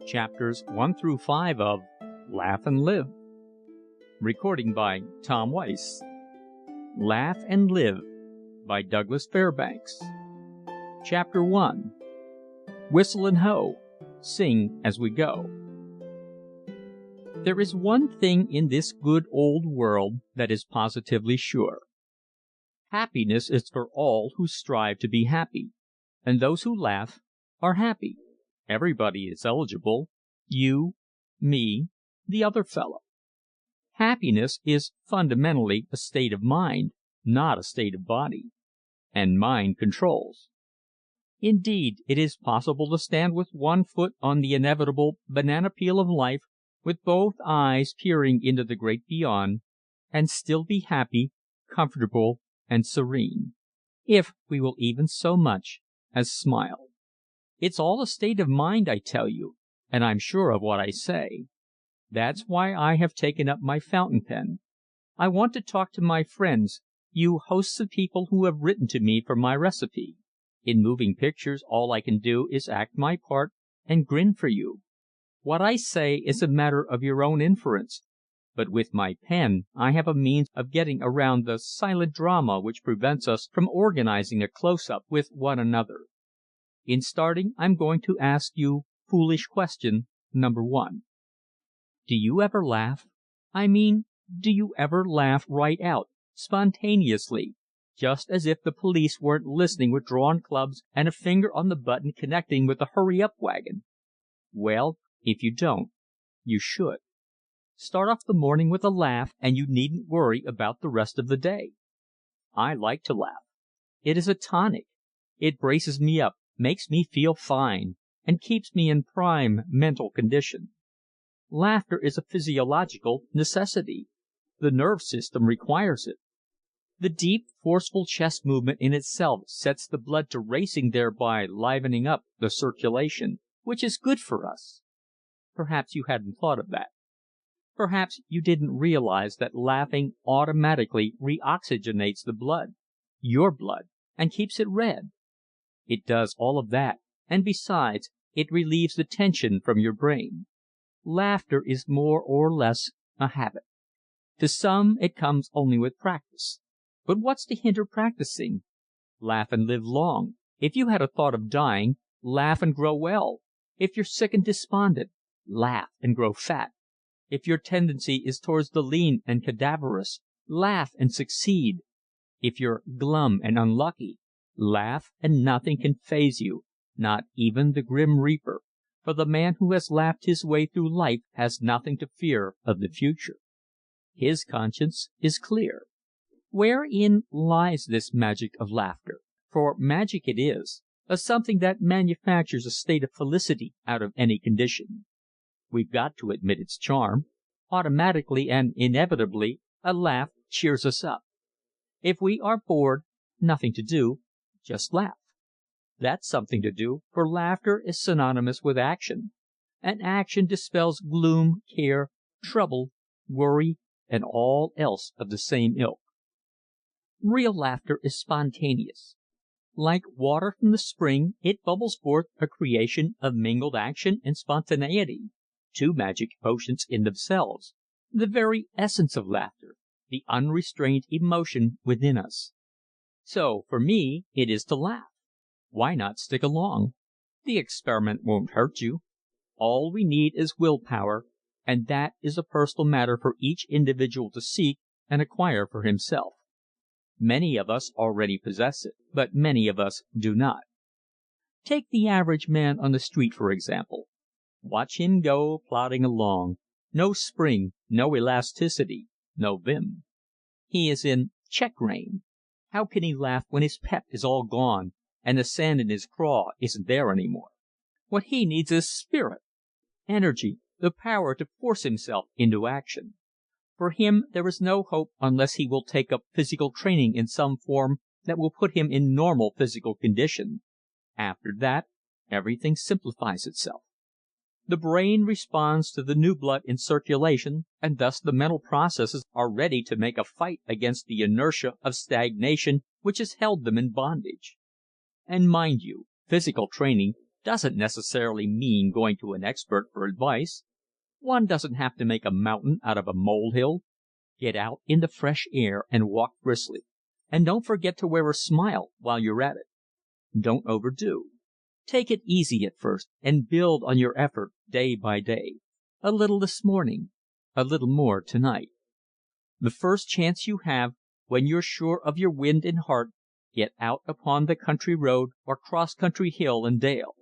chapters 1 through 5 of Laugh and Live. Recording by Tom Weiss. Laugh and Live by Douglas Fairbanks. Chapter 1. Whistle and Ho, Sing as We Go. There is one thing in this good old world that is positively sure. Happiness is for all who strive to be happy, and those who laugh are happy. Everybody is eligible. You, me, the other fellow. Happiness is fundamentally a state of mind, not a state of body. And mind controls. Indeed, it is possible to stand with one foot on the inevitable banana peel of life, with both eyes peering into the great beyond, and still be happy, comfortable, and serene, if we will even so much as smile. It's all a state of mind, I tell you, and I'm sure of what I say. That's why I have taken up my fountain pen. I want to talk to my friends, you hosts of people who have written to me for my recipe. In moving pictures, all I can do is act my part and grin for you. What I say is a matter of your own inference, but with my pen I have a means of getting around the silent drama which prevents us from organizing a close-up with one another. In starting, I'm going to ask you foolish question number 1. Do you ever laugh? I mean, do you ever laugh right out, spontaneously, just as if the police weren't listening with drawn clubs and a finger on the button connecting with the hurry-up wagon? Well, if you don't, you should. Start off the morning with a laugh and you needn't worry about the rest of the day. I like to laugh. It is a tonic. It braces me up, makes me feel fine, and keeps me in prime mental condition. Laughter is a physiological necessity. The nerve system requires it. The deep, forceful chest movement in itself sets the blood to racing, thereby livening up the circulation, which is good for us. Perhaps you hadn't thought of that. Perhaps you didn't realize that laughing automatically reoxygenates the blood, your blood, and keeps it red. It does all of that, and besides, it relieves the tension from your brain. Laughter is more or less a habit. To some, it comes only with practice. But what's to hinder practicing? Laugh and live long. If you had a thought of dying, laugh and grow well. If you're sick and despondent, laugh and grow fat. If your tendency is towards the lean and cadaverous, laugh and succeed. If you're glum and unlucky, laugh and nothing can faze you, not even the grim reaper, for the man who has laughed his way through life has nothing to fear of the future. His conscience is clear. Wherein lies this magic of laughter? For magic it is, a something that manufactures a state of felicity out of any condition. We've got to admit its charm. Automatically and inevitably, a laugh cheers us up. If we are bored, nothing to do, just laugh. That's something to do, for laughter is synonymous with action, and action dispels gloom, care, trouble, worry, and all else of the same ilk. Real laughter is spontaneous. Like water from the spring, it bubbles forth a creation of mingled action and spontaneity, two magic potions in themselves, the very essence of laughter, the unrestrained emotion within us. So, for me, it is to laugh. Why not stick along? The experiment won't hurt you. All we need is willpower, and that is a personal matter for each individual to seek and acquire for himself. Many of us already possess it, but many of us do not. Take the average man on the street, for example. Watch him go plodding along. No spring, no elasticity, no vim. He is in check rein. How can he laugh when his pep is all gone and the sand in his craw isn't there any more? What he needs is spirit, energy, the power to force himself into action. For him there is no hope unless he will take up physical training in some form that will put him in normal physical condition. After that, everything simplifies itself. The brain responds to the new blood in circulation, and thus the mental processes are ready to make a fight against the inertia of stagnation which has held them in bondage. And mind you, physical training doesn't necessarily mean going to an expert for advice. One doesn't have to make a mountain out of a molehill. Get out in the fresh air and walk briskly. And don't forget to wear a smile while you're at it. Don't overdo. Take it easy at first and build on your effort day by day. A little this morning, a little more tonight. The first chance you have, when you're sure of your wind and heart, get out upon the country road or cross-country hill and dale.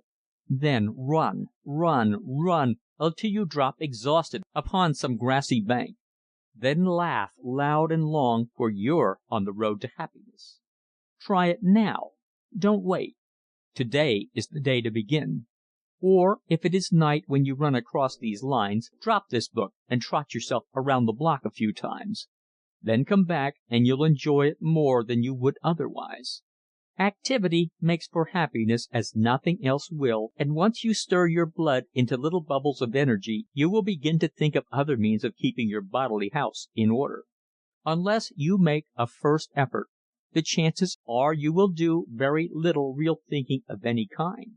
Then run, run, run until you drop exhausted upon some grassy bank. Then laugh loud and long, for you're on the road to happiness. Try it now. Don't wait. Today is the day to begin. Or, if it is night when you run across these lines, drop this book and trot yourself around the block a few times. Then come back and you'll enjoy it more than you would otherwise. Activity makes for happiness as nothing else will, and once you stir your blood into little bubbles of energy, you will begin to think of other means of keeping your bodily house in order. Unless you make a first effort, the chances are you will do very little real thinking of any kind.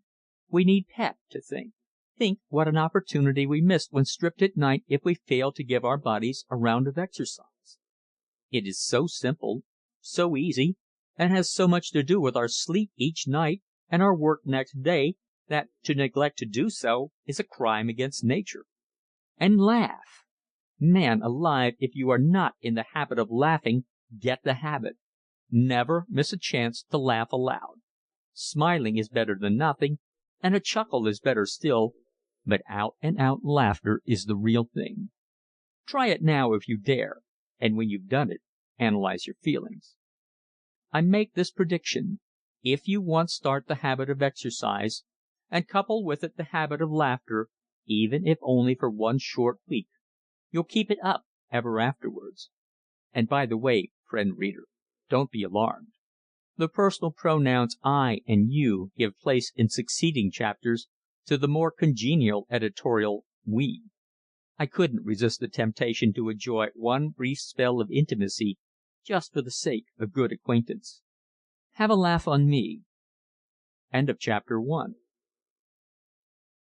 We need pep to think. Think what an opportunity we missed when stripped at night if we fail to give our bodies a round of exercise. It is so simple, so easy, and has so much to do with our sleep each night and our work next day, that to neglect to do so is a crime against nature. And laugh. Man alive, if you are not in the habit of laughing, get the habit. Never miss a chance to laugh aloud. Smiling is better than nothing, and a chuckle is better still, but out-and-out laughter is the real thing. Try it now if you dare, and when you've done it, analyze your feelings. I make this prediction. If you once start the habit of exercise, and couple with it the habit of laughter, even if only for one short week, you'll keep it up ever afterwards. And by the way, friend reader, don't be alarmed. The personal pronouns I and you give place in succeeding chapters to the more congenial editorial we. I couldn't resist the temptation to enjoy one brief spell of intimacy just for the sake of good acquaintance. Have a laugh on me. End of chapter 1.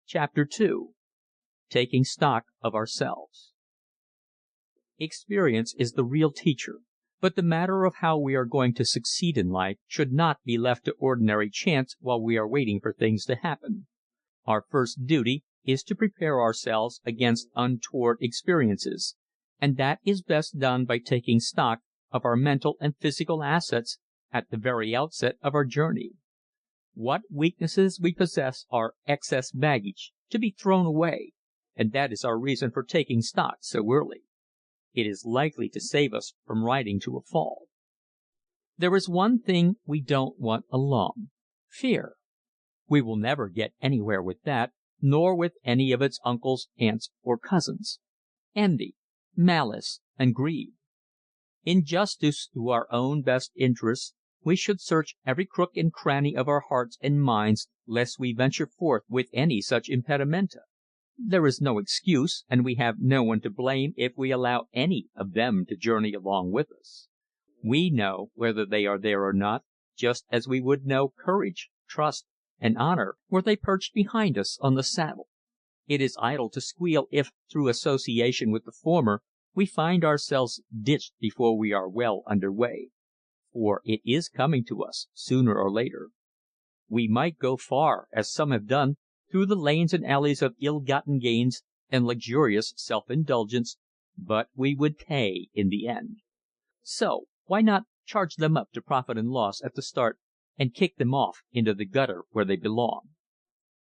Chapter 2. Taking stock of ourselves. Experience is the real teacher, but the matter of how we are going to succeed in life should not be left to ordinary chance while we are waiting for things to happen. Our first duty is to prepare ourselves against untoward experiences, and that is best done by taking stock of our mental and physical assets at the very outset of our journey. What weaknesses we possess are excess baggage, to be thrown away, and that is our reason for taking stock so early. It is likely to save us from riding to a fall. There is one thing we don't want along: fear. We will never get anywhere with that, nor with any of its uncles, aunts, or cousins. Envy, malice, and greed. In justice to our own best interests, we should search every crook and cranny of our hearts and minds lest we venture forth with any such impedimenta. There is no excuse, and we have no one to blame if we allow any of them to journey along with us. We know whether they are there or not, just as we would know courage, trust, and honor were they perched behind us on the saddle. It is idle to squeal if, through association with the former, we find ourselves ditched before we are well under way. For it is coming to us, sooner or later. We might go far, as some have done, through the lanes and alleys of ill-gotten gains and luxurious self-indulgence, but we would pay in the end. So, why not charge them up to profit and loss at the start and kick them off into the gutter where they belong?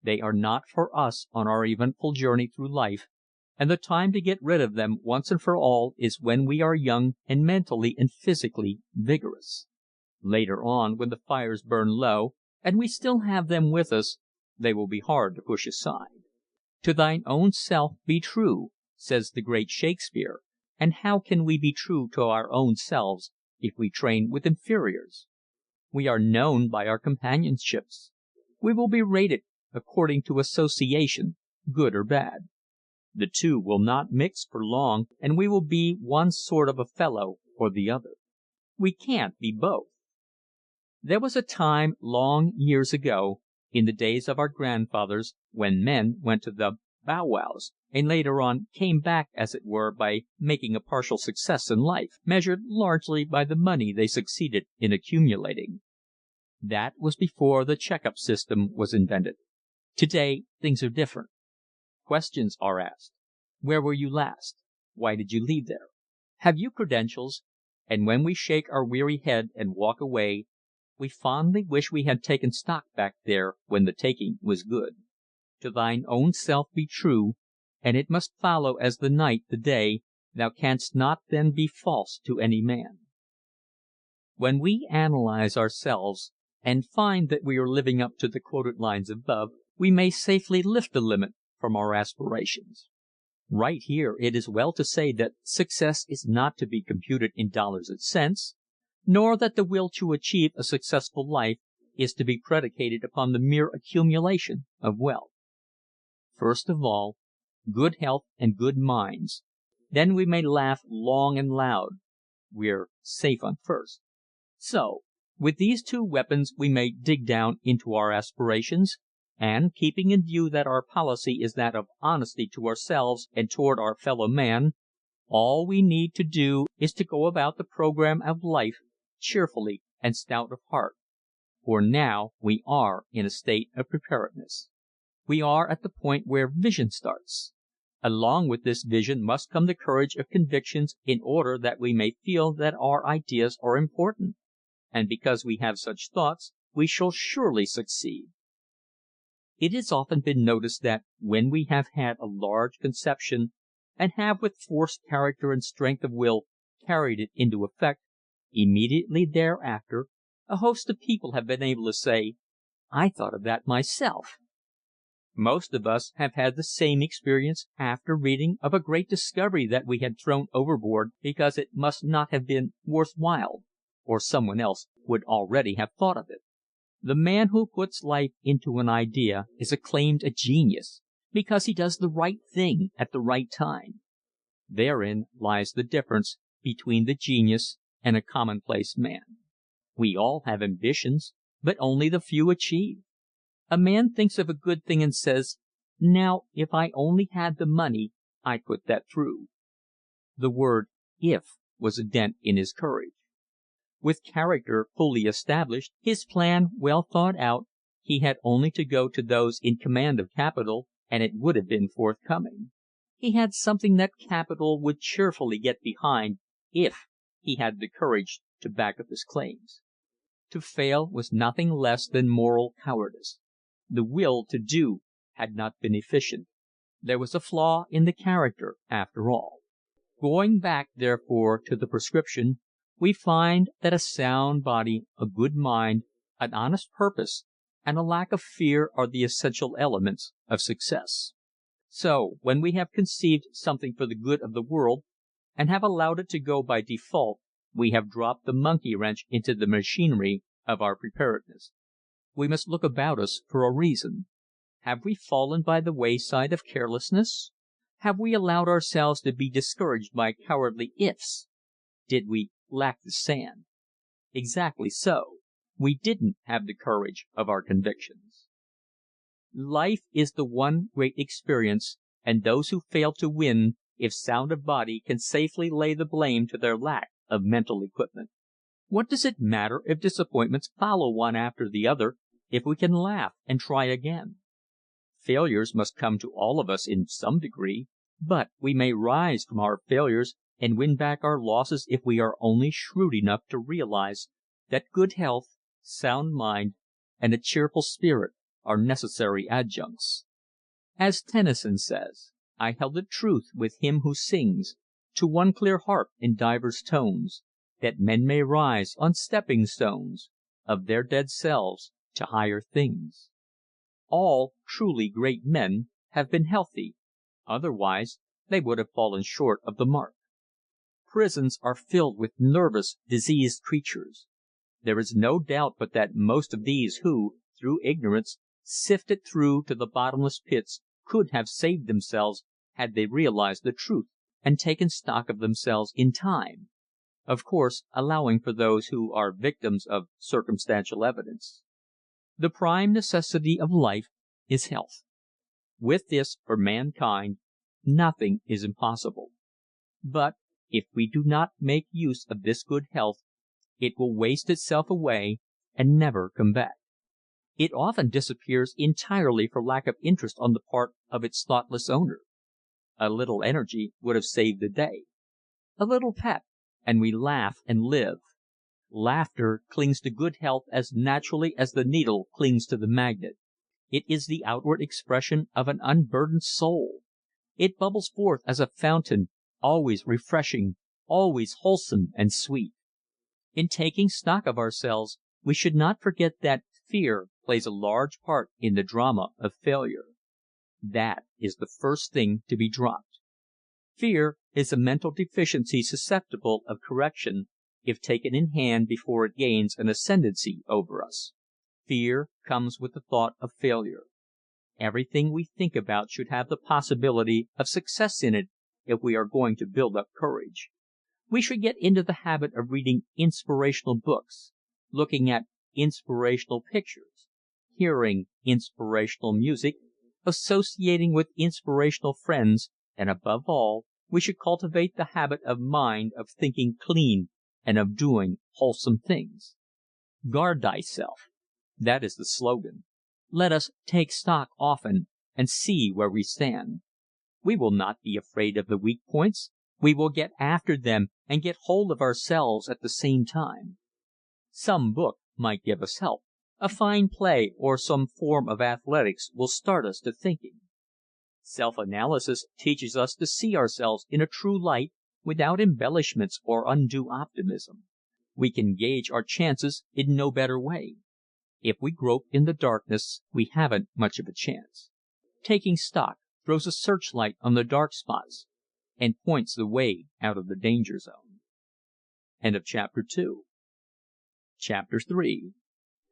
They are not for us on our eventful journey through life, and the time to get rid of them once and for all is when we are young and mentally and physically vigorous. Later on, when the fires burn low, and we still have them with us, they will be hard to push aside. To thine own self be true, says the great Shakespeare, and how can we be true to our own selves if we train with inferiors? We are known by our companionships. We will be rated according to association, good or bad. The two will not mix for long, and we will be one sort of a fellow or the other. We can't be both. There was a time, long years ago, In the days of our grandfathers, when men went to the bow wows and later on came back as it were by making a partial success in life, measured largely by the money they succeeded in accumulating. That was before the checkup system was invented. Today things are different. Questions are asked. Where were you last? Why did you leave there? Have you credentials? And when we shake our weary head and walk away, we fondly wish we had taken stock back there when the taking was good. To thine own self be true, and it must follow as the night the day, thou canst not then be false to any man. When we analyze ourselves and find that we are living up to the quoted lines above, we may safely lift the limit from our aspirations. Right here it is well to say that success is not to be computed in dollars and cents, nor that the will to achieve a successful life is to be predicated upon the mere accumulation of wealth. First of all, good health and good minds. Then we may laugh long and loud. We're safe on first. So, with these two weapons we may dig down into our aspirations, and, keeping in view that our policy is that of honesty to ourselves and toward our fellow man, all we need to do is to go about the program of life cheerfully and stout of heart. For now we are in a state of preparedness. We are at the point where vision starts. Along with this vision must come the courage of convictions in order that we may feel that our ideas are important. And because we have such thoughts, we shall surely succeed. It has often been noticed that when we have had a large conception and have with force character and strength of will carried it into effect, immediately thereafter a host of people have been able to say, "I thought of that myself." Most of us have had the same experience after reading of a great discovery that we had thrown overboard because it must not have been worth while, or someone else would already have thought of it. The man who puts life into an idea is acclaimed a genius because he does the right thing at the right time. Therein lies the difference between the genius and a commonplace man. We all have ambitions, but only the few achieve. A man thinks of a good thing and says, "Now, if I only had the money, I'd put that through." The word "if" was a dent in his courage. With character fully established, his plan well thought out, he had only to go to those in command of capital, and it would have been forthcoming. He had something that capital would cheerfully get behind if he had the courage to back up his claims. To fail was nothing less than moral cowardice. The will to do had not been efficient. There was a flaw in the character, after all. Going back, therefore, to the prescription, we find that a sound body, a good mind, an honest purpose, and a lack of fear are the essential elements of success. So, when we have conceived something for the good of the world, and have allowed it to go by default, we have dropped the monkey wrench into the machinery of our preparedness. We must look about us for a reason. Have we fallen by the wayside of carelessness? Have we allowed ourselves to be discouraged by cowardly ifs? Did we lack the sand? Exactly so. We didn't have the courage of our convictions. Life is the one great experience, and those who fail to win, if sound of body, can safely lay the blame to their lack of mental equipment. What does it matter if disappointments follow one after the other, if we can laugh and try again? Failures must come to all of us in some degree, but we may rise from our failures and win back our losses if we are only shrewd enough to realize that good health, sound mind, and a cheerful spirit are necessary adjuncts. As Tennyson says, "I held a truth with him who sings to one clear harp in divers tones, that men may rise on stepping stones of their dead selves to higher things." All truly great men have been healthy, otherwise they would have fallen short of the mark. Prisons are filled with nervous, diseased creatures. There is no doubt but that most of these who, through ignorance, sifted through to the bottomless pits could have saved themselves had they realized the truth and taken stock of themselves in time, of course allowing for those who are victims of circumstantial evidence. The prime necessity of life is health. With this, for mankind, nothing is impossible. But, if we do not make use of this good health, it will waste itself away and never come back. It often disappears entirely for lack of interest on the part of its thoughtless owner. A little energy would have saved the day. A little pep, and we laugh and live. Laughter clings to good health as naturally as the needle clings to the magnet. It is the outward expression of an unburdened soul. It bubbles forth as a fountain, always refreshing, always wholesome and sweet. In taking stock of ourselves, we should not forget that fear plays a large part in the drama of failure. That is the first thing to be dropped. Fear is a mental deficiency susceptible of correction if taken in hand before it gains an ascendancy over us. Fear comes with the thought of failure. Everything we think about should have the possibility of success in it if we are going to build up courage. We should get into the habit of reading inspirational books, looking at inspirational pictures, hearing inspirational music, associating with inspirational friends, and above all, we should cultivate the habit of mind of thinking clean and of doing wholesome things. Guard thyself. That is the slogan. Let us take stock often and see where we stand. We will not be afraid of the weak points. We will get after them and get hold of ourselves at the same time. Some book might give us help. A fine play or some form of athletics will start us to thinking. Self-analysis teaches us to see ourselves in a true light without embellishments or undue optimism. We can gauge our chances in no better way. If we grope in the darkness, we haven't much of a chance. Taking stock throws a searchlight on the dark spots and points the way out of the danger zone. End of chapter 2. Chapter 3.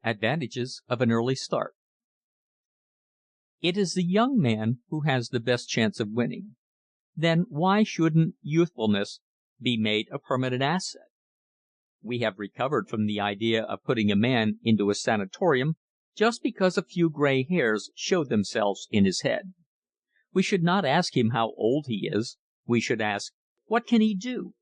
Advantages of an early start. It is the young man who has the best chance of winning. Then why shouldn't youthfulness be made a permanent asset? We have recovered from the idea of putting a man into a sanatorium just because a few gray hairs show themselves in his head. We should not ask him how old he is. We should ask, what can he do?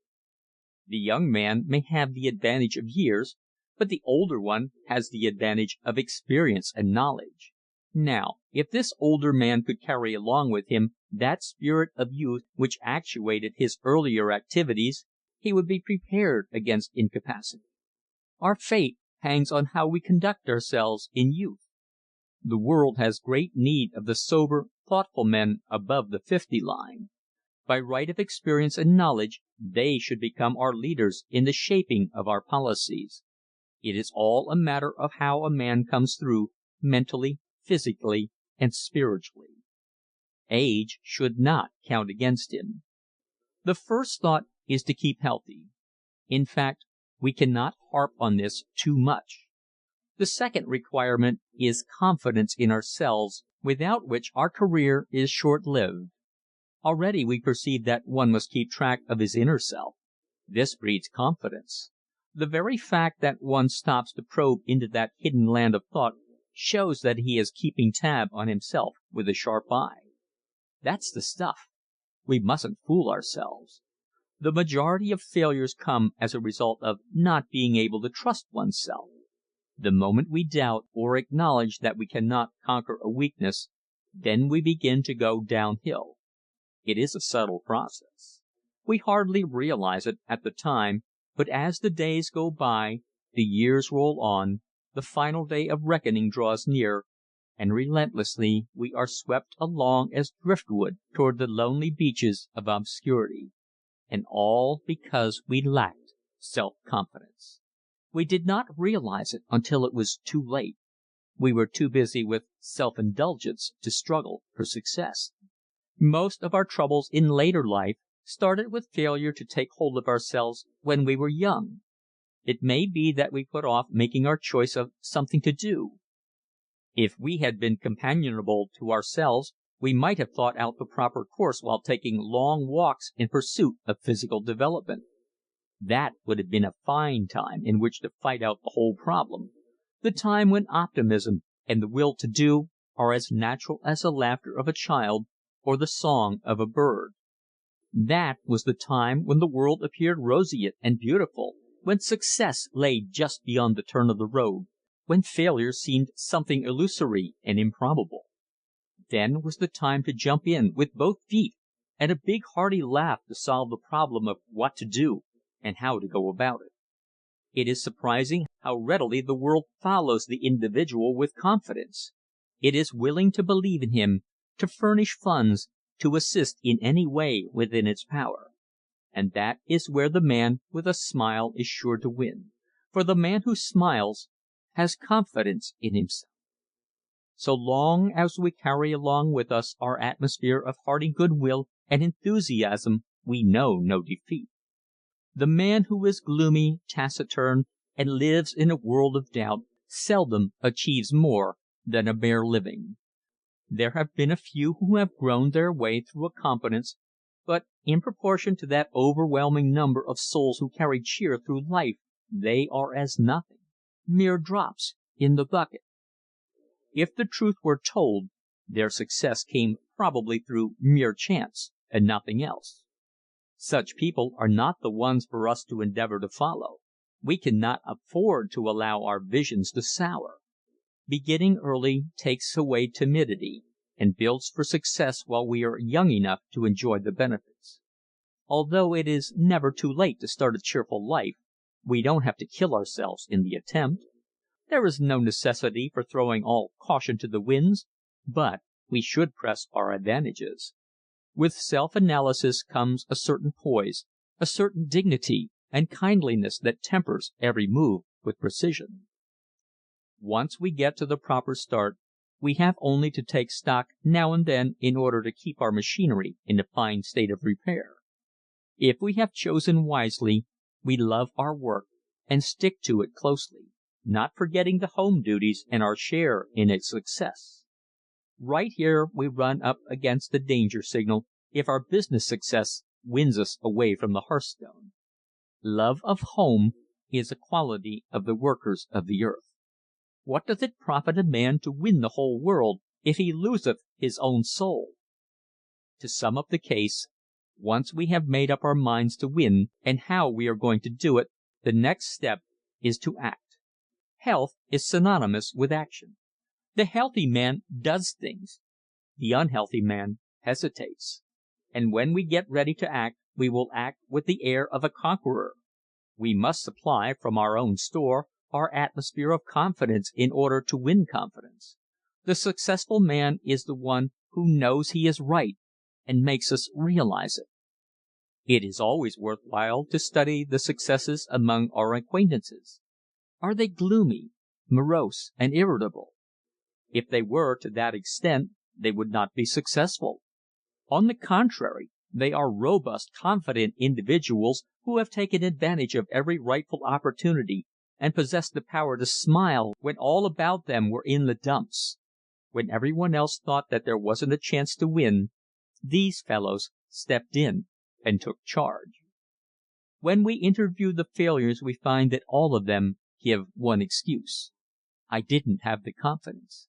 The young man may have the advantage of years, but the older one has the advantage of experience and knowledge. Now, if this older man could carry along with him that spirit of youth which actuated his earlier activities, he would be prepared against incapacity. Our fate hangs on how we conduct ourselves in youth. The world has great need of the sober, thoughtful men above the 50 line. By right of experience and knowledge, they should become our leaders in the shaping of our policies. It is all a matter of how a man comes through mentally, physically, and spiritually. Age should not count against him. The first thought is to keep healthy. In fact, we cannot harp on this too much. The second requirement is confidence in ourselves, without which our career is short-lived. Already we perceive that one must keep track of his inner self. This breeds confidence. The very fact that one stops to probe into that hidden land of thought shows that he is keeping tab on himself with a sharp eye. That's the stuff. We mustn't fool ourselves. The majority of failures come as a result of not being able to trust oneself. The moment we doubt or acknowledge that we cannot conquer a weakness, then we begin to go downhill. It is a subtle process. We hardly realize it at the time, but as the days go by, the years roll on, the final day of reckoning draws near, and relentlessly we are swept along as driftwood toward the lonely beaches of obscurity. And all because we lacked self-confidence. We did not realize it until it was too late. We were too busy with self-indulgence to struggle for success. Most of our troubles in later life started with failure to take hold of ourselves when we were young. It may be that we put off making our choice of something to do. If we had been companionable to ourselves, we might have thought out the proper course while taking long walks in pursuit of physical development. That would have been a fine time in which to fight out the whole problem, the time when optimism and the will to do are as natural as the laughter of a child or the song of a bird. That was the time when the world appeared roseate and beautiful, when success lay just beyond the turn of the road, when failure seemed something illusory and improbable. Then was the time to jump in with both feet and a big hearty laugh to solve the problem of what to do and how to go about it. It is surprising how readily the world follows the individual with confidence. It is willing to believe in him, to furnish funds, to assist in any way within its power. And that is where the man with a smile is sure to win, for the man who smiles has confidence in himself. So long as we carry along with us our atmosphere of hearty goodwill and enthusiasm, we know no defeat. The man who is gloomy, taciturn, and lives in a world of doubt seldom achieves more than a bare living. There have been a few who have groaned their way through a competence, but in proportion to that overwhelming number of souls who carry cheer through life they are as nothing, mere drops in the bucket. If the truth were told, their success came probably through mere chance and nothing else. Such people are not the ones for us to endeavor to follow. We cannot afford to allow our visions to sour. Beginning early takes away timidity and builds for success while we are young enough to enjoy the benefits. Although it is never too late to start a cheerful life, we don't have to kill ourselves in the attempt. There is no necessity for throwing all caution to the winds, but we should press our advantages. With self-analysis comes a certain poise, a certain dignity and kindliness that tempers every move with precision. Once we get to the proper start, we have only to take stock now and then in order to keep our machinery in a fine state of repair. If we have chosen wisely, we love our work and stick to it closely, not forgetting the home duties and our share in its success. Right here we run up against the danger signal if our business success wins us away from the hearthstone. Love of home is a quality of the workers of the earth. What doth it profit a man to win the whole world if he loseth his own soul? To sum up the case, once we have made up our minds to win and how we are going to do it, the next step is to act. Health is synonymous with action. The healthy man does things. The unhealthy man hesitates. And when we get ready to act, we will act with the air of a conqueror. We must supply from our own store our atmosphere of confidence in order to win confidence. The successful man is the one who knows he is right and makes us realize it. It is always worthwhile to study the successes among our acquaintances. Are they gloomy, morose, and irritable? If they were to that extent, they would not be successful. On the contrary, they are robust, confident individuals who have taken advantage of every rightful opportunity and possess the power to smile when all about them were in the dumps. When everyone else thought that there wasn't a chance to win, these fellows stepped in and took charge. When we interview the failures, we find that all of them give one excuse: I didn't have the confidence.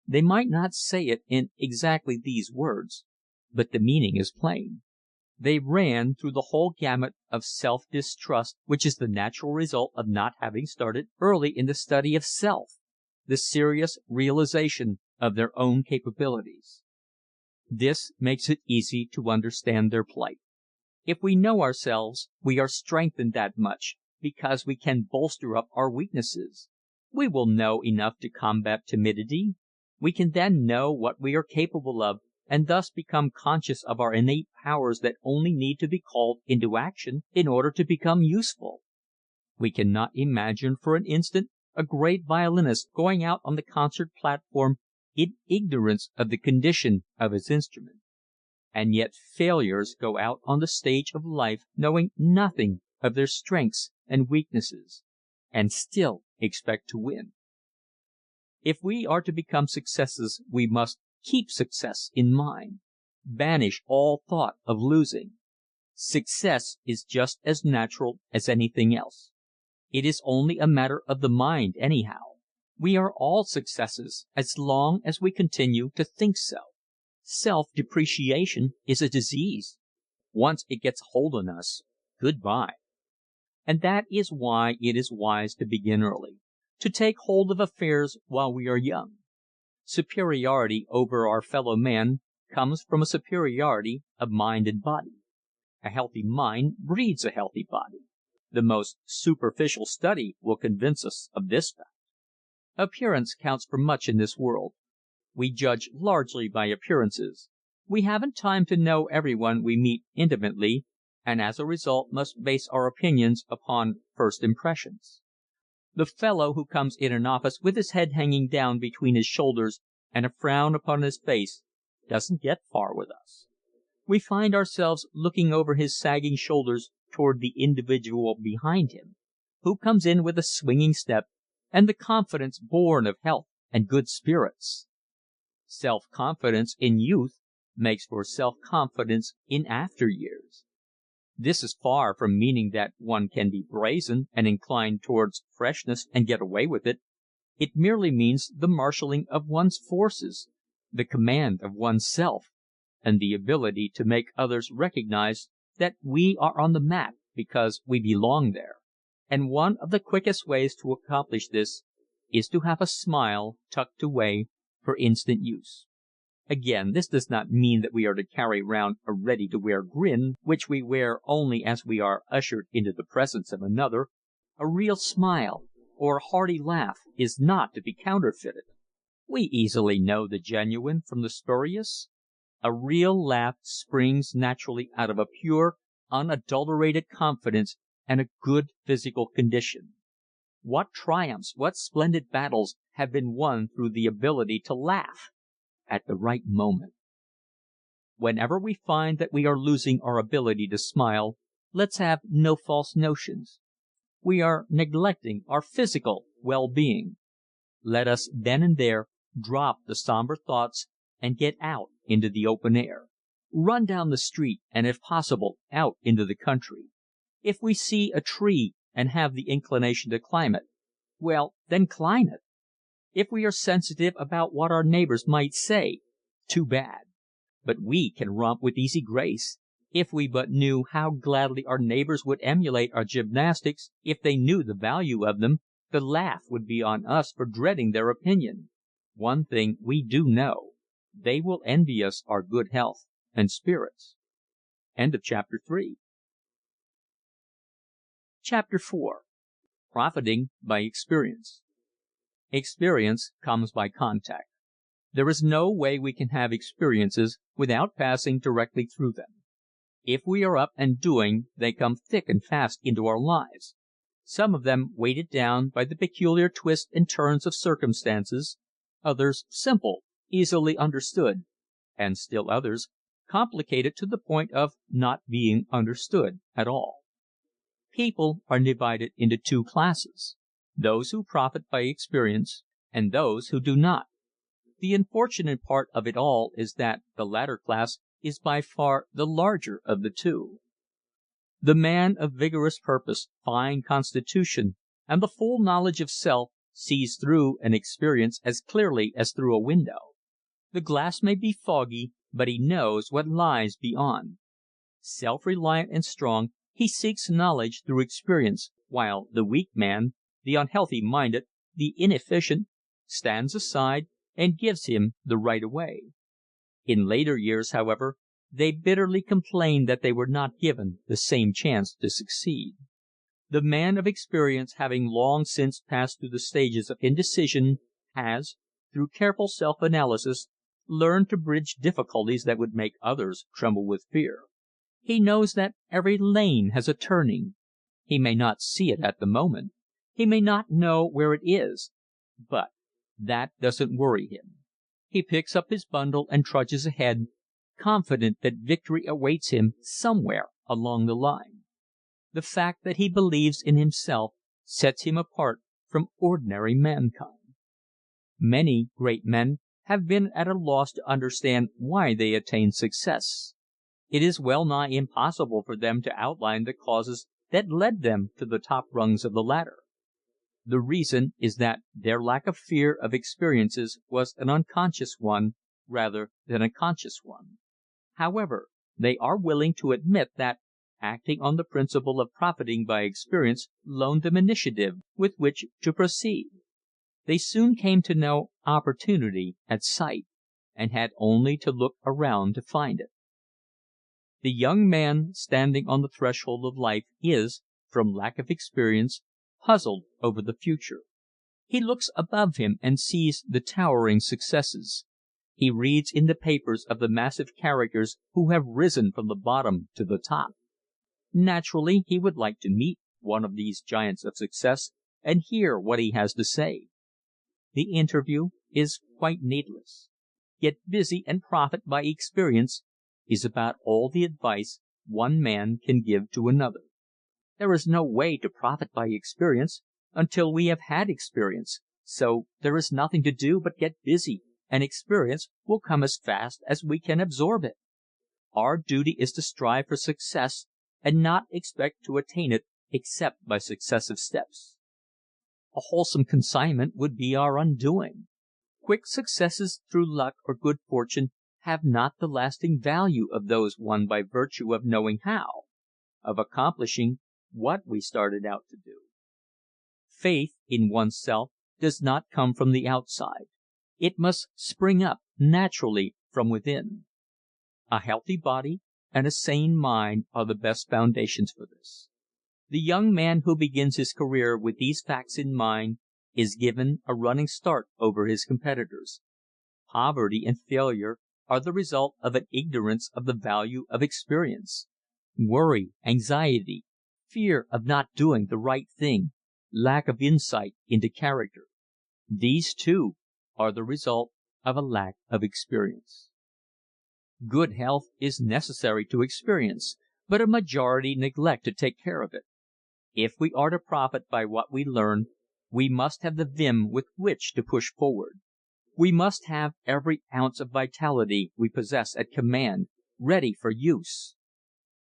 They might not say it in exactly these words, but the meaning is plain. They ran through the whole gamut of self-distrust which is the natural result of not having started early in the study of self, the serious realization of their own capabilities. This makes it easy to understand their plight. If we know ourselves, we are strengthened that much, because we can bolster up our weaknesses. We will know enough to combat timidity. We can then know what we are capable of, and thus become conscious of our innate powers that only need to be called into action in order to become useful. We cannot imagine for an instant a great violinist going out on the concert platform in ignorance of the condition of his instrument. And yet failures go out on the stage of life knowing nothing of their strengths and weaknesses, and still expect to win. If we are to become successes, we must keep success in mind. Banish all thought of losing. Success is just as natural as anything else. It is only a matter of the mind anyhow. We are all successes as long as we continue to think so. Self-depreciation is a disease. Once it gets hold on us, goodbye. And that is why it is wise to begin early, to take hold of affairs while we are young. Superiority over our fellow man comes from a superiority of mind and body. A healthy mind breeds a healthy body. The most superficial study will convince us of this fact. Appearance counts for much in this world. We judge largely by appearances. We haven't time to know everyone we meet intimately, and as a result must base our opinions upon first impressions. The fellow who comes in an office with his head hanging down between his shoulders and a frown upon his face doesn't get far with us. We find ourselves looking over his sagging shoulders toward the individual behind him, who comes in with a swinging step and the confidence born of health and good spirits. Self-confidence in youth makes for self-confidence in after years. This is far from meaning that one can be brazen and inclined towards freshness and get away with it. It merely means the marshalling of one's forces, the command of one's self, and the ability to make others recognize that we are on the map because we belong there. And one of the quickest ways to accomplish this is to have a smile tucked away for instant use. Again, this does not mean that we are to carry round a ready-to-wear grin, which we wear only as we are ushered into the presence of another. A real smile or a hearty laugh is not to be counterfeited. We easily know the genuine from the spurious. A real laugh springs naturally out of a pure, unadulterated confidence and a good physical condition. What triumphs, what splendid battles have been won through the ability to laugh at the right moment. Whenever we find that we are losing our ability to smile, let's have no false notions. We are neglecting our physical well-being. Let us then and there drop the somber thoughts and get out into the open air. Run down the street and if possible out into the country. If we see a tree and have the inclination to climb it, well, then climb it. If we are sensitive about what our neighbors might say, too bad. But we can romp with easy grace. If we but knew how gladly our neighbors would emulate our gymnastics, if they knew the value of them, the laugh would be on us for dreading their opinion. One thing we do know, they will envy us our good health and spirits. End of chapter 3. Chapter 4. Profiting by Experience. Experience comes by contact. There is no way we can have experiences without passing directly through them. If we are up and doing, they come thick and fast into our lives. Some of them weighted down by the peculiar twists and turns of circumstances, others simple, easily understood, and still others complicated to the point of not being understood at all. People are divided into two classes: those who profit by experience and those who do not. The unfortunate part of it all is that the latter class is by far the larger of the two. The man of vigorous purpose, fine constitution, and the full knowledge of self sees through an experience as clearly as through a window. The glass may be foggy, but he knows what lies beyond. Self-reliant and strong, he seeks knowledge through experience, while the weak man, the unhealthy-minded, the inefficient, stands aside and gives him the right of way. In later years, however, they bitterly complain that they were not given the same chance to succeed. The man of experience, having long since passed through the stages of indecision, has, through careful self-analysis, learned to bridge difficulties that would make others tremble with fear. He knows that every lane has a turning. He may not see it at the moment. He may not know where it is. But that doesn't worry him. He picks up his bundle and trudges ahead, confident that victory awaits him somewhere along the line. The fact that he believes in himself sets him apart from ordinary mankind. Many great men have been at a loss to understand why they attained success. It is well nigh impossible for them to outline the causes that led them to the top rungs of the ladder. The reason is that their lack of fear of experiences was an unconscious one rather than a conscious one. However, they are willing to admit that, acting on the principle of profiting by experience, loaned them initiative with which to proceed. They soon came to know opportunity at sight, and had only to look around to find it. The young man standing on the threshold of life is, from lack of experience, puzzled over the future. He looks above him and sees the towering successes. He reads in the papers of the massive characters who have risen from the bottom to the top. Naturally, he would like to meet one of these giants of success and hear what he has to say. The interview is quite needless. Get busy and profit by experience is about all the advice one man can give to another. There is no way to profit by experience until we have had experience, so there is nothing to do but get busy, and experience will come as fast as we can absorb it. Our duty is to strive for success and not expect to attain it except by successive steps. A wholesome consignment would be our undoing. Quick successes through luck or good fortune have not the lasting value of those won by virtue of knowing how, of accomplishing what we started out to do. Faith in oneself does not come from the outside. It must spring up naturally from within. A healthy body and a sane mind are the best foundations for this. The young man who begins his career with these facts in mind is given a running start over his competitors. Poverty and failure are the result of an ignorance of the value of experience. Worry, anxiety, fear of not doing the right thing, lack of insight into character. These, too, are the result of a lack of experience. Good health is necessary to experience, but a majority neglect to take care of it. If we are to profit by what we learn, we must have the vim with which to push forward. We must have every ounce of vitality we possess at command, ready for use.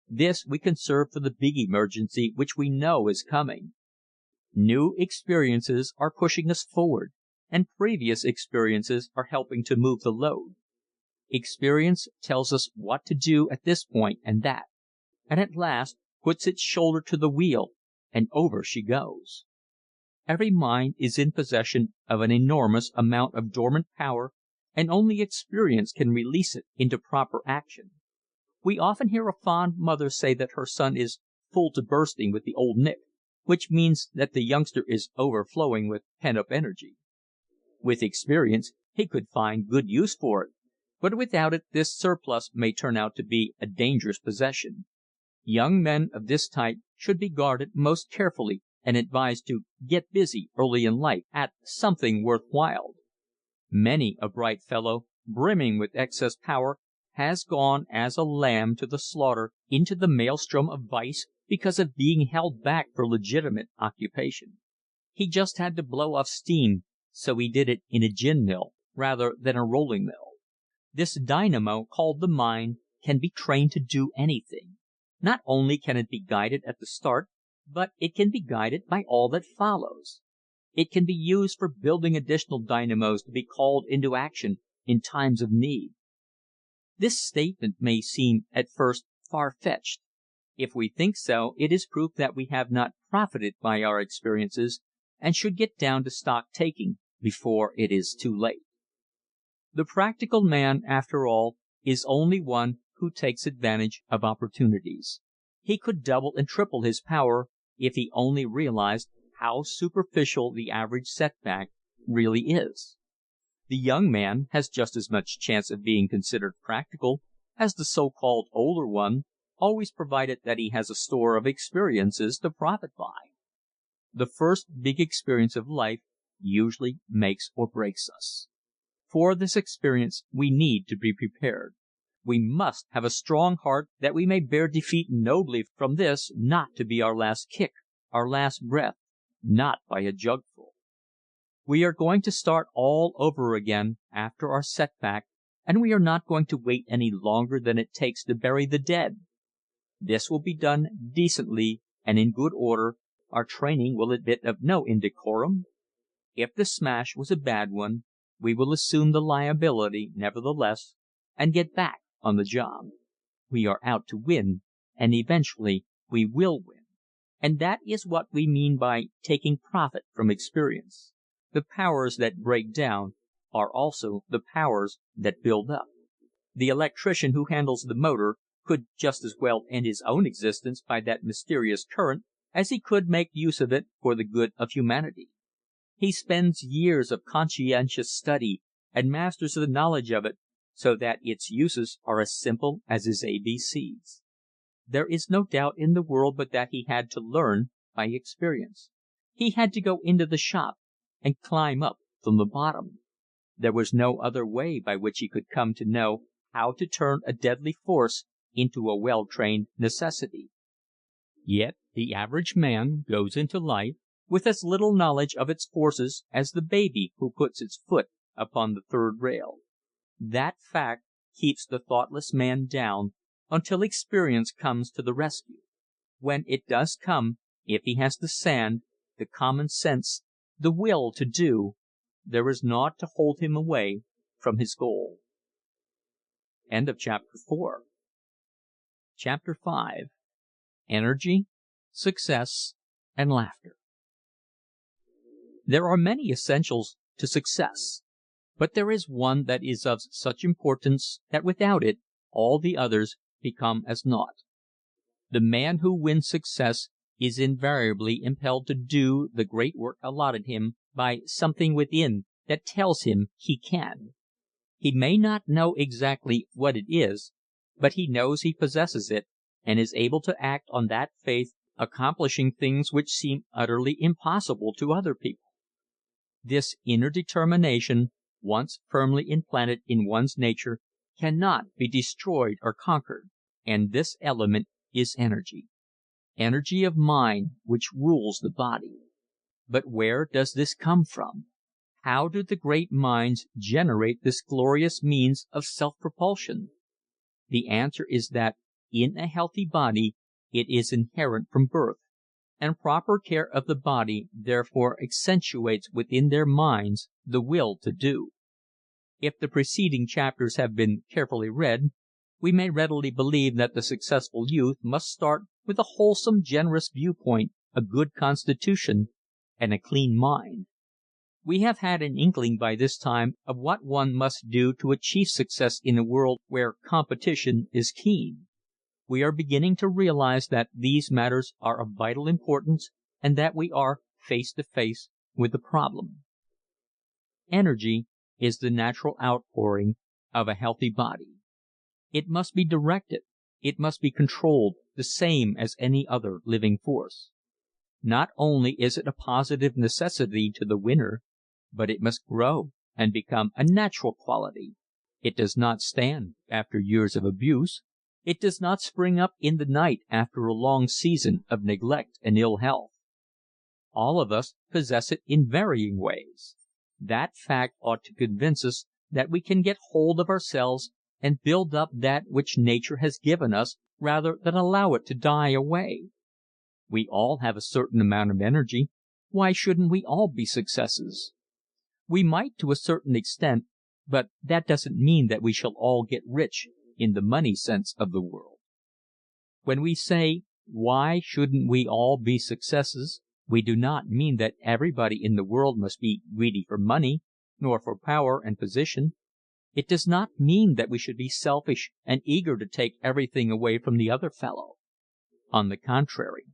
This we conserve for the big emergency which we know is coming. New experiences are pushing us forward, and previous experiences are helping to move the load. Experience tells us what to do at this point and that, and at last puts its shoulder to the wheel, and over she goes. Every mind is in possession of an enormous amount of dormant power, and only experience can release it into proper action. We often hear a fond mother say that her son is full to bursting with the old Nick, which means that the youngster is overflowing with pent-up energy. With experience, he could find good use for it, but without it this surplus may turn out to be a dangerous possession. Young men of this type should be guarded most carefully and advised to get busy early in life at something worthwhile. Many a bright fellow, brimming with excess power, has gone as a lamb to the slaughter into the maelstrom of vice because of being held back for legitimate occupation. He just had to blow off steam, so he did it in a gin mill rather than a rolling mill. This dynamo called the mind can be trained to do anything. Not only can it be guided at the start, but it can be guided by all that follows. It can be used for building additional dynamos to be called into action in times of need. This statement may seem at first far-fetched. If we think so, it is proof that we have not profited by our experiences and should get down to stock-taking before it is too late. The practical man, after all, is only one who takes advantage of opportunities. He could double and triple his power if he only realized how superficial the average setback really is. The young man has just as much chance of being considered practical as the so-called older one, always provided that he has a store of experiences to profit by. The first big experience of life usually makes or breaks us. For this experience we need to be prepared. We must have a strong heart that we may bear defeat nobly from this not to be our last kick, our last breath, not by a jugful. We are going to start all over again after our setback, and we are not going to wait any longer than it takes to bury the dead. This will be done decently and in good order, our training will admit of no indecorum. If the smash was a bad one, we will assume the liability nevertheless and get back on the job. We are out to win, and eventually we will win. And that is what we mean by taking profit from experience. The powers that break down are also the powers that build up. The electrician who handles the motor could just as well end his own existence by that mysterious current as he could make use of it for the good of humanity. He spends years of conscientious study and masters the knowledge of it so that its uses are as simple as his ABCs. There is no doubt in the world but that he had to learn by experience. He had to go into the shop and climb up from the bottom. There was no other way by which he could come to know how to turn a deadly force into a well-trained necessity. Yet the average man goes into life with as little knowledge of its forces as the baby who puts its foot upon the third rail. That fact keeps the thoughtless man down until experience comes to the rescue. When it does come, if he has the sand, the common sense, the will to do, there is naught to hold him away from his goal. End of chapter 4. Chapter 5. Energy, Success, and Laughter. There are many essentials to success, but there is one that is of such importance that without it all the others become as naught. The man who wins success is invariably impelled to do the great work allotted him by something within that tells him he can. He may not know exactly what it is, but he knows he possesses it and is able to act on that faith, accomplishing things which seem utterly impossible to other people. This inner determination, once firmly implanted in one's nature, cannot be destroyed or conquered, and this element is energy. Energy of mind which rules the body. But where does this come from? How do the great minds generate this glorious means of self-propulsion? The answer is that in a healthy body it is inherent from birth, and proper care of the body therefore accentuates within their minds the will to do. If the preceding chapters have been carefully read, we may readily believe that the successful youth must start with a wholesome, generous viewpoint, a good constitution, and a clean mind. We have had an inkling by this time of what one must do to achieve success in a world where competition is keen. We are beginning to realize that these matters are of vital importance and that we are face to face with a problem. Energy is the natural outpouring of a healthy body. It must be directed, it must be controlled, the same as any other living force. Not only is it a positive necessity to the winner, but it must grow and become a natural quality. It does not stand after years of abuse. It does not spring up in the night after a long season of neglect and ill health. All of us possess it in varying ways. That fact ought to convince us that we can get hold of ourselves and build up that which nature has given us rather than allow it to die away. We all have a certain amount of energy. Why shouldn't we all be successes? We might to a certain extent, but that doesn't mean that we shall all get rich in the money sense of the word. When we say, why shouldn't we all be successes, we do not mean that everybody in the world must be greedy for money, nor for power and position. It does not mean that we should be selfish and eager to take everything away from the other fellow. On the contrary,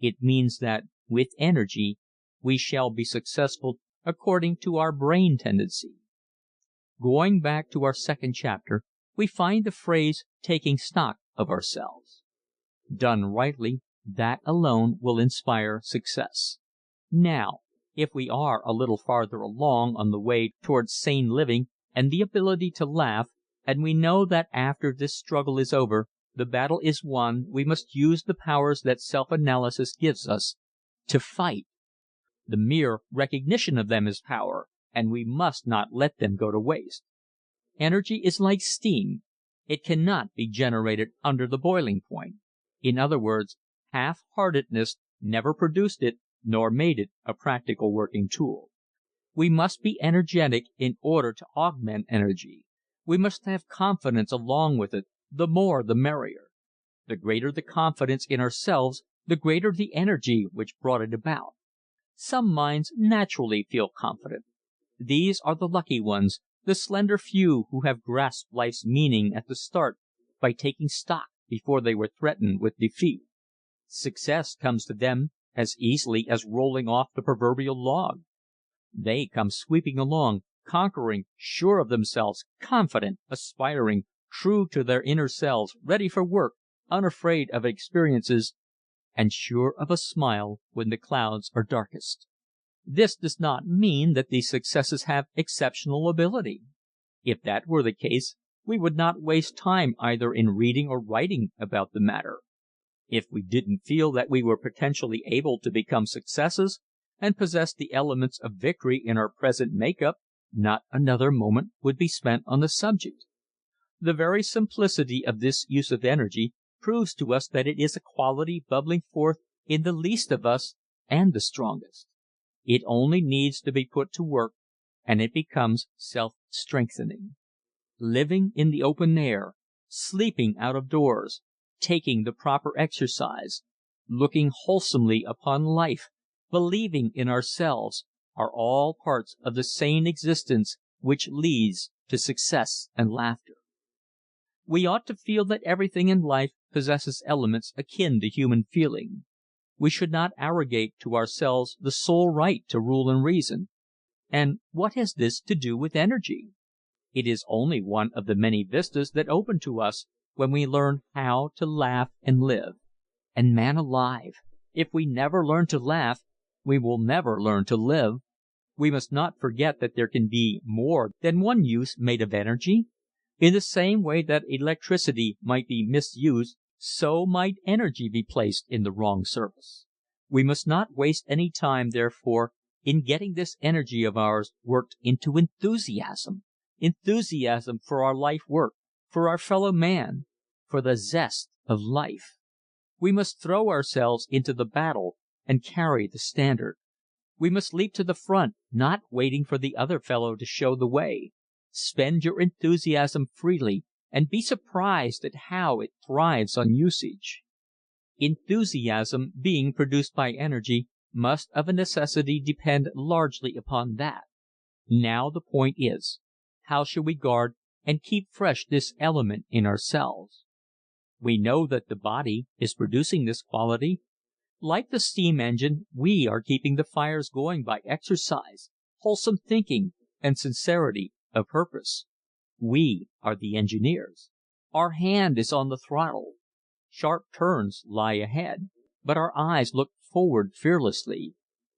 it means that, with energy, we shall be successful according to our brain tendency. Going back to our second chapter, we find the phrase taking stock of ourselves. Done rightly, that alone will inspire success. Now, if we are a little farther along on the way towards sane living and the ability to laugh, and we know that after this struggle is over, the battle is won, we must use the powers that self-analysis gives us to fight. The mere recognition of them is power, and we must not let them go to waste. Energy is like steam. It cannot be generated under the boiling point. In other words, half-heartedness never produced it, nor made it a practical working tool. We must be energetic in order to augment energy. We must have confidence along with it, the more the merrier. The greater the confidence in ourselves, the greater the energy which brought it about. Some minds naturally feel confident. These are the lucky ones, the slender few who have grasped life's meaning at the start by taking stock before they were threatened with defeat. Success comes to them as easily as rolling off the proverbial log. They come sweeping along, conquering, sure of themselves, confident, aspiring, true to their inner selves, ready for work, unafraid of experiences, and sure of a smile when the clouds are darkest. This does not mean that these successes have exceptional ability. If that were the case, we would not waste time either in reading or writing about the matter. If we didn't feel that we were potentially able to become successes and possess the elements of victory in our present make-up, not another moment would be spent on the subject. The very simplicity of this use of energy proves to us that it is a quality bubbling forth in the least of us and the strongest. It only needs to be put to work and it becomes self-strengthening. Living in the open air, sleeping out of doors, taking the proper exercise, looking wholesomely upon life, believing in ourselves, are all parts of the sane existence which leads to success and laughter. We ought to feel that everything in life possesses elements akin to human feeling. We should not arrogate to ourselves the sole right to rule and reason. And what has this to do with energy? It is only one of the many vistas that open to us when we learn how to laugh and live. And man alive, if we never learn to laugh, we will never learn to live. We must not forget that there can be more than one use made of energy. In the same way that electricity might be misused, so might energy be placed in the wrong service. We must not waste any time, therefore, in getting this energy of ours worked into enthusiasm. Enthusiasm for our life work, for our fellow man, for the zest of life. We must throw ourselves into the battle and carry the standard. We must leap to the front, not waiting for the other fellow to show the way. Spend your enthusiasm freely and be surprised at how it thrives on usage. Enthusiasm, being produced by energy, must of a necessity depend largely upon that. Now the point is, how shall we guard and keep fresh this element in ourselves? We know that the body is producing this quality. Like the steam engine, we are keeping the fires going by exercise, wholesome thinking, and sincerity of purpose. We are the engineers. Our hand is on the throttle. Sharp turns lie ahead, but our eyes look forward fearlessly.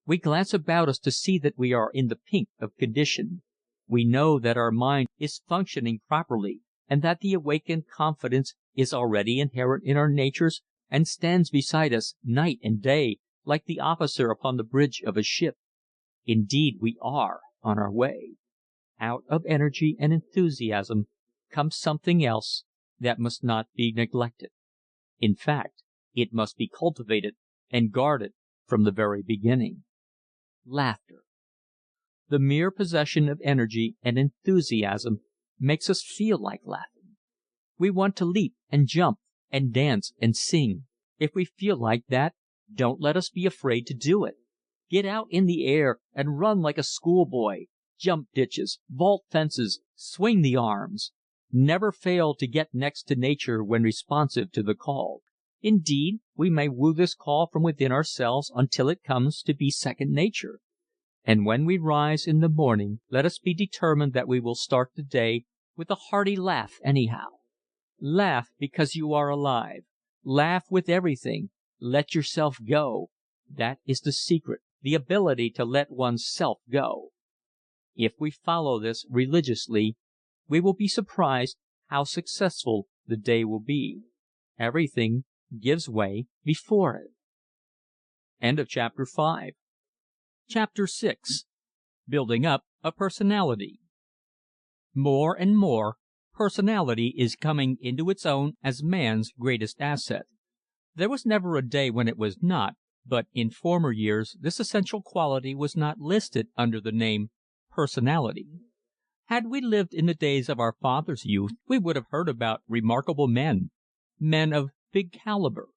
We glance about us to see that we are in the pink of condition. We know that our mind is functioning properly, and that the awakened confidence is already inherent in our natures and stands beside us night and day like the officer upon the bridge of a ship. Indeed, we are on our way. Out of energy and enthusiasm comes something else that must not be neglected. In fact, it must be cultivated and guarded from the very beginning. Laughter. The mere possession of energy and enthusiasm makes us feel like laughing. We want to leap and jump and dance and sing. If we feel like that, don't let us be afraid to do it. Get out in the air and run like a schoolboy. Jump ditches, vault fences, swing the arms. Never fail to get next to nature when responsive to the call. Indeed, we may woo this call from within ourselves until it comes to be second nature. And when we rise in the morning, let us be determined that we will start the day with a hearty laugh anyhow. Laugh because you are alive. Laugh with everything. Let yourself go. That is the secret, the ability to let one's self go. If we follow this religiously, we will be surprised how successful the day will be. Everything gives way before it. End of chapter 5. Chapter 6. Building up a personality. More and more, personality is coming into its own as man's greatest asset. There was never a day when it was not, But in former years this essential quality was not listed under the name personality. Had we lived in the days of our fathers' youth, we would have heard about remarkable men, men of big caliber,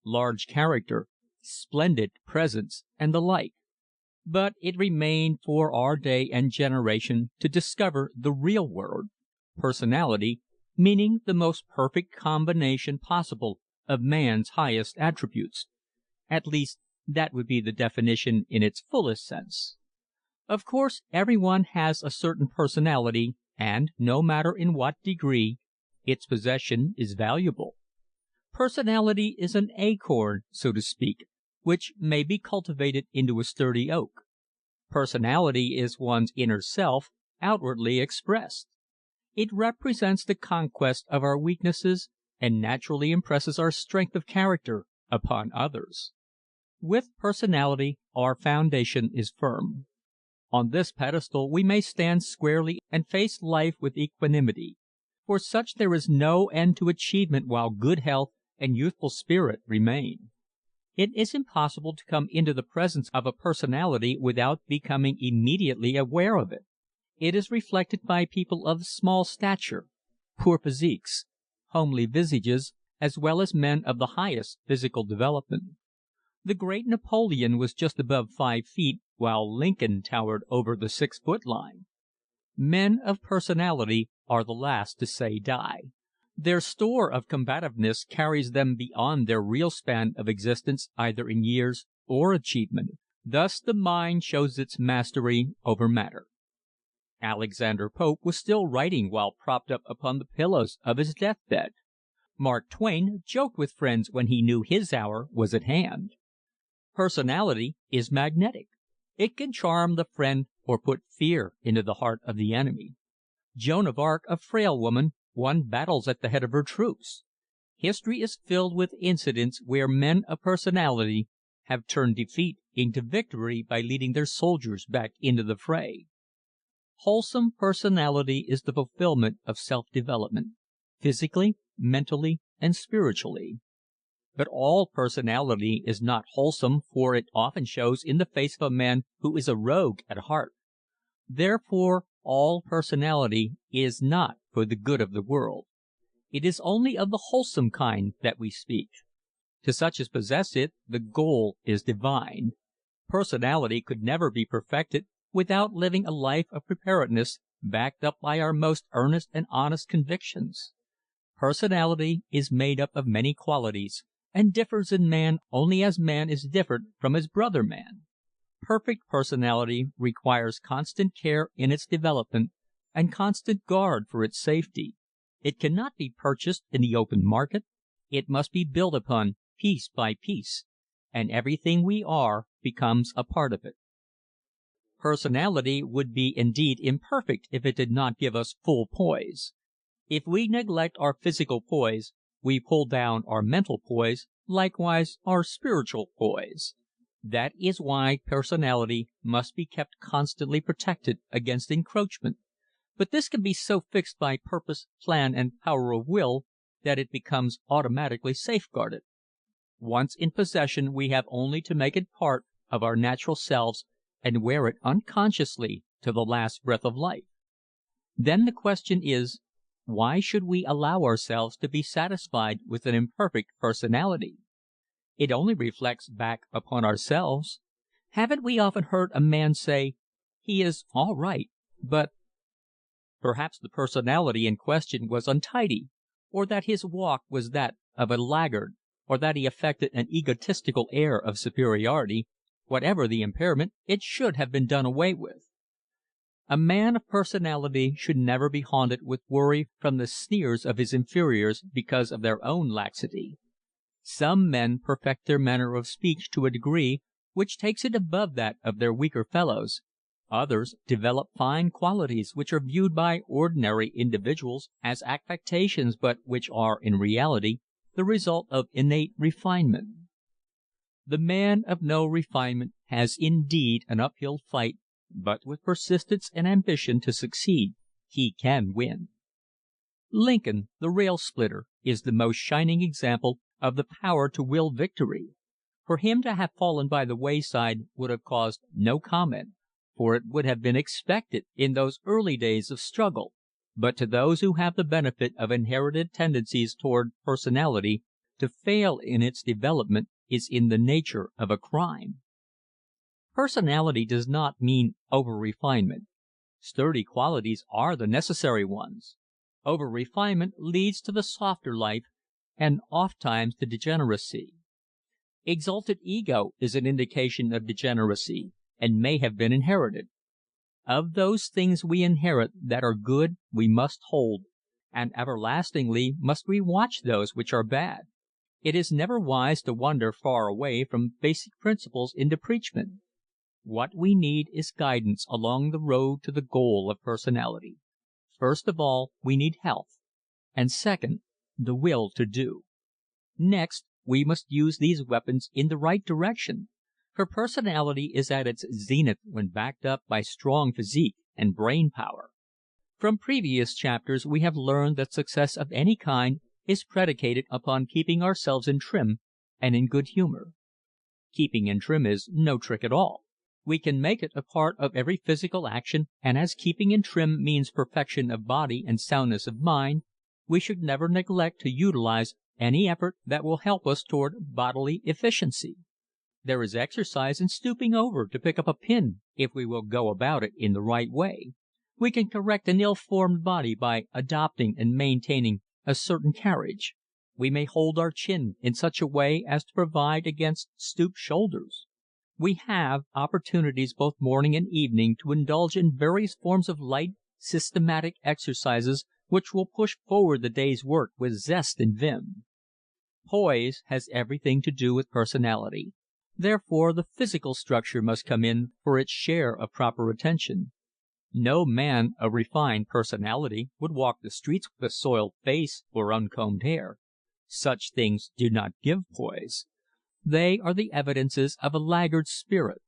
large character, splendid presence, and the like. But it remained for our day and generation to discover the real word, personality, meaning the most perfect combination possible of man's highest attributes. At least, that would be the definition in its fullest sense. Of course, everyone has a certain personality, and, no matter in what degree, its possession is valuable. Personality is an acorn, so to speak, which may be cultivated into a sturdy oak. Personality is one's inner self, outwardly expressed. It represents the conquest of our weaknesses and naturally impresses our strength of character upon others. With personality, our foundation is firm. On this pedestal we may stand squarely and face life with equanimity. For such there is no end to achievement while good health and youthful spirit remain. It is impossible to come into the presence of a personality without becoming immediately aware of it. It is reflected by people of small stature, poor physiques, homely visages, as well as men of the highest physical development. The great Napoleon was just above 5 feet, while Lincoln towered over the 6-foot line. Men of personality are the last to say die. Their store of combativeness carries them beyond their real span of existence either in years or achievement. Thus the mind shows its mastery over matter. Alexander Pope was still writing while propped up upon the pillows of his deathbed. Mark Twain joked with friends when he knew his hour was at hand. Personality is magnetic. It can charm the friend or put fear into the heart of the enemy. Joan of Arc, a frail woman, won battles at the head of her troops. History is filled with incidents where men of personality have turned defeat into victory by leading their soldiers back into the fray. Wholesome personality is the fulfillment of self-development, physically, mentally, and spiritually. But all personality is not wholesome, for it often shows in the face of a man who is a rogue at heart. Therefore, all personality is not for the good of the world. It is only of the wholesome kind that we speak. To such as possess it, the goal is divine. Personality could never be perfected without living a life of preparedness backed up by our most earnest and honest convictions. Personality is made up of many qualities and differs in man only as man is different from his brother man. Perfect personality requires constant care in its development and constant guard for its safety. It cannot be purchased in the open market. It must be built upon piece by piece, and everything we are becomes a part of it. Personality would be indeed imperfect if it did not give us full poise. If we neglect our physical poise, we pull down our mental poise, likewise our spiritual poise. That is why personality must be kept constantly protected against encroachment. But this can be so fixed by purpose, plan, and power of will that it becomes automatically safeguarded. Once in possession, we have only to make it part of our natural selves and wear it unconsciously to the last breath of life. Then the question is, why should we allow ourselves to be satisfied with an imperfect personality? It only reflects back upon ourselves. Haven't we often heard a man say, "He is all right, but..." Perhaps the personality in question was untidy, or that his walk was that of a laggard, or that he affected an egotistical air of superiority. Whatever the impairment, it should have been done away with. A man of personality should never be haunted with worry from the sneers of his inferiors because of their own laxity. Some men perfect their manner of speech to a degree which takes it above that of their weaker fellows. Others develop fine qualities which are viewed by ordinary individuals as affectations but which are in reality the result of innate refinement. The man of no refinement has indeed an uphill fight, but with persistence and ambition to succeed he can win. Lincoln, the rail splitter, is the most shining example of the power to will victory. For him to have fallen by the wayside would have caused no comment, for it would have been expected in those early days of struggle. But to those who have the benefit of inherited tendencies toward personality, to fail in its development is in the nature of a crime. Personality does not mean over-refinement. Sturdy qualities are the necessary ones. Over-refinement leads to the softer life and ofttimes to degeneracy. Exalted ego is an indication of degeneracy and may have been inherited. Of those things we inherit that are good we must hold, and everlastingly must we watch those which are bad. It is never wise to wander far away from basic principles in depreachment. What we need is guidance along the road to the goal of personality. First of all, we need health, and second, the will to do. Next, we must use these weapons in the right direction, for personality is at its zenith when backed up by strong physique and brain power. From previous chapters we have learned that success of any kind is predicated upon keeping ourselves in trim and in good humor. Keeping in trim is no trick at all. We can make it a part of every physical action, and as keeping in trim means perfection of body and soundness of mind, we should never neglect to utilize any effort that will help us toward bodily efficiency. There is exercise in stooping over to pick up a pin if we will go about it in the right way. We can correct an ill-formed body by adopting and maintaining a certain carriage. We may hold our chin in such a way as to provide against stooped shoulders. We have opportunities both morning and evening to indulge in various forms of light, systematic exercises which will push forward the day's work with zest and vim. Poise has everything to do with personality. Therefore, the physical structure must come in for its share of proper attention. No man of refined personality would walk the streets with a soiled face or uncombed hair. Such things do not give poise. They are the evidences of a laggard spirit.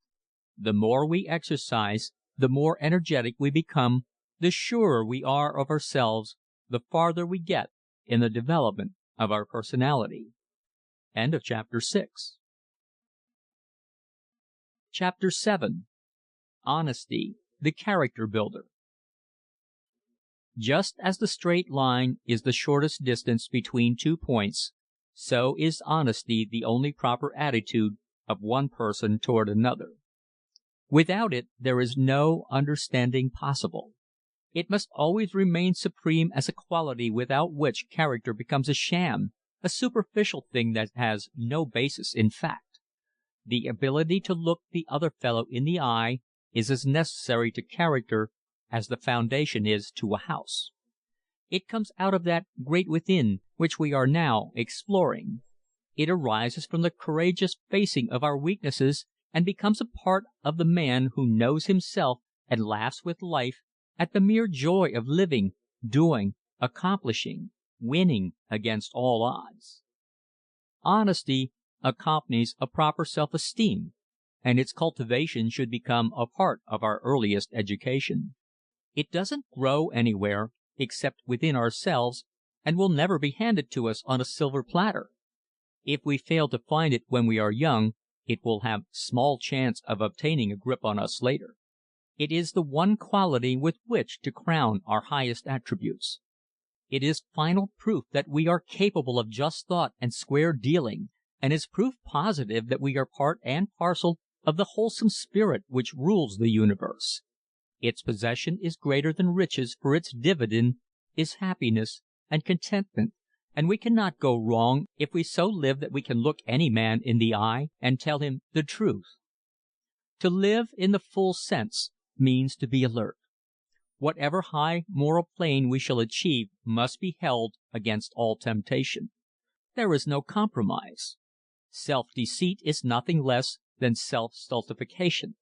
The more we exercise, the more energetic we become, the surer we are of ourselves, the farther we get in the development of our personality. End of chapter 6. Chapter 7. Honesty, the character builder. Just as the straight line is the shortest distance between 2 points, so is honesty the only proper attitude of one person toward another. Without it, there is no understanding possible. It must always remain supreme as a quality without which character becomes a sham, a superficial thing that has no basis in fact. The ability to look the other fellow in the eye is as necessary to character as the foundation is to a house. It comes out of that great within which we are now exploring. It arises from the courageous facing of our weaknesses and becomes a part of the man who knows himself and laughs with life at the mere joy of living, doing, accomplishing, winning against all odds. Honesty accompanies a proper self-esteem, and its cultivation should become a part of our earliest education. It doesn't grow anywhere except within ourselves, and will never be handed to us on a silver platter. If we fail to find it when we are young, it will have small chance of obtaining a grip on us later. It is the one quality with which to crown our highest attributes. It is final proof that we are capable of just thought and square dealing, and is proof positive that we are part and parcel of the wholesome spirit which rules the universe. Its possession is greater than riches, for its dividend is happiness and contentment, and we cannot go wrong if we so live that we can look any man in the eye and tell him the truth. To live in the full sense means to be alert. Whatever high moral plane we shall achieve must be held against all temptation. There is no compromise. Self-deceit is nothing less than self-stultification.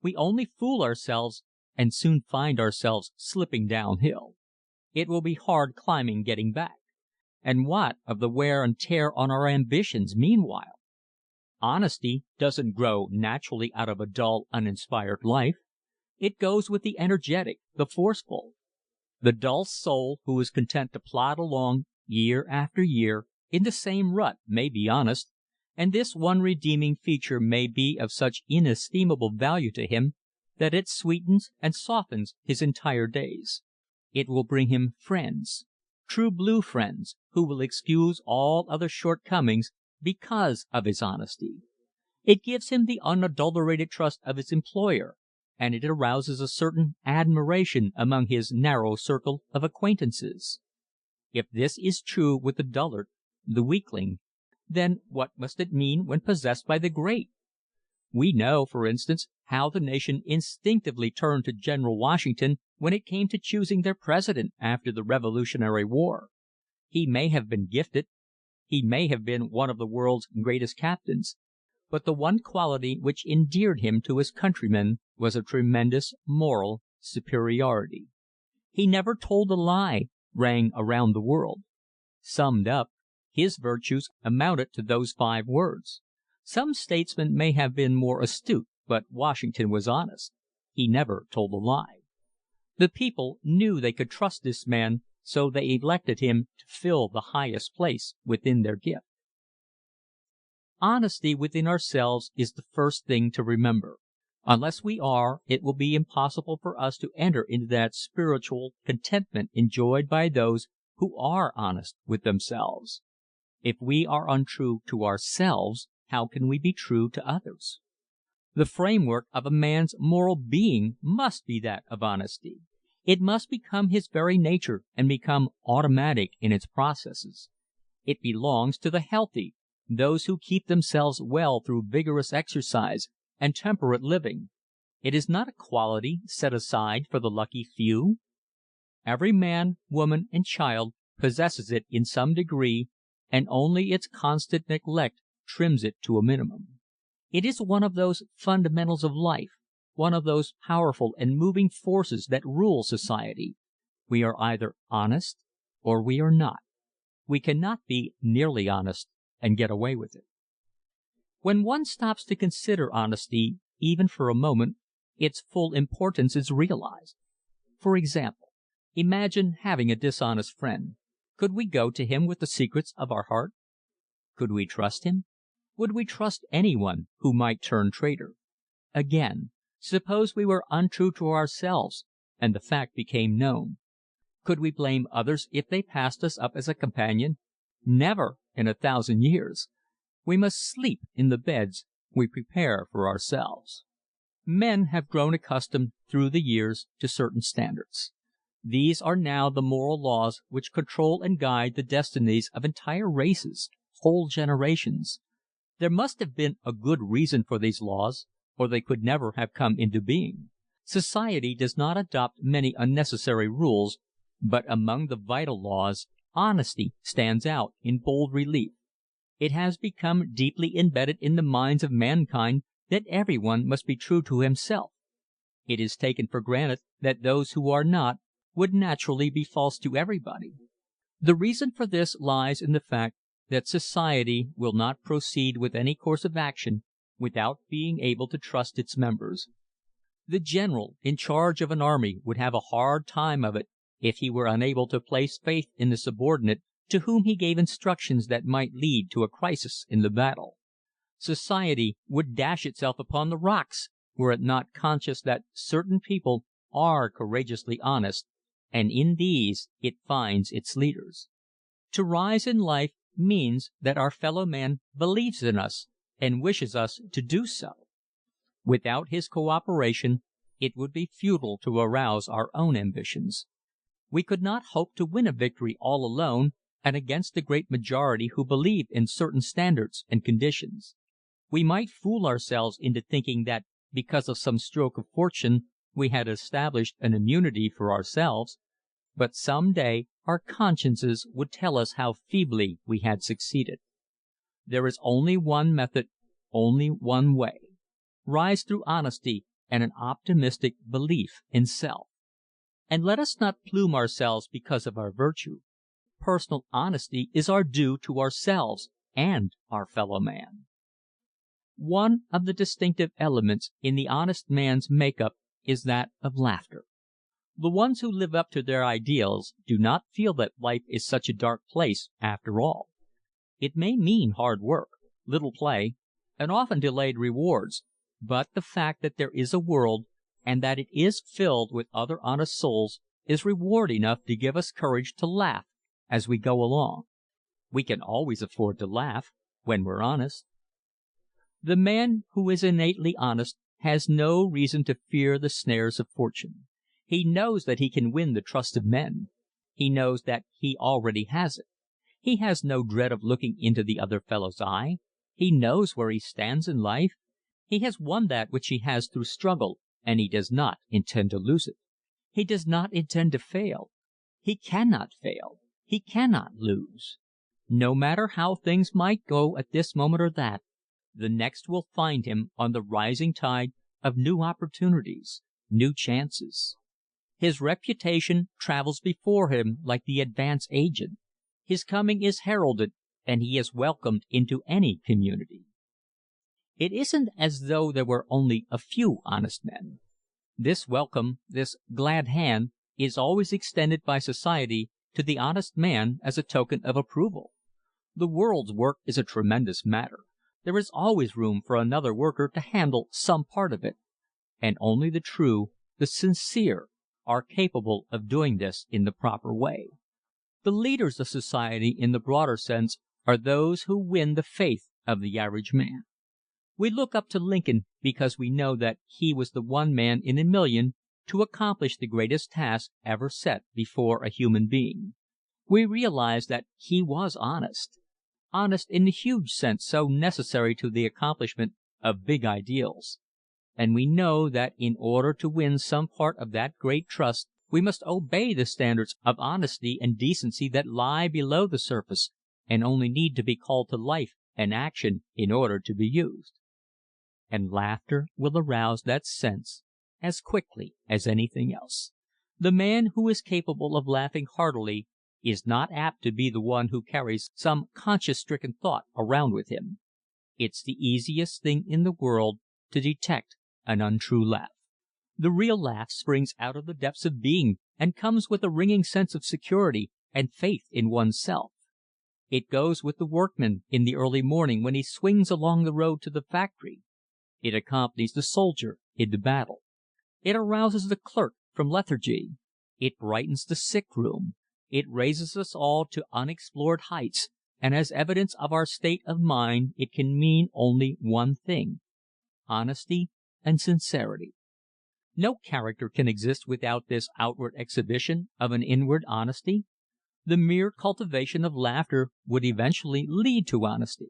We only fool ourselves and soon find ourselves slipping downhill. It will be hard climbing getting back. And what of the wear and tear on our ambitions meanwhile? Honesty doesn't grow naturally out of a dull, uninspired life. It goes with the energetic, the forceful. The dull soul who is content to plod along year after year in the same rut may be honest, And this one redeeming feature may be of such inestimable value to him that it sweetens and softens his entire days. It will bring him friends, true blue friends, who will excuse all other shortcomings because of his honesty. It gives him the unadulterated trust of his employer, and it arouses a certain admiration among his narrow circle of acquaintances. If this is true with the dullard, the weakling, then what must it mean when possessed by the great? We know, for instance, how the nation instinctively turned to General Washington when it came to choosing their president after the Revolutionary War. He may have been gifted, he may have been one of the world's greatest captains, but the one quality which endeared him to his countrymen was a tremendous moral superiority. He never told a lie, rang around the world. Summed up, his virtues amounted to those 5 words. Some statesmen may have been more astute, but Washington was honest. He never told a lie. The people knew they could trust this man, so they elected him to fill the highest place within their gift. Honesty within ourselves is the first thing to remember. Unless we are, it will be impossible for us to enter into that spiritual contentment enjoyed by those who are honest with themselves. If we are untrue to ourselves, how can we be true to others? The framework of a man's moral being must be that of honesty. It must become his very nature and become automatic in its processes. It belongs to the healthy, those who keep themselves well through vigorous exercise and temperate living. It is not a quality set aside for the lucky few. Every man, woman, and child possesses it in some degree, and only its constant neglect trims it to a minimum. It is one of those fundamentals of life, one of those powerful and moving forces that rule society. We are either honest or we are not. We cannot be nearly honest and get away with it. When one stops to consider honesty, even for a moment, its full importance is realized. For example, imagine having a dishonest friend. Could we go to him with the secrets of our heart? Could we trust him? Would we trust anyone who might turn traitor? Again, suppose we were untrue to ourselves and the fact became known. Could we blame others if they passed us up as a companion? Never in 1,000 years. We must sleep in the beds we prepare for ourselves. Men have grown accustomed through the years to certain standards. These are now the moral laws which control and guide the destinies of entire races, whole generations. There must have been a good reason for these laws, or they could never have come into being. Society does not adopt many unnecessary rules, but among the vital laws, honesty stands out in bold relief. It has become deeply embedded in the minds of mankind that everyone must be true to himself. It is taken for granted that those who are not would naturally be false to everybody. The reason for this lies in the fact that society will not proceed with any course of action without being able to trust its members. The general in charge of an army would have a hard time of it if he were unable to place faith in the subordinate to whom he gave instructions that might lead to a crisis in the battle. Society would dash itself upon the rocks were it not conscious that certain people are courageously honest, and in these it finds its leaders. To rise in life means that our fellow man believes in us and wishes us to do so. Without his cooperation, it would be futile to arouse our own ambitions. We could not hope to win a victory all alone and against the great majority who believe in certain standards and conditions. We might fool ourselves into thinking that because of some stroke of fortune we had established an immunity for ourselves, but some day our consciences would tell us how feebly we had succeeded. There is only one method, only one way. Rise through honesty and an optimistic belief in self. And let us not plume ourselves because of our virtue. Personal honesty is our due to ourselves and our fellow man. One of the distinctive elements in the honest man's make-up is that of laughter. The ones who live up to their ideals do not feel that life is such a dark place after all. It may mean hard work. little play, and often delayed rewards, but the fact that there is a world and that it is filled with other honest souls is reward enough to give us courage to laugh as we go along. We can always afford to laugh when we're honest. The man who is innately honest has no reason to fear the snares of fortune. He knows that he can win the trust of men. He knows that he already has it. He has no dread of looking into the other fellow's eye. He knows where he stands in life. He has won that which he has through struggle, and he does not intend to lose it. He does not intend to fail. He cannot fail. He cannot lose. No matter how things might go at this moment or that, the next will find him on the rising tide of new opportunities, new chances. His reputation travels before him like the advance agent. His coming is heralded, and he is welcomed into any community. It isn't as though there were only a few honest men. This welcome, this glad hand, is always extended by society to the honest man as a token of approval. The world's work is a tremendous matter. There is always room for another worker to handle some part of it. And only the true, the sincere, are capable of doing this in the proper way. The leaders of society in the broader sense are those who win the faith of the average man. We look up to Lincoln because we know that he was the one man in a million to accomplish the greatest task ever set before a human being. We realize that he was honest. Honest in the huge sense so necessary to the accomplishment of big ideals. And we know that in order to win some part of that great trust, we must obey the standards of honesty and decency that lie below the surface and only need to be called to life and action in order to be used. And laughter will arouse that sense as quickly as anything else. The man who is capable of laughing heartily is not apt to be the one who carries some conscience-stricken thought around with him. It's the easiest thing in the world to detect an untrue laugh. The real laugh springs out of the depths of being and comes with a ringing sense of security and faith in oneself. It goes with the workman in the early morning when he swings along the road to the factory. It accompanies the soldier into battle. It arouses the clerk from lethargy. It brightens the sick room. It raises us all to unexplored heights, and as evidence of our state of mind it can mean only one thing: honesty and sincerity. No character can exist without this outward exhibition of an inward honesty. The mere cultivation of laughter would eventually lead to honesty.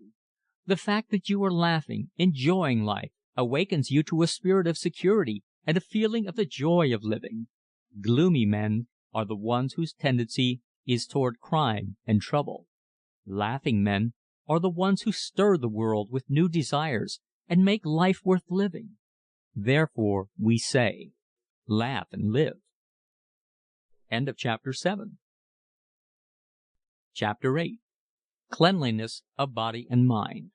The fact that you are laughing, enjoying life, awakens you to a spirit of security and a feeling of the joy of living. Gloomy men are the ones whose tendency is toward crime and trouble. Laughing men are the ones who stir the world with new desires and make life worth living. Therefore we say, laugh and live. End of chapter 7. Chapter 8. Cleanliness of Body and Mind.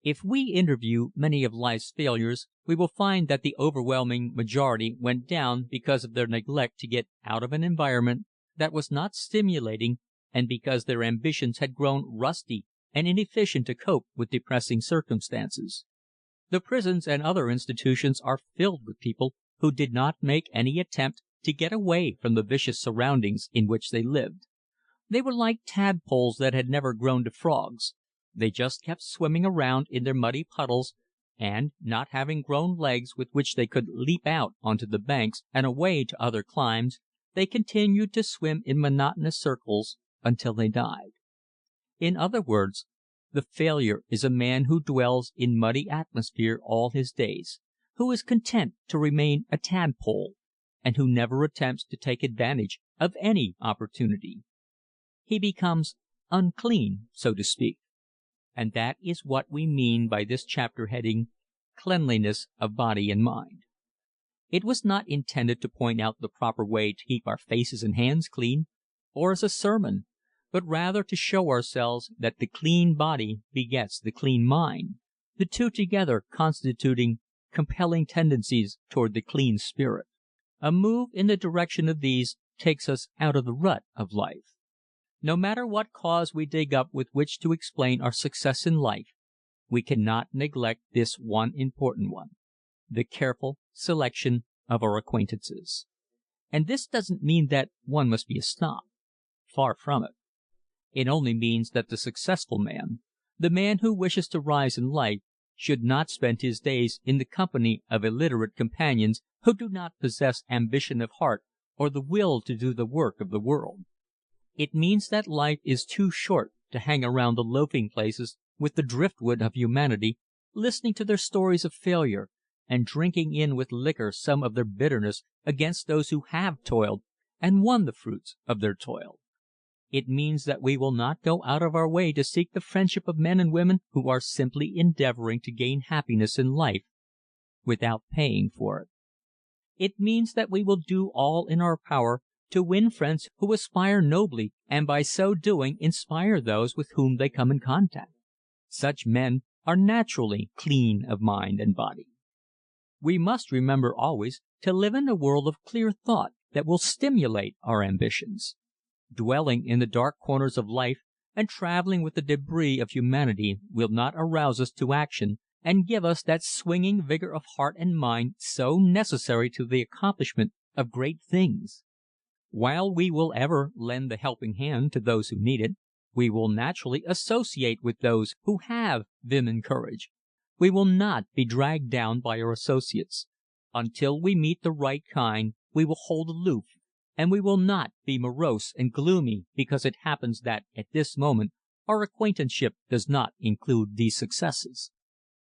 If we interview many of life's failures, we will find that the overwhelming majority went down because of their neglect to get out of an environment that was not stimulating and because their ambitions had grown rusty and inefficient to cope with depressing circumstances. The prisons and other institutions are filled with people who did not make any attempt to get away from the vicious surroundings in which they lived. They were like tadpoles that had never grown to frogs. They just kept swimming around in their muddy puddles, and, not having grown legs with which they could leap out onto the banks and away to other climes, they continued to swim in monotonous circles until they died. In other words, the failure is a man who dwells in muddy atmosphere all his days, who is content to remain a tadpole, and who never attempts to take advantage of any opportunity. He becomes unclean, so to speak. And that is what we mean by this chapter heading, Cleanliness of Body and Mind. It was not intended to point out the proper way to keep our faces and hands clean, or as a sermon, but rather to show ourselves that the clean body begets the clean mind, the two together constituting compelling tendencies toward the clean spirit. A move in the direction of these takes us out of the rut of life. No matter what cause we dig up with which to explain our success in life, we cannot neglect this one important one: the careful selection of our acquaintances. And this doesn't mean that one must be a snob. Far from it. It only means that the successful man, the man who wishes to rise in life, should not spend his days in the company of illiterate companions who do not possess ambition of heart or the will to do the work of the world. It means that life is too short to hang around the loafing places with the driftwood of humanity, listening to their stories of failure, and drinking in with liquor some of their bitterness against those who have toiled and won the fruits of their toil. It means that we will not go out of our way to seek the friendship of men and women who are simply endeavoring to gain happiness in life without paying for it. It means that we will do all in our power to win friends who aspire nobly and by so doing inspire those with whom they come in contact. Such men are naturally clean of mind and body. We must remember always to live in a world of clear thought that will stimulate our ambitions. Dwelling in the dark corners of life and traveling with the debris of humanity will not arouse us to action and give us that swinging vigor of heart and mind so necessary to the accomplishment of great things. While we will ever lend the helping hand to those who need it, we will naturally associate with those who have vim and courage. We will not be dragged down by our associates. Until we meet the right kind, we will hold aloof, and we will not be morose and gloomy because it happens that at this moment our acquaintanceship does not include these successes.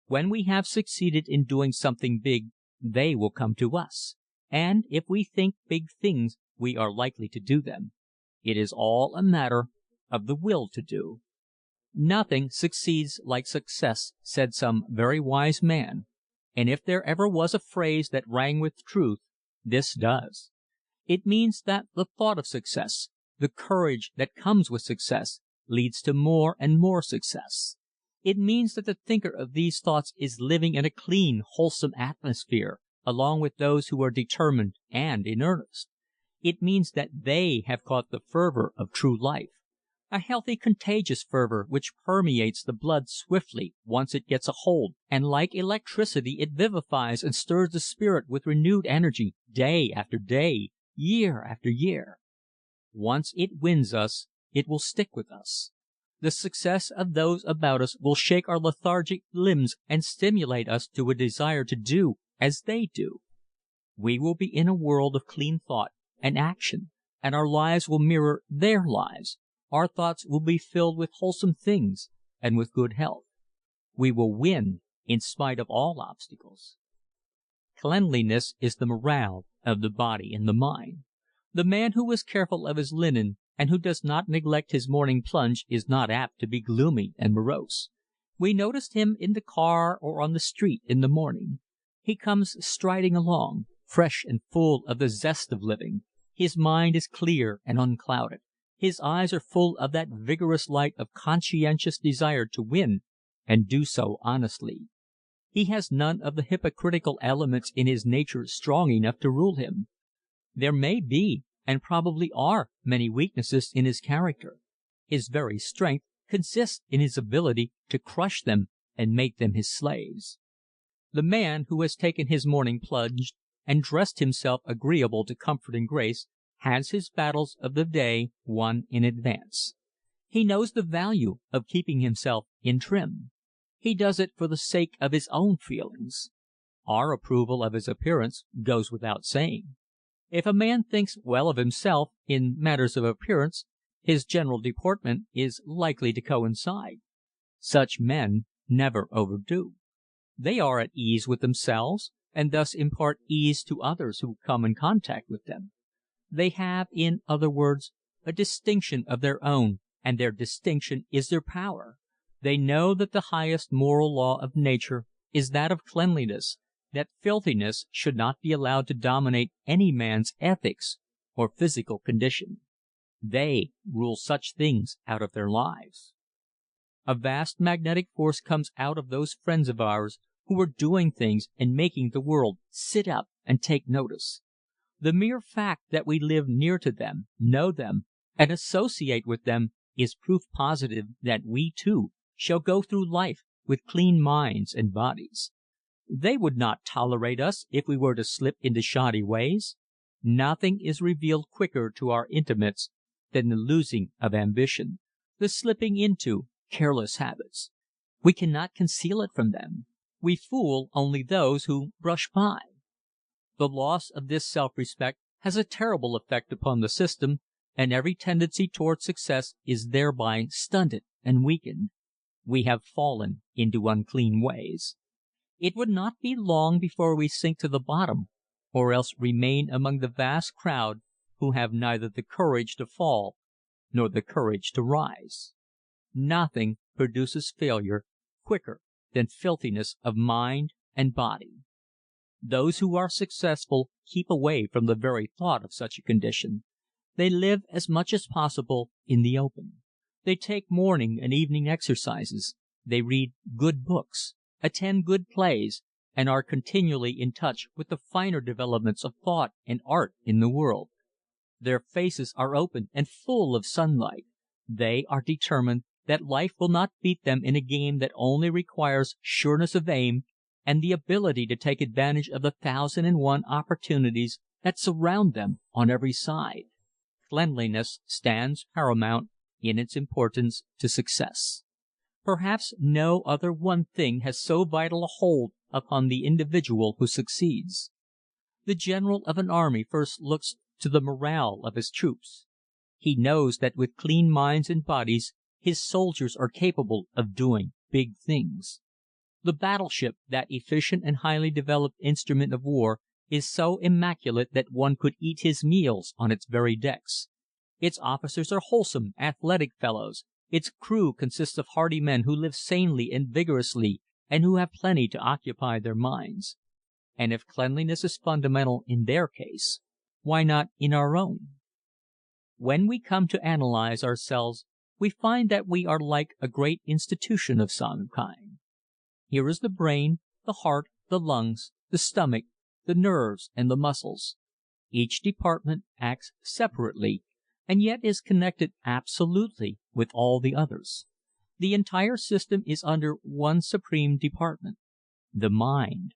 When we have succeeded in doing something big, they will come to us, and if we think big things, we are likely to do them. It is all a matter of the will to do. Nothing succeeds like success, said some very wise man, and if there ever was a phrase that rang with truth, this does. It means that the thought of success, the courage that comes with success, leads to more and more success. It means that the thinker of these thoughts is living in a clean, wholesome atmosphere, along with those who are determined and in earnest. It means that they have caught the fervor of true life, a healthy, contagious fervor which permeates the blood swiftly once it gets a hold, and like electricity it vivifies and stirs the spirit with renewed energy day after day, year after year. Once it wins us, it will stick with us. The success of those about us will shake our lethargic limbs and stimulate us to a desire to do as they do. We will be in a world of clean thought and action, and our lives will mirror their lives. Our thoughts will be filled with wholesome things and with good health. We will win in spite of all obstacles. Cleanliness is the morale of the body and the mind. The man who is careful of his linen and who does not neglect his morning plunge is not apt to be gloomy and morose. We noticed him in the car or on the street in the morning. He comes striding along, fresh and full of the zest of living. His mind is clear and unclouded. His eyes are full of that vigorous light of conscientious desire to win and do so honestly. He has none of the hypocritical elements in his nature strong enough to rule him. There may be, and probably are, many weaknesses in his character. His very strength consists in his ability to crush them and make them his slaves. The man who has taken his morning plunge and dressed himself agreeable to comfort and grace has his battles of the day won in advance. He knows the value of keeping himself in trim. He does it for the sake of his own feelings. Our approval of his appearance goes without saying. If a man thinks well of himself in matters of appearance, his general deportment is likely to coincide. Such men never overdo. They are at ease with themselves, and thus impart ease to others who come in contact with them. They have, in other words, a distinction of their own, and their distinction is their power. They know that the highest moral law of nature is that of cleanliness, that filthiness should not be allowed to dominate any man's ethics or physical condition. They rule such things out of their lives. A vast magnetic force comes out of those friends of ours who are doing things and making the world sit up and take notice. The mere fact that we live near to them, know them, and associate with them is proof positive that we, too, shall go through life with clean minds and bodies. They would not tolerate us if we were to slip into shoddy ways. Nothing is revealed quicker to our intimates than the losing of ambition, the slipping into careless habits. We cannot conceal it from them. We fool only those who brush by. The loss of this self-respect has a terrible effect upon the system, and every tendency toward success is thereby stunted and weakened. We have fallen into unclean ways. It would not be long before we sink to the bottom, or else remain among the vast crowd who have neither the courage to fall nor the courage to rise. Nothing produces failure quicker than filthiness of mind and body. Those who are successful keep away from the very thought of such a condition. They live as much as possible in the open. They take morning and evening exercises. They read good books, attend good plays, and are continually in touch with the finer developments of thought and art in the world. Their faces are open and full of sunlight. They are determined that life will not beat them in a game that only requires sureness of aim and the ability to take advantage of the 1,001 opportunities that surround them on every side. Cleanliness stands paramount in its importance to success. Perhaps no other one thing has so vital a hold upon the individual who succeeds. The general of an army first looks to the morale of his troops. He knows that with clean minds and bodies his soldiers are capable of doing big things. The battleship, that efficient and highly developed instrument of war, is so immaculate that one could eat his meals on its very decks. Its officers are wholesome, athletic fellows. Its crew consists of hardy men who live sanely and vigorously and who have plenty to occupy their minds. And if cleanliness is fundamental in their case, why not in our own? When we come to analyze ourselves, we find that we are like a great institution of some kind. Here is the brain, the heart, the lungs, the stomach, the nerves, and the muscles. Each department acts separately, and yet is connected absolutely with all the others. The entire system is under one supreme department, the mind.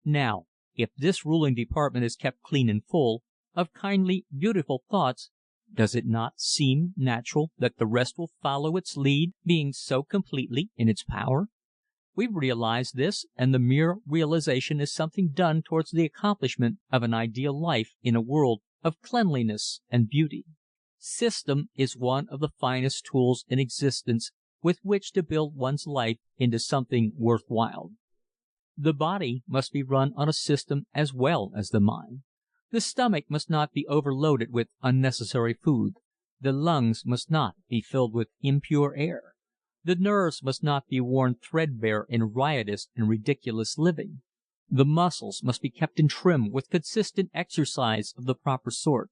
Now, if this ruling department is kept clean and full of kindly, beautiful thoughts, does it not seem natural that the rest will follow its lead, being so completely in its power? We realize this, and the mere realization is something done towards the accomplishment of an ideal life in a world of cleanliness and beauty. System is one of the finest tools in existence with which to build one's life into something worthwhile. The body must be run on a system as well as the mind. The stomach must not be overloaded with unnecessary food. The lungs must not be filled with impure air. The nerves must not be worn threadbare in riotous and ridiculous living. The muscles must be kept in trim with consistent exercise of the proper sort.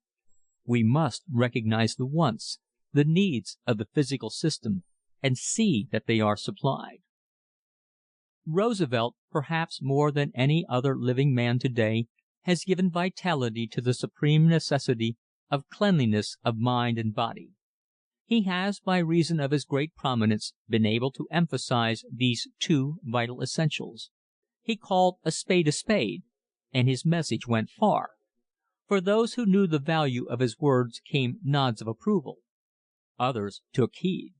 We must recognize the wants, the needs of the physical system, and see that they are supplied. Roosevelt, perhaps more than any other living man today, has given vitality to the supreme necessity of cleanliness of mind and body. He has, by reason of his great prominence, been able to emphasize these two vital essentials. He called a spade, and his message went far. For those who knew the value of his words came nods of approval. Others took heed.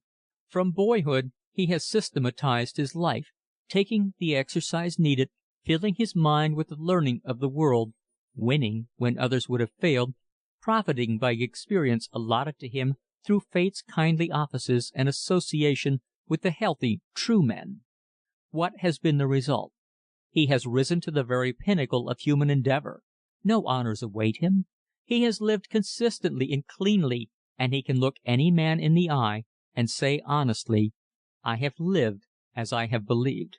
From boyhood he has systematized his life, taking the exercise needed, filling his mind with the learning of the world, winning when others would have failed, profiting by experience allotted to him through fate's kindly offices and association with the healthy, true men. What has been the result? He has risen to the very pinnacle of human endeavor. No honors await him. He has lived consistently and cleanly, and he can look any man in the eye and say honestly, "I have lived as I have believed."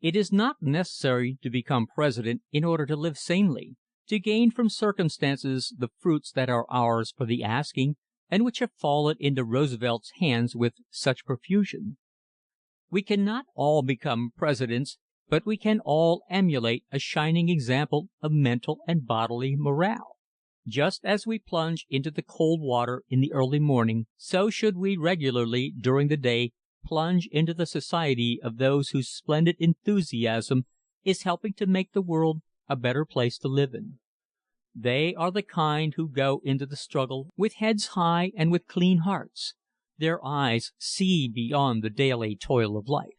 It is not necessary to become president in order to live sanely, to gain from circumstances the fruits that are ours for the asking and which have fallen into Roosevelt's hands with such profusion. We cannot all become presidents, but we can all emulate a shining example of mental and bodily morale. Just as we plunge into the cold water in the early morning, so should we regularly during the day plunge into the society of those whose splendid enthusiasm is helping to make the world a better place to live in. They are the kind who go into the struggle with heads high and with clean hearts. Their eyes see beyond the daily toil of life.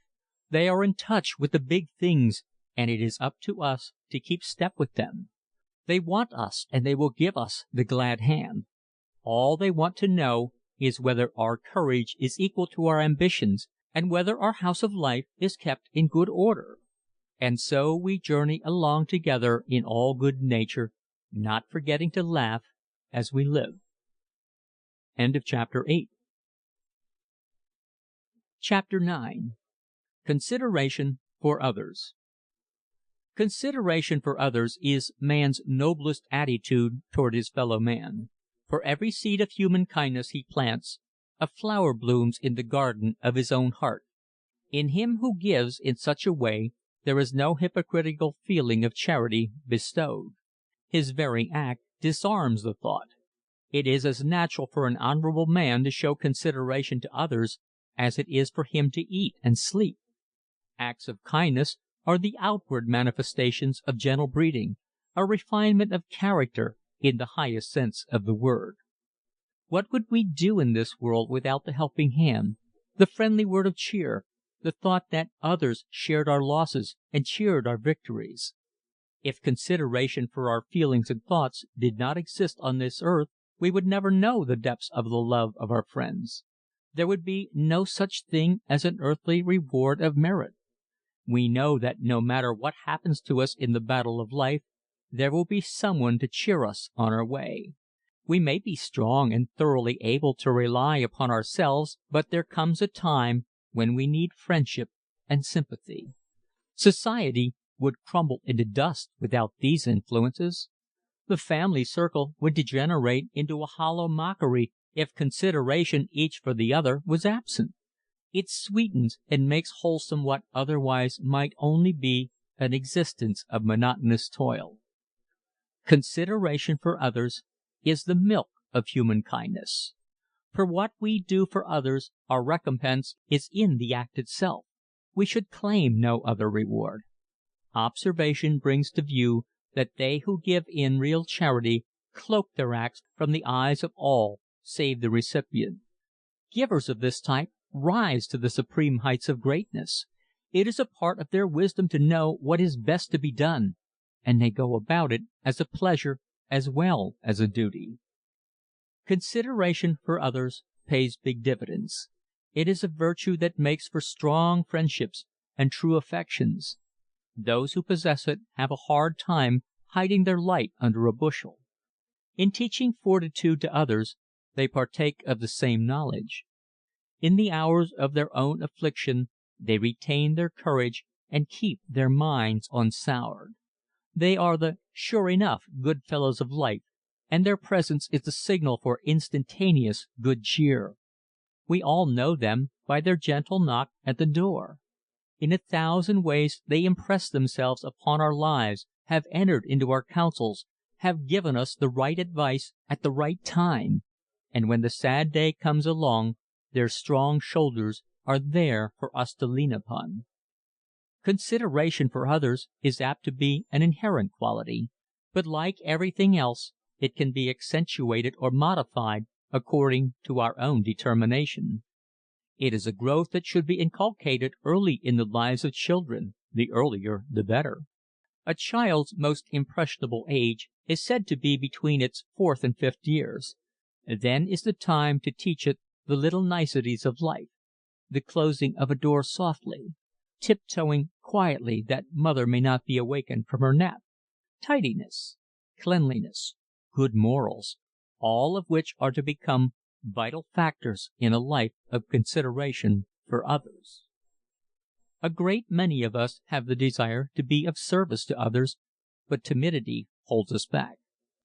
They are in touch with the big things, and it is up to us to keep step with them. They want us, and they will give us the glad hand. All they want to know is whether our courage is equal to our ambitions, and whether our house of life is kept in good order. And so we journey along together in all good nature, not forgetting to laugh as we live. End of chapter 8. Chapter 9. Consideration for others. Consideration for others is man's noblest attitude toward his fellow man. For every seed of human kindness he plants, a flower blooms in the garden of his own heart. In him who gives in such a way, there is no hypocritical feeling of charity bestowed. His very act disarms the thought. It is as natural for an honorable man to show consideration to others as it is for him to eat and sleep. Acts of kindness are the outward manifestations of gentle breeding, a refinement of character in the highest sense of the word. What would we do in this world without the helping hand, the friendly word of cheer, the thought that others shared our losses and cheered our victories? If consideration for our feelings and thoughts did not exist on this earth, we would never know the depths of the love of our friends. There would be no such thing as an earthly reward of merit. We know that no matter what happens to us in the battle of life, there will be someone to cheer us on our way. We may be strong and thoroughly able to rely upon ourselves, but there comes a time when we need friendship and sympathy. Society would crumble into dust without these influences. The family circle would degenerate into a hollow mockery if consideration each for the other was absent. It sweetens and makes wholesome what otherwise might only be an existence of monotonous toil. Consideration for others is the milk of human kindness. For what we do for others, our recompense is in the act itself. We should claim no other reward. Observation brings to view that they who give in real charity cloak their acts from the eyes of all save the recipient. Givers of this type rise to the supreme heights of greatness. It is a part of their wisdom to know what is best to be done, and they go about it as a pleasure as well as a duty. Consideration for others pays big dividends. It is a virtue that makes for strong friendships and true affections. Those who possess it have a hard time hiding their light under a bushel. In teaching fortitude to others, they partake of the same knowledge. In the hours of their own affliction, they retain their courage and keep their minds unsoured. They are the sure enough good fellows of life, and their presence is the signal for instantaneous good cheer. We all know them by their gentle knock at the door. In 1,000 ways they impress themselves upon our lives, have entered into our counsels, have given us the right advice at the right time, and when the sad day comes along, their strong shoulders are there for us to lean upon. Consideration for others is apt to be an inherent quality, but like everything else, it can be accentuated or modified according to our own determination. It is a growth that should be inculcated early in the lives of children, the earlier the better. A child's most impressionable age is said to be between its 4th and 5th years. Then is the time to teach it the little niceties of life, the closing of a door softly, tiptoeing quietly that mother may not be awakened from her nap, tidiness, cleanliness, good morals, all of which are to become vital factors in a life of consideration for others. A great many of us have the desire to be of service to others, but timidity holds us back.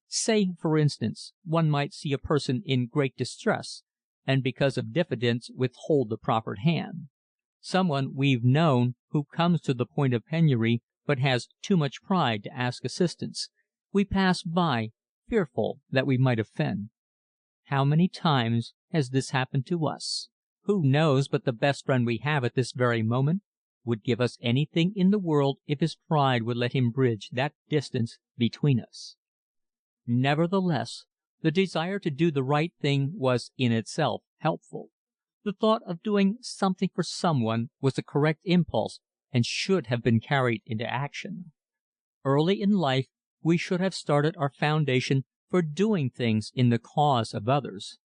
Say, for instance, one might see a person in great distress, and because of diffidence withhold the proffered hand. Someone we've known who comes to the point of penury, but has too much pride to ask assistance. We pass by, fearful that we might offend. How many times has this happened to us? Who knows but the best friend we have at this very moment would give us anything in the world if his pride would let him bridge that distance between us. Nevertheless, the desire to do the right thing was in itself helpful. The thought of doing something for someone was a correct impulse and should have been carried into action. Early in life we should have started our foundation for doing things in the cause of others.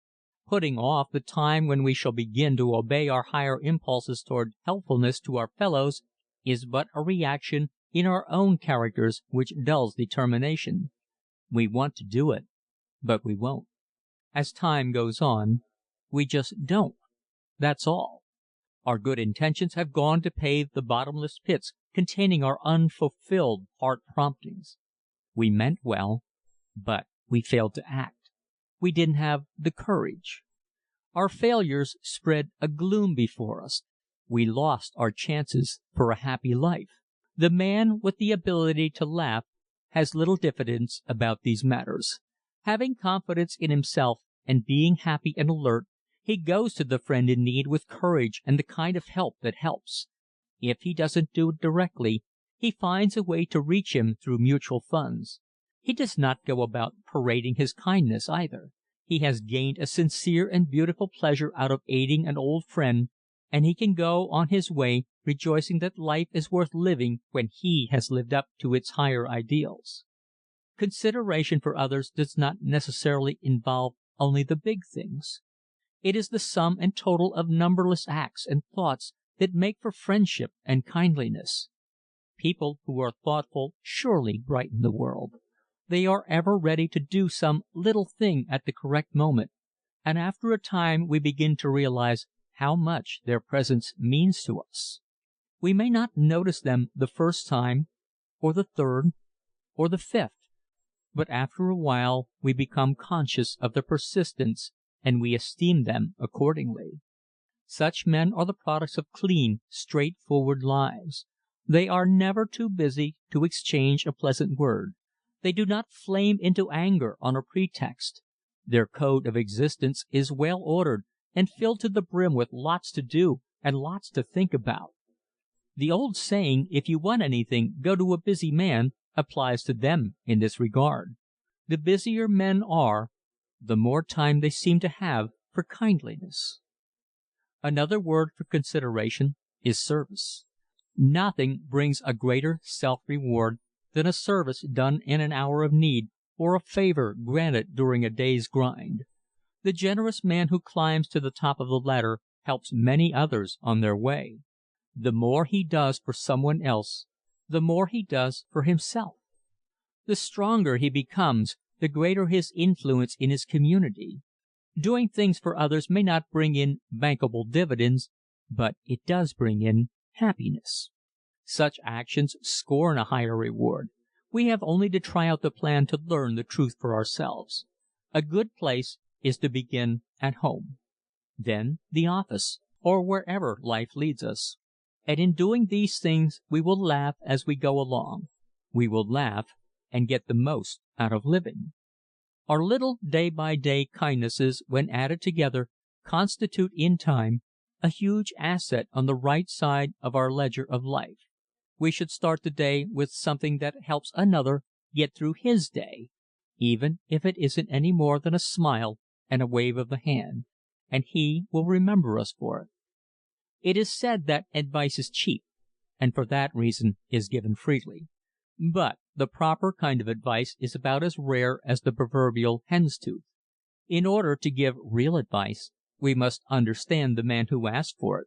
Putting off the time when we shall begin to obey our higher impulses toward helpfulness to our fellows is but a reaction in our own characters which dulls determination. We want to do it, but we won't. As time goes on, we just don't. That's all. Our good intentions have gone to pave the bottomless pits containing our unfulfilled heart promptings. We meant well, but we failed to act. We didn't have the courage. Our failures spread a gloom before us. We lost our chances for a happy life. The man with the ability to laugh has little diffidence about these matters. Having confidence in himself and being happy and alert, he goes to the friend in need with courage and the kind of help that helps. If he doesn't do it directly, he finds a way to reach him through mutual funds. He does not go about parading his kindness either. He has gained a sincere and beautiful pleasure out of aiding an old friend, and he can go on his way rejoicing that life is worth living when he has lived up to its higher ideals. Consideration for others does not necessarily involve only the big things. It is the sum and total of numberless acts and thoughts that make for friendship and kindliness. People who are thoughtful surely brighten the world. They are ever ready to do some little thing at the correct moment, and after a time we begin to realize how much their presence means to us. We may not notice them the first time, or the third, or the fifth, but after a while we become conscious of their persistence and we esteem them accordingly. Such men are the products of clean, straightforward lives. They are never too busy to exchange a pleasant word. They do not flame into anger on a pretext. Their code of existence is well ordered and filled to the brim with lots to do and lots to think about. The old saying, "If you want anything, go to a busy man," applies to them in this regard. The busier men are, the more time they seem to have for kindliness. Another word for consideration is service. Nothing brings a greater self-reward than a service done in an hour of need or a favor granted during a day's grind. The generous man who climbs to the top of the ladder helps many others on their way. The more he does for someone else, the more he does for himself. The stronger he becomes, the greater his influence in his community. Doing things for others may not bring in bankable dividends, but it does bring in happiness. Such actions scorn a higher reward. We have only to try out the plan to learn the truth for ourselves. A good place is to begin at home, then the office, or wherever life leads us. And in doing these things we will laugh as we go along. We will laugh and get the most out of living. Our little day-by-day kindnesses, when added together, constitute in time a huge asset on the right side of our ledger of life. We should start the day with something that helps another get through his day, even if it isn't any more than a smile and a wave of the hand, and he will remember us for it. It is said that advice is cheap, and for that reason is given freely. But the proper kind of advice is about as rare as the proverbial hen's tooth. In order to give real advice, we must understand the man who asks for it.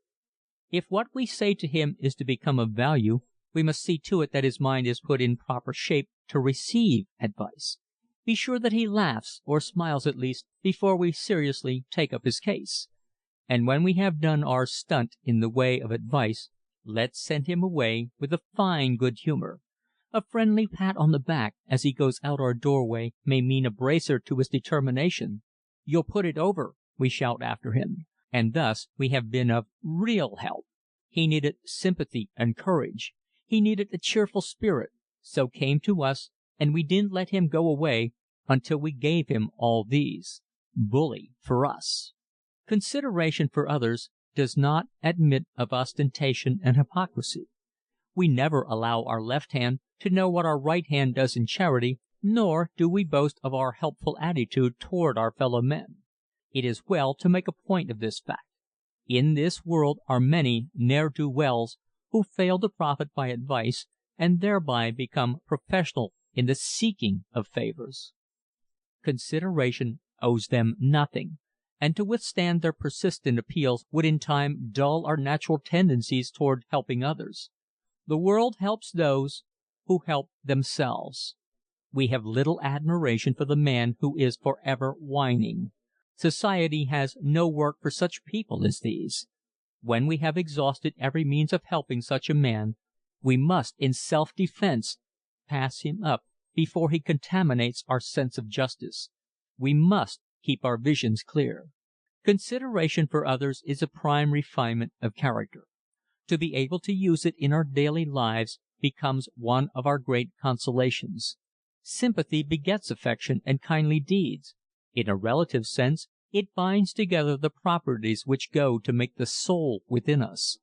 If what we say to him is to become of value, we must see to it that his mind is put in proper shape to receive advice. Be sure that he laughs, or smiles at least, before we seriously take up his case. And when we have done our stunt in the way of advice, let's send him away with a fine good humor. A friendly pat on the back as he goes out our doorway may mean a bracer to his determination. "You'll put it over," we shout after him. And thus we have been of real help. He needed sympathy and courage. He needed a cheerful spirit, so came to us, and we didn't let him go away until we gave him all these. Bully for us. Consideration for others does not admit of ostentation and hypocrisy. We never allow our left hand to know what our right hand does in charity, nor do we boast of our helpful attitude toward our fellow men. It is well to make a point of this fact. In this world are many ne'er-do-wells who fail to profit by advice and thereby become professional in the seeking of favors. Consideration owes them nothing, and to withstand their persistent appeals would in time dull our natural tendencies toward helping others. The world helps those who help themselves. We have little admiration for the man who is forever whining. Society has no work for such people as these. When we have exhausted every means of helping such a man, we must, in self-defense, pass him up before he contaminates our sense of justice. We must keep our visions clear. Consideration for others is a prime refinement of character. To be able to use it in our daily lives becomes one of our great consolations. Sympathy begets affection and kindly deeds. In a relative sense, it binds together the properties which go to make the soul within us.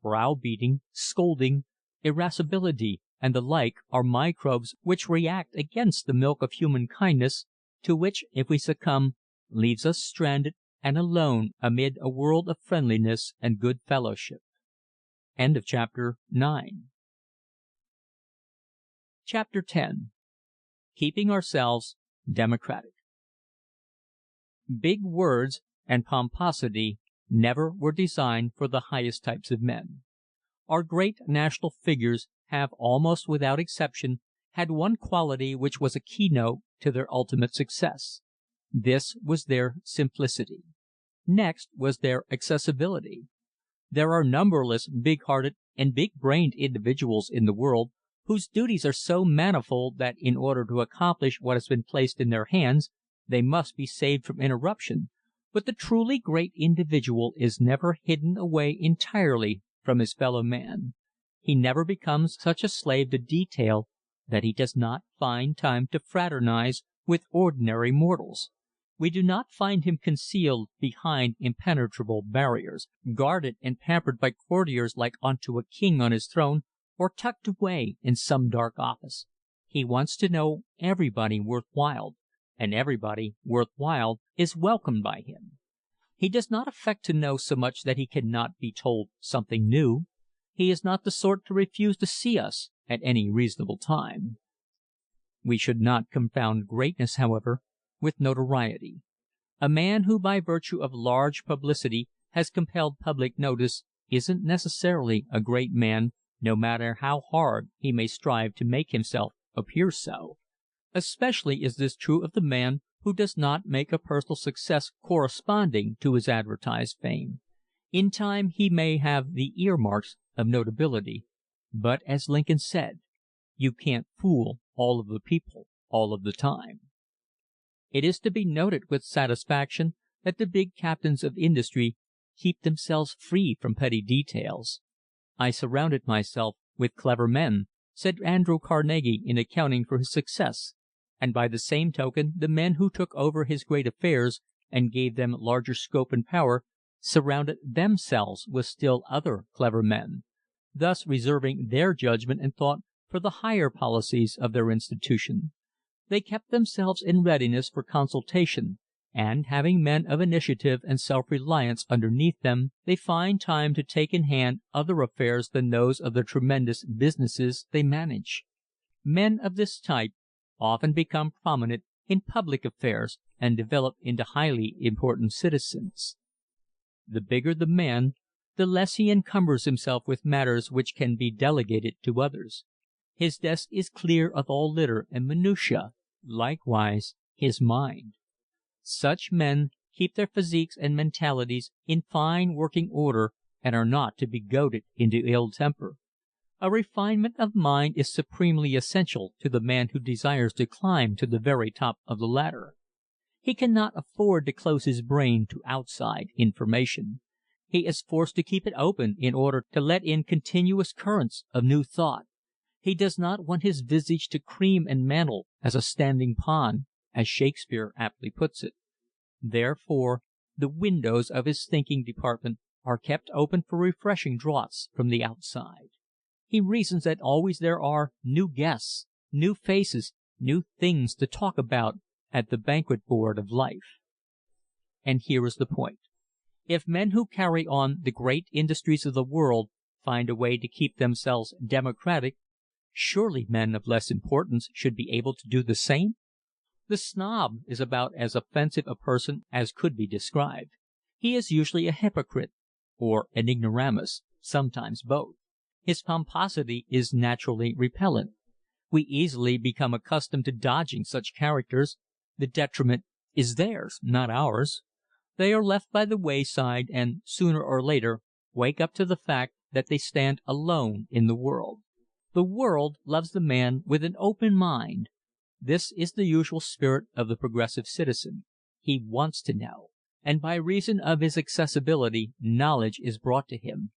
Browbeating, scolding, irascibility, and the like are microbes which react against the milk of human kindness, to which, if we succumb, leaves us stranded and alone amid a world of friendliness and good fellowship. End of chapter 9. Chapter 10. Keeping Ourselves Democratic. Big words and pomposity never were designed for the highest types of men. Our great national figures have almost without exception had one quality which was a keynote to their ultimate success. This was their simplicity. Next was their accessibility. There are numberless big-hearted and big-brained individuals in the world whose duties are so manifold that in order to accomplish what has been placed in their hands, they must be saved from interruption, but the truly great individual is never hidden away entirely from his fellow man. He never becomes such a slave to detail that he does not find time to fraternize with ordinary mortals. We do not find him concealed behind impenetrable barriers, guarded and pampered by courtiers like unto a king on his throne, or tucked away in some dark office. He wants to know everybody worthwhile, and everybody worthwhile is welcomed by him. He does not affect to know so much that he cannot be told something new. He is not the sort to refuse to see us at any reasonable time. We should not confound greatness, however, with notoriety. A man who by virtue of large publicity has compelled public notice isn't necessarily a great man, no matter how hard he may strive to make himself appear so. Especially is this true of the man who does not make a personal success corresponding to his advertised fame. In time he may have the earmarks of notability, but as Lincoln said, you can't fool all of the people all of the time. It is to be noted with satisfaction that the big captains of industry keep themselves free from petty details. I surrounded myself with clever men, said Andrew Carnegie in accounting for his success, and by the same token the men who took over his great affairs and gave them larger scope and power surrounded themselves with still other clever men, thus reserving their judgment and thought for the higher policies of their institution. They kept themselves in readiness for consultation, and having men of initiative and self-reliance underneath them, they find time to take in hand other affairs than those of the tremendous businesses they manage. Men of this type often become prominent in public affairs and develop into highly important citizens. The bigger the man, the less he encumbers himself with matters which can be delegated to others. His desk is clear of all litter and minutiae, likewise his mind. Such men keep their physiques and mentalities in fine working order and are not to be goaded into ill temper. A refinement of mind is supremely essential to the man who desires to climb to the very top of the ladder. He cannot afford to close his brain to outside information. He is forced to keep it open in order to let in continuous currents of new thought. He does not want his visage to cream and mantle as a standing pond, as Shakespeare aptly puts it. Therefore, the windows of his thinking department are kept open for refreshing draughts from the outside. He reasons that always there are new guests, new faces, new things to talk about at the banquet board of life. And here is the point. If men who carry on the great industries of the world find a way to keep themselves democratic, surely men of less importance should be able to do the same? The snob is about as offensive a person as could be described. He is usually a hypocrite, or an ignoramus, sometimes both. His pomposity is naturally repellent. We easily become accustomed to dodging such characters. The detriment is theirs, not ours. They are left by the wayside and, sooner or later, wake up to the fact that they stand alone in the world. The world loves the man with an open mind. This is the usual spirit of the progressive citizen. He wants to know, and by reason of his accessibility, knowledge is brought to him.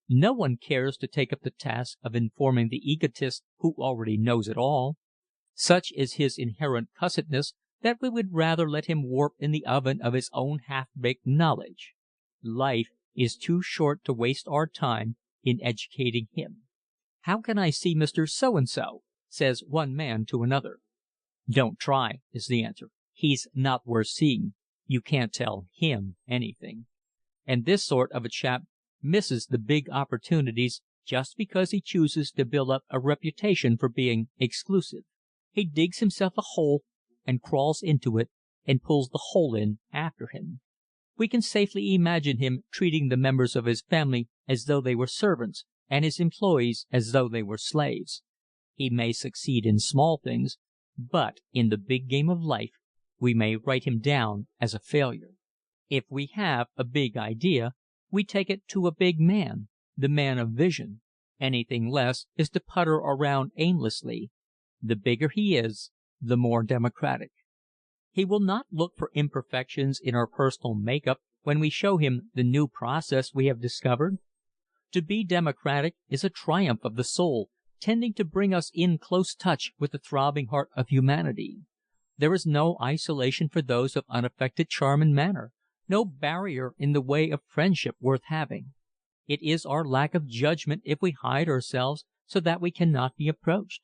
No one cares to take up the task of informing the egotist who already knows it all. Such is his inherent cussedness that we would rather let him warp in the oven of his own half-baked knowledge. Life is too short to waste our time in educating him. "How can I see Mr. So-and-so?" says one man to another. "Don't try," is the answer. "He's not worth seeing. You can't tell him anything." And this sort of a chap misses the big opportunities just because he chooses to build up a reputation for being exclusive. He digs himself a hole and crawls into it and pulls the hole in after him. We can safely imagine him treating the members of his family as though they were servants and his employees as though they were slaves. He may succeed in small things, but in the big game of life we may write him down as a failure. If we have a big idea, we take it to a big man, the man of vision. Anything less is to putter around aimlessly. The bigger he is, the more democratic. He will not look for imperfections in our personal makeup when we show him the new process we have discovered. To be democratic is a triumph of the soul, tending to bring us in close touch with the throbbing heart of humanity. There is no isolation for those of unaffected charm and manner, no barrier in the way of friendship worth having. It is our lack of judgment if we hide ourselves so that we cannot be approached.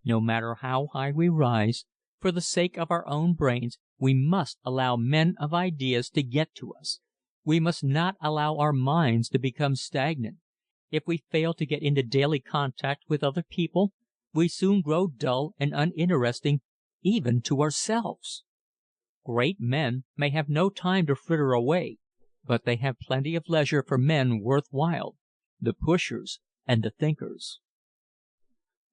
No matter how high we rise, for the sake of our own brains, we must allow men of ideas to get to us. We must not allow our minds to become stagnant. If we fail to get into daily contact with other people, we soon grow dull and uninteresting even to ourselves. Great men may have no time to fritter away, but they have plenty of leisure for men worth while, the pushers and the thinkers.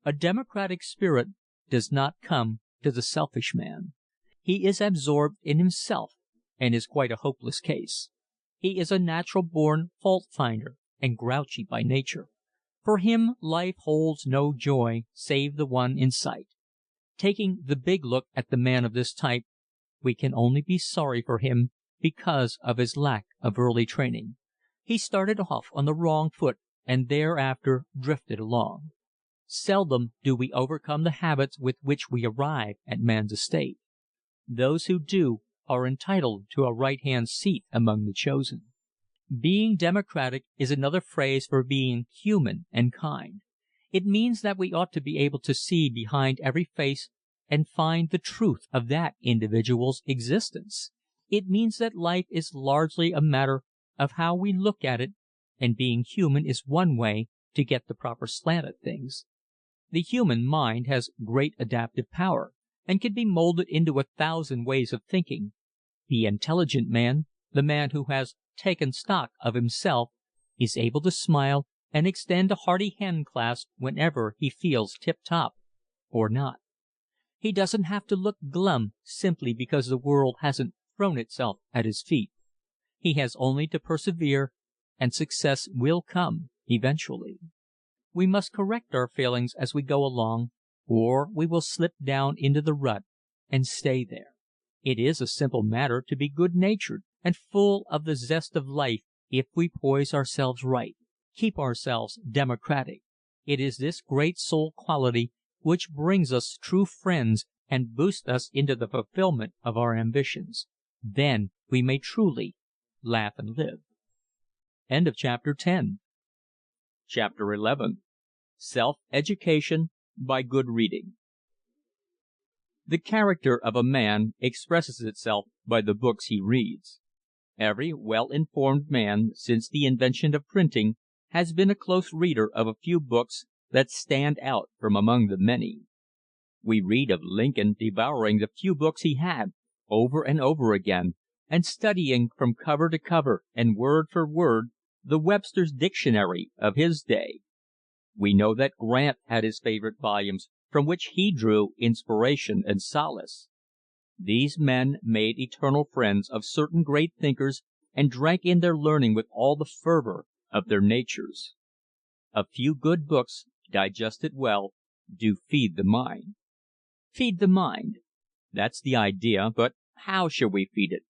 A democratic spirit does not come to the selfish man. He is absorbed in himself and is quite a hopeless case. He is a natural-born fault-finder and grouchy by nature. For him life holds no joy save the one in sight. Taking the big look at the man of this type, we can only be sorry for him because of his lack of early training. He started off on the wrong foot and thereafter drifted along. Seldom do we overcome the habits with which we arrive at man's estate. Those who do are entitled to a right-hand seat among the chosen. Being democratic is another phrase for being human and kind. It means that we ought to be able to see behind every face and find the truth of that individual's existence. It means that life is largely a matter of how we look at it, and being human is one way to get the proper slant at things. The human mind has great adaptive power and can be molded into 1,000 ways of thinking. The intelligent man, the man who has taken stock of himself, is able to smile and extend a hearty hand-clasp whenever he feels tip-top or not. He doesn't have to look glum simply because the world hasn't thrown itself at his feet. He has only to persevere, and success will come eventually. We must correct our failings as we go along, or we will slip down into the rut and stay there. It is a simple matter to be good-natured and full of the zest of life if we poise ourselves right, keep ourselves democratic. It is this great soul quality which brings us true friends and boost us into the fulfillment of our ambitions. Then we may truly laugh and live. End of chapter 10. Chapter 11. Self-education by good reading. The character of a man expresses itself by the books he reads. Every well-informed man, since the invention of printing, has been a close reader of a few books that stand out from among the many. We read of Lincoln devouring the few books he had, over and over again, and studying from cover to cover and word for word the Webster's Dictionary of his day. We know that Grant had his favorite volumes from which he drew inspiration and solace. These men made eternal friends of certain great thinkers and drank in their learning with all the fervor of their natures. A few good books, digested well, do feed the mind. Feed the mind. That's the idea, but how shall we feed it?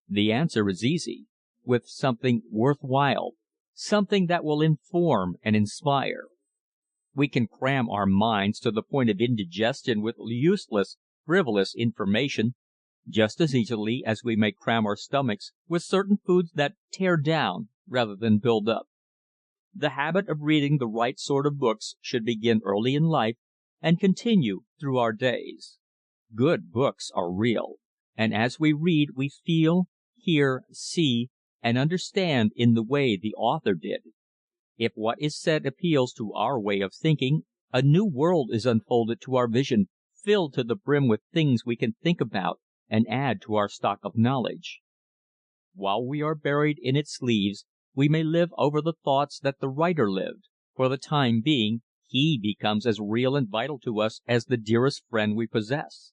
The answer is easy. With something worthwhile, something that will inform and inspire. We can cram our minds to the point of indigestion with useless, frivolous information, just as easily as we may cram our stomachs with certain foods that tear down rather than build up. The habit of reading the right sort of books should begin early in life and continue through our days. Good books are real, and as we read we feel, hear, see, and understand in the way the author did. If what is said appeals to our way of thinking, a new world is unfolded to our vision, filled to the brim with things we can think about and add to our stock of knowledge. While we are buried in its leaves, we may live over the thoughts that the writer lived. For the time being, he becomes as real and vital to us as the dearest friend we possess.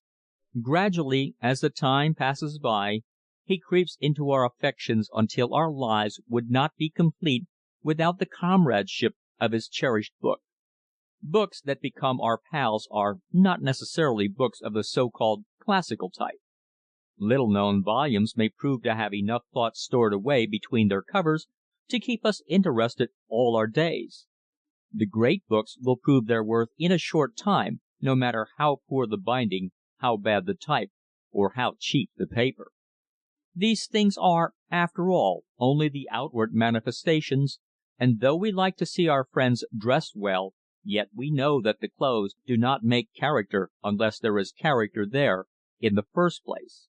Gradually, as the time passes by, he creeps into our affections until our lives would not be complete without the comradeship of his cherished book. Books that become our pals are not necessarily books of the so-called classical type. Little-known volumes may prove to have enough thought stored away between their covers to keep us interested all our days. The great books will prove their worth in a short time, no matter how poor the binding, how bad the type, or how cheap the paper. These things are, after all, only the outward manifestations, and though we like to see our friends dressed well, yet we know that the clothes do not make character unless there is character there in the first place.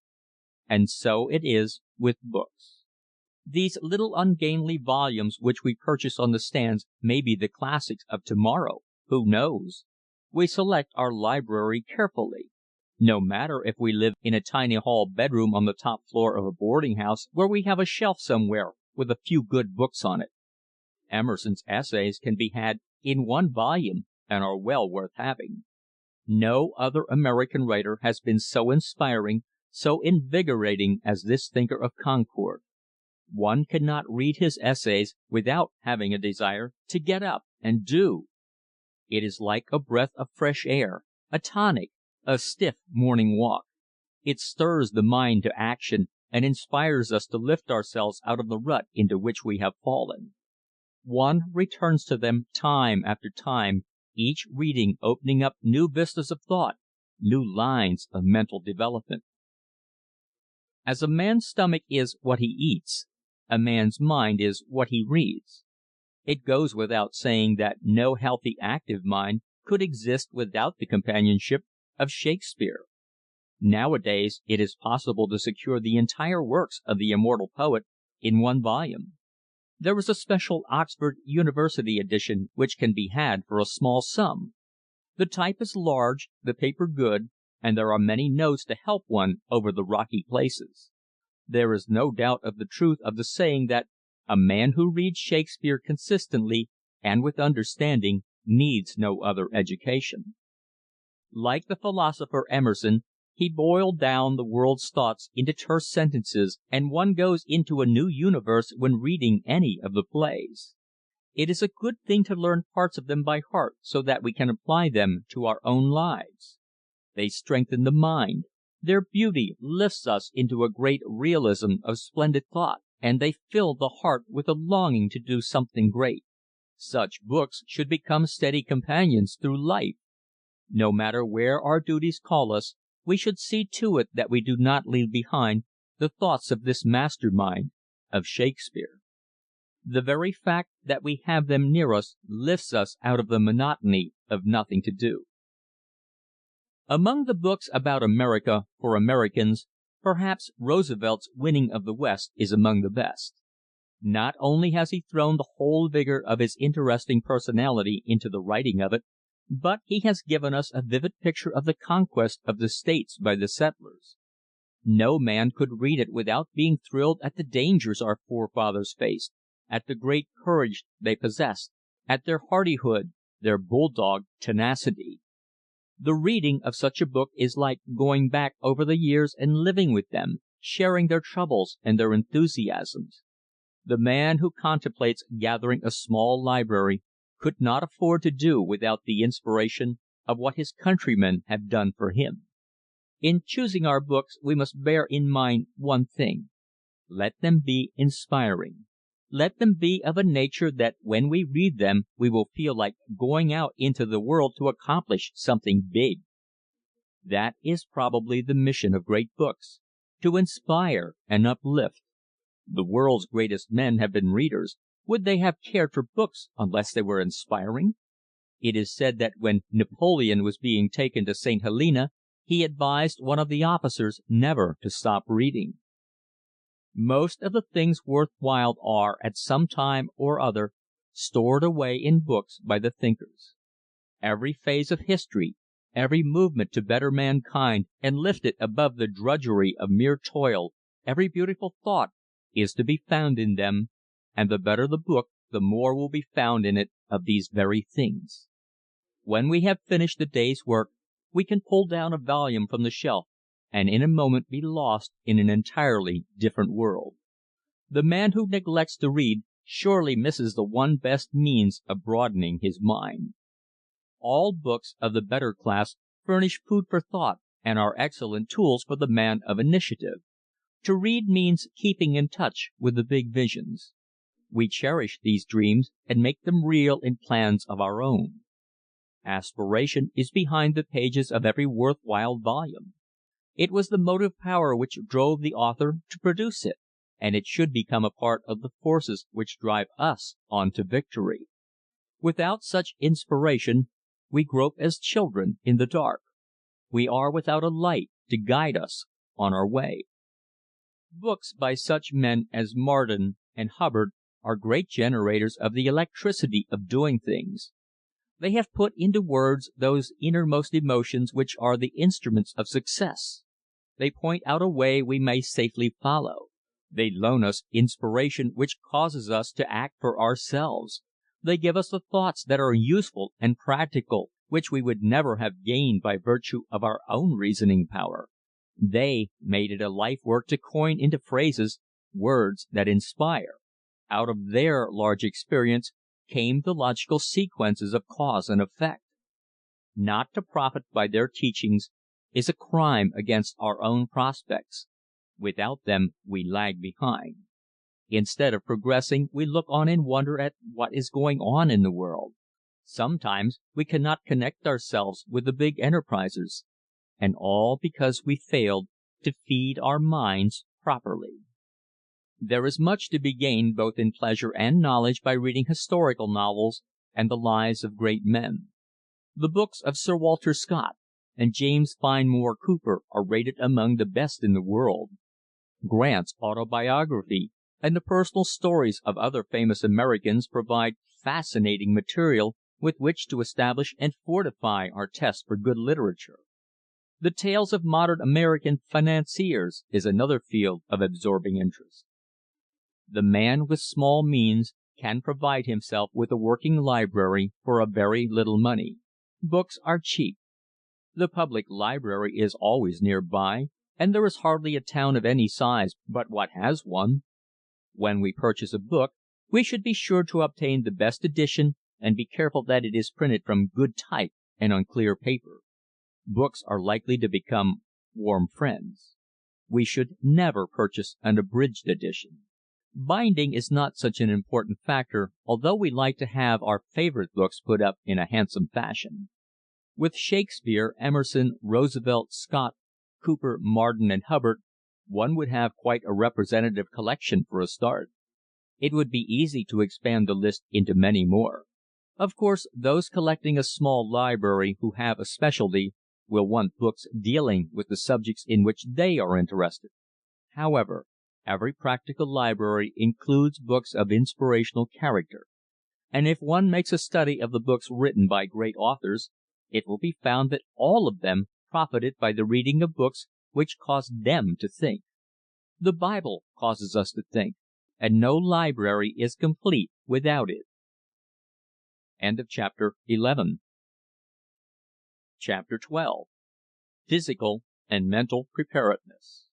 And so it is with books. These little ungainly volumes which we purchase on the stands may be the classics of tomorrow. Who knows? We select our library carefully. No matter if we live in a tiny hall bedroom on the top floor of a boarding house where we have a shelf somewhere with a few good books on it. Emerson's essays can be had in one volume and are well worth having. No other American writer has been so inspiring, so invigorating as this thinker of Concord. One cannot read his essays without having a desire to get up and do. It is like a breath of fresh air, a tonic, a stiff morning walk. It stirs the mind to action and inspires us to lift ourselves out of the rut into which we have fallen. One returns to them time after time, each reading opening up new vistas of thought, new lines of mental development. As a man's stomach is what he eats, a man's mind is what he reads. It goes without saying that no healthy, active mind could exist without the companionship of Shakespeare. Nowadays it is possible to secure the entire works of the immortal poet in one volume. There is a special Oxford University edition which can be had for a small sum. The type is large, the paper good, and there are many notes to help one over the rocky places. There is no doubt of the truth of the saying that a man who reads Shakespeare consistently and with understanding needs no other education. Like the philosopher Emerson, he boiled down the world's thoughts into terse sentences, and one goes into a new universe when reading any of the plays. It is a good thing to learn parts of them by heart so that we can apply them to our own lives. They strengthen the mind, their beauty lifts us into a great realism of splendid thought, and they fill the heart with a longing to do something great. Such books should become steady companions through life. No matter where our duties call us, we should see to it that we do not leave behind the thoughts of this mastermind of Shakespeare. The very fact that we have them near us lifts us out of the monotony of nothing to do. Among the books about America for Americans, perhaps Roosevelt's Winning of the West is among the best. Not only has he thrown the whole vigor of his interesting personality into the writing of it, but he has given us a vivid picture of the conquest of the States by the settlers. No man could read it without being thrilled at the dangers our forefathers faced, at the great courage they possessed, at their hardihood, their bulldog tenacity. The reading of such a book is like going back over the years and living with them, sharing their troubles and their enthusiasms. The man who contemplates gathering a small library could not afford to do without the inspiration of what his countrymen have done for him. In choosing our books we must bear in mind one thing: let them be inspiring. Let them be of a nature that when we read them we will feel like going out into the world to accomplish something big. That is probably the mission of great books, to inspire and uplift. The world's greatest men have been readers. Would they have cared for books unless they were inspiring? It is said that when Napoleon was being taken to St. Helena, he advised one of the officers never to stop reading. Most of the things worth while are, at some time or other, stored away in books by the thinkers. Every phase of history, every movement to better mankind and lift it above the drudgery of mere toil, every beautiful thought, is to be found in them, and the better the book, the more will be found in it of these very things. When we have finished the day's work, we can pull down a volume from the shelf and in a moment be lost in an entirely different world. The man who neglects to read surely misses the one best means of broadening his mind. All books of the better class furnish food for thought and are excellent tools for the man of initiative. To read means keeping in touch with the big visions. We cherish these dreams and make them real in plans of our own. Aspiration is behind the pages of every worthwhile volume. It was the motive power which drove the author to produce it, and it should become a part of the forces which drive us on to victory. Without such inspiration, we grope as children in the dark. We are without a light to guide us on our way. Books by such men as Marden and Hubbard are great generators of the electricity of doing things. They have put into words those innermost emotions which are the instruments of success. They point out a way we may safely follow. They loan us inspiration which causes us to act for ourselves. They give us the thoughts that are useful and practical, which we would never have gained by virtue of our own reasoning power. They made it a life work to coin into phrases words that inspire. Out of their large experience came the logical sequences of cause and effect. Not to profit by their teachings is a crime against our own prospects. Without them we lag behind. Instead of progressing, we look on in wonder at what is going on in the world. Sometimes we cannot connect ourselves with the big enterprisers, and all because we failed to feed our minds properly. There is much to be gained both in pleasure and knowledge by reading historical novels and the lives of great men. The books of Sir Walter Scott and James Fenimore Cooper are rated among the best in the world. Grant's autobiography and the personal stories of other famous Americans provide fascinating material with which to establish and fortify our test for good literature. The tales of modern American financiers is another field of absorbing interest. The man with small means can provide himself with a working library for a very little money. Books are cheap. The public library is always near by, and there is hardly a town of any size but what has one. When we purchase a book, we should be sure to obtain the best edition and be careful that it is printed from good type and on clear paper. Books are likely to become warm friends. We should never purchase an abridged edition. Binding is not such an important factor, although we like to have our favorite books put up in a handsome fashion. With Shakespeare, Emerson, Roosevelt, Scott, Cooper, Marden, and Hubbard, one would have quite a representative collection for a start. It would be easy to expand the list into many more. Of course, those collecting a small library who have a specialty will want books dealing with the subjects in which they are interested. However, every practical library includes books of inspirational character, and if one makes a study of the books written by great authors, it will be found that all of them profited by the reading of books which caused them to think. The Bible causes us to think, and no library is complete without it. End of chapter 11. Chapter 12. Physical and Mental Preparedness.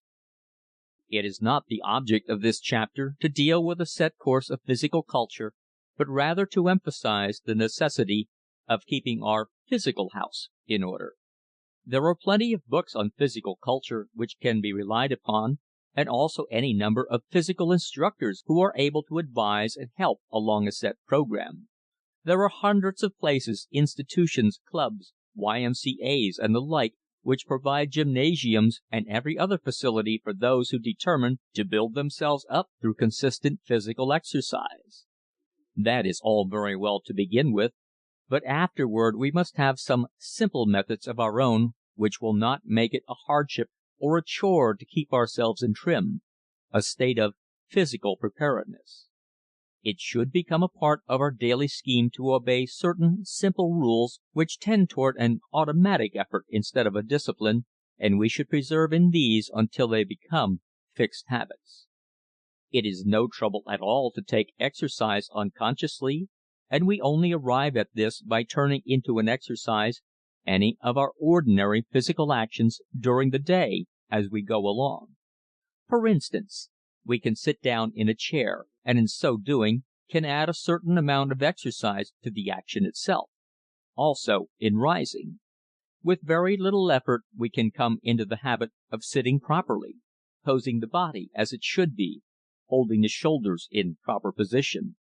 It is not the object of this chapter to deal with a set course of physical culture, but rather to emphasize the necessity of keeping our physical house in order. There are plenty of books on physical culture which can be relied upon, and also any number of physical instructors who are able to advise and help along a set program. There are hundreds of places, institutions, clubs, YMCA's, and the like, which provide gymnasiums and every other facility for those who determine to build themselves up through consistent physical exercise. That is all very well to begin with, but afterward we must have some simple methods of our own which will not make it a hardship or a chore to keep ourselves in trim, a state of physical preparedness. It should become a part of our daily scheme to obey certain simple rules which tend toward an automatic effort instead of a discipline, and we should persevere in these until they become fixed habits. It is no trouble at all to take exercise unconsciously, and we only arrive at this by turning into an exercise any of our ordinary physical actions during the day as we go along. For instance, we can sit down in a chair, and in so doing can add a certain amount of exercise to the action itself. Also in rising. With very little effort we can come into the habit of sitting properly, posing the body as it should be, holding the shoulders in proper position.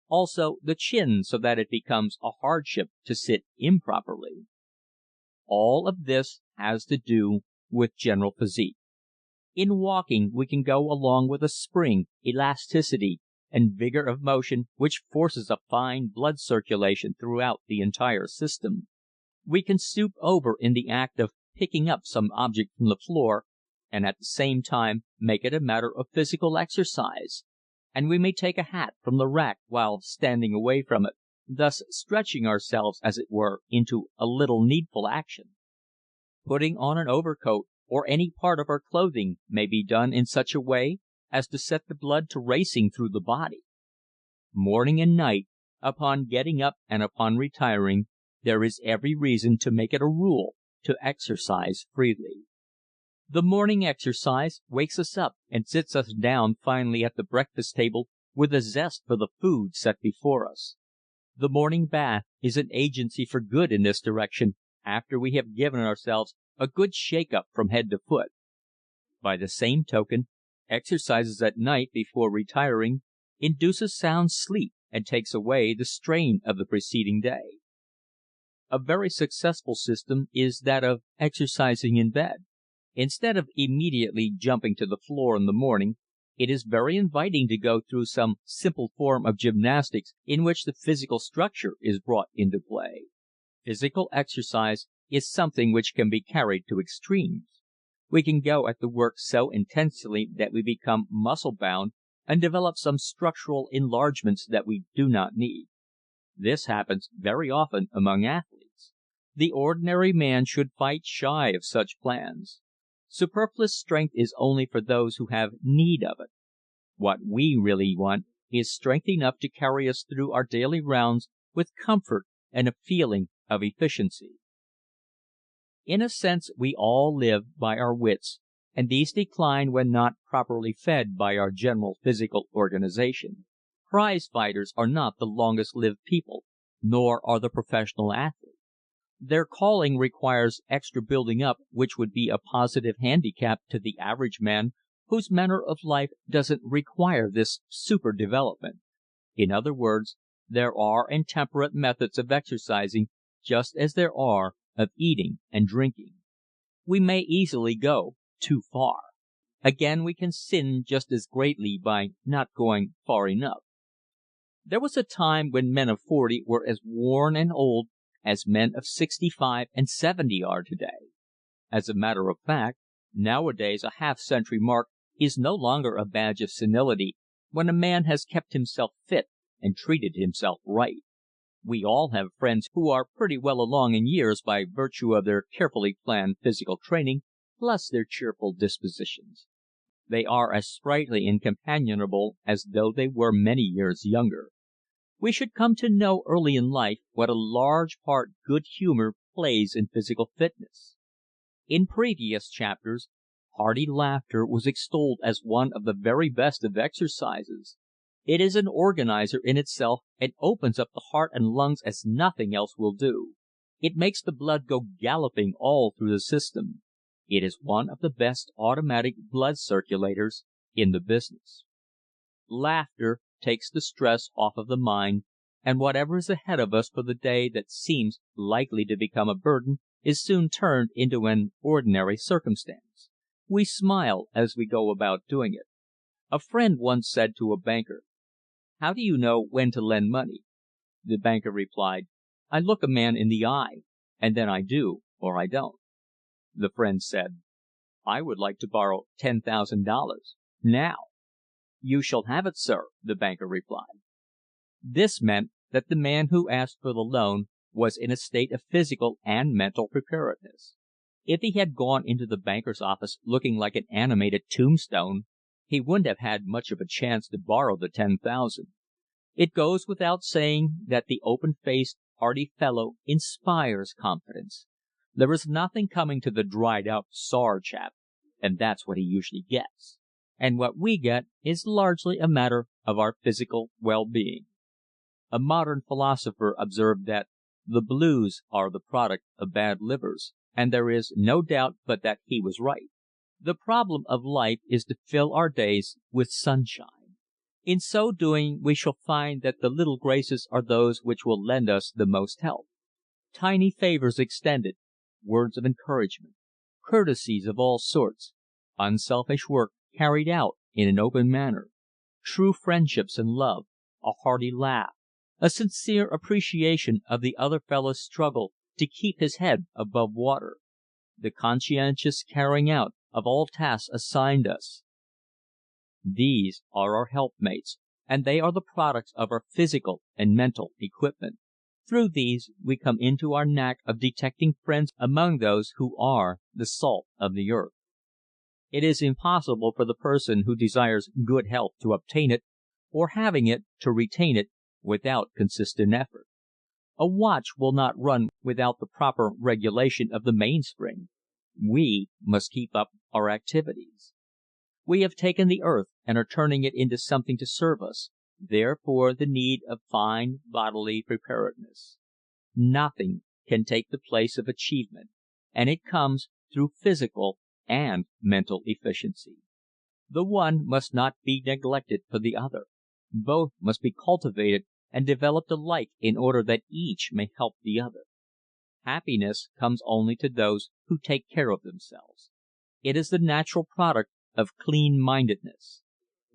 Also the chin so that it becomes a hardship to sit improperly. All of this has to do with general physique. In walking we can go along with a spring, elasticity, and vigor of motion which forces a fine blood circulation throughout the entire system. We can stoop over in the act of picking up some object from the floor, and at the same time make it a matter of physical exercise, and we may take a hat from the rack while standing away from it, thus stretching ourselves as it were into a little needful action. Putting on an overcoat or any part of our clothing may be done in such a way as to set the blood to racing through the body. Morning and night, upon getting up and upon retiring, there is every reason to make it a rule to exercise freely. The morning exercise wakes us up and sits us down finally at the breakfast table with a zest for the food set before us. The morning bath is an agency for good in this direction after we have given ourselves a good shake-up from head to foot. By the same token, exercises at night before retiring induces sound sleep and takes away the strain of the preceding day. A very successful system is that of exercising in bed. Instead of immediately jumping to the floor in the morning, it is very inviting to go through some simple form of gymnastics in which the physical structure is brought into play. Physical exercise is something which can be carried to extremes. We can go at the work so intensely that we become muscle-bound and develop some structural enlargements that we do not need. This happens very often among athletes. The ordinary man should fight shy of such plans. Superfluous strength is only for those who have need of it. What we really want is strength enough to carry us through our daily rounds with comfort and a feeling of efficiency. In a sense we all live by our wits, and these decline when not properly fed by our general physical organization. Prize fighters are not the longest lived people, nor are the professional athletes. Their calling requires extra building up which would be a positive handicap to the average man whose manner of life doesn't require this super development. In other words, there are intemperate methods of exercising just as there are of eating and drinking. we may easily go too far. Again, we can sin just as greatly by not going far enough. There was a time when men of 40 were as worn and old as men of 65 and 70 are today. As a matter of fact, nowadays a half-century mark is no longer a badge of senility when a man has kept himself fit and treated himself right. We all have friends who are pretty well along in years by virtue of their carefully planned physical training, plus their cheerful dispositions. They are as sprightly and companionable as though they were many years younger. We should come to know early in life what a large part good humor plays in physical fitness. In previous chapters, hearty laughter was extolled as one of the very best of exercises. It is an organizer in itself and opens up the heart and lungs as nothing else will do. It makes the blood go galloping all through the system. It is one of the best automatic blood circulators in the business. Laughter takes the stress off of the mind, and whatever is ahead of us for the day that seems likely to become a burden is soon turned into an ordinary circumstance. We smile as we go about doing it. A friend once said to a banker, "How do you know when to lend money?" The banker replied, "I look a man in the eye, and then I do or I don't." The friend said, "I would like to borrow $10,000 now." "You shall have it, sir," the banker replied. This meant that the man who asked for the loan was in a state of physical and mental preparedness. If he had gone into the banker's office looking like an animated tombstone, he wouldn't have had much of a chance to borrow the $10,000. It goes without saying that the open-faced, hearty fellow inspires confidence. There is nothing coming to the dried-up, sour chap, and that's what he usually gets. And what we get is largely a matter of our physical well-being. A modern philosopher observed that the blues are the product of bad livers, and there is no doubt but that he was right. The problem of life is to fill our days with sunshine. In so doing we shall find that the little graces are those which will lend us the most help. Tiny favors extended, words of encouragement, courtesies of all sorts, unselfish work carried out in an open manner, true friendships and love, a hearty laugh, a sincere appreciation of the other fellow's struggle to keep his head above water, the conscientious carrying out of all tasks assigned us. These are our helpmates, and they are the products of our physical and mental equipment. Through these we come into our knack of detecting friends among those who are the salt of the earth. It is impossible for the person who desires good health to obtain it, or having it to retain it, without consistent effort. A watch will not run without the proper regulation of the mainspring. We must keep up our activities. We have taken the earth and are turning it into something to serve us, therefore the need of fine bodily preparedness. Nothing can take the place of achievement, and it comes through physical and mental efficiency. The one must not be neglected for the other. Both must be cultivated and developed alike in order that each may help the other. Happiness comes only to those who take care of themselves. It is the natural product of clean-mindedness.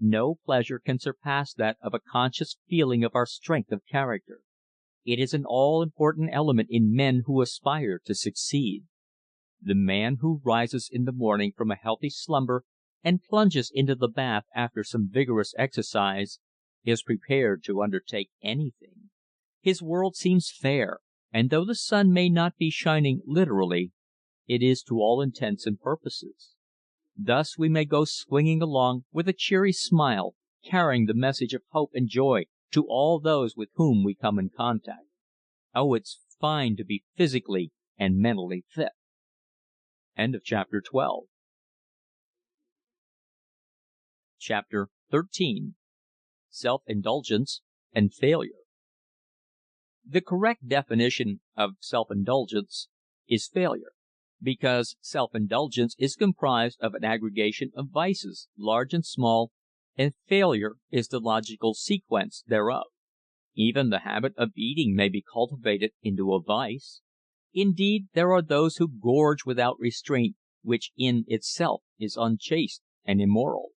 No pleasure can surpass that of a conscious feeling of our strength of character. It is an all-important element in men who aspire to succeed. The man who rises in the morning from a healthy slumber and plunges into the bath after some vigorous exercise is prepared to undertake anything. His world seems fair, and though the sun may not be shining literally, it is to all intents and purposes. Thus we may go swinging along with a cheery smile, carrying the message of hope and joy to all those with whom we come in contact. Oh, it's fine to be physically and mentally fit. End of chapter 12. Chapter 13. Self-indulgence and failure. The correct definition of self-indulgence is failure, because self-indulgence is comprised of an aggregation of vices, large and small, and failure is the logical sequence thereof. Even the habit of eating may be cultivated into a vice. Indeed, there are those who gorge without restraint which in itself is unchaste and immoral.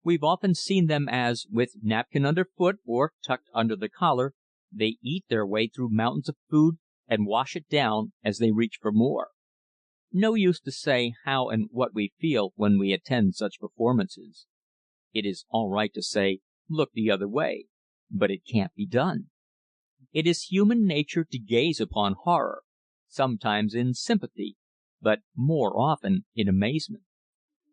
We've often seen them as, with napkin underfoot or tucked under the collar, they eat their way through mountains of food and wash it down as they reach for more. No use to say how and what we feel when we attend such performances. It is all right to say, "Look the other way," but it can't be done. It is human nature to gaze upon horror, sometimes in sympathy, but more often in amazement.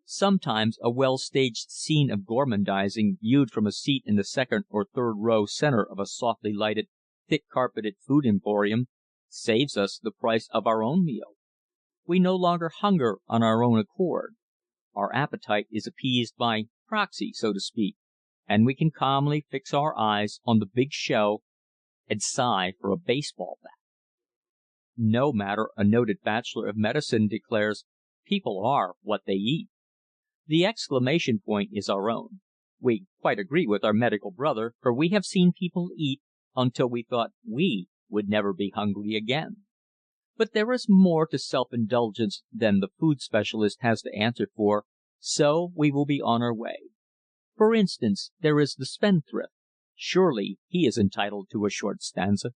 Sometimes a well-staged scene of gormandizing, viewed from a seat in the second or third row center of a softly lighted, thick-carpeted food emporium, saves us the price of our own meal. We no longer hunger on our own accord. Our appetite is appeased by proxy, so to speak, and we can calmly fix our eyes on the big show and sigh for a baseball bat. No matter, a noted bachelor of medicine declares, people are what they eat. The exclamation point is our own. We quite agree with our medical brother, for we have seen people eat until we thought we would never be hungry again. But there is more to self-indulgence than the food specialist has to answer for, so we will be on our way. For instance, there is the spendthrift. Surely he is entitled to a short stanza.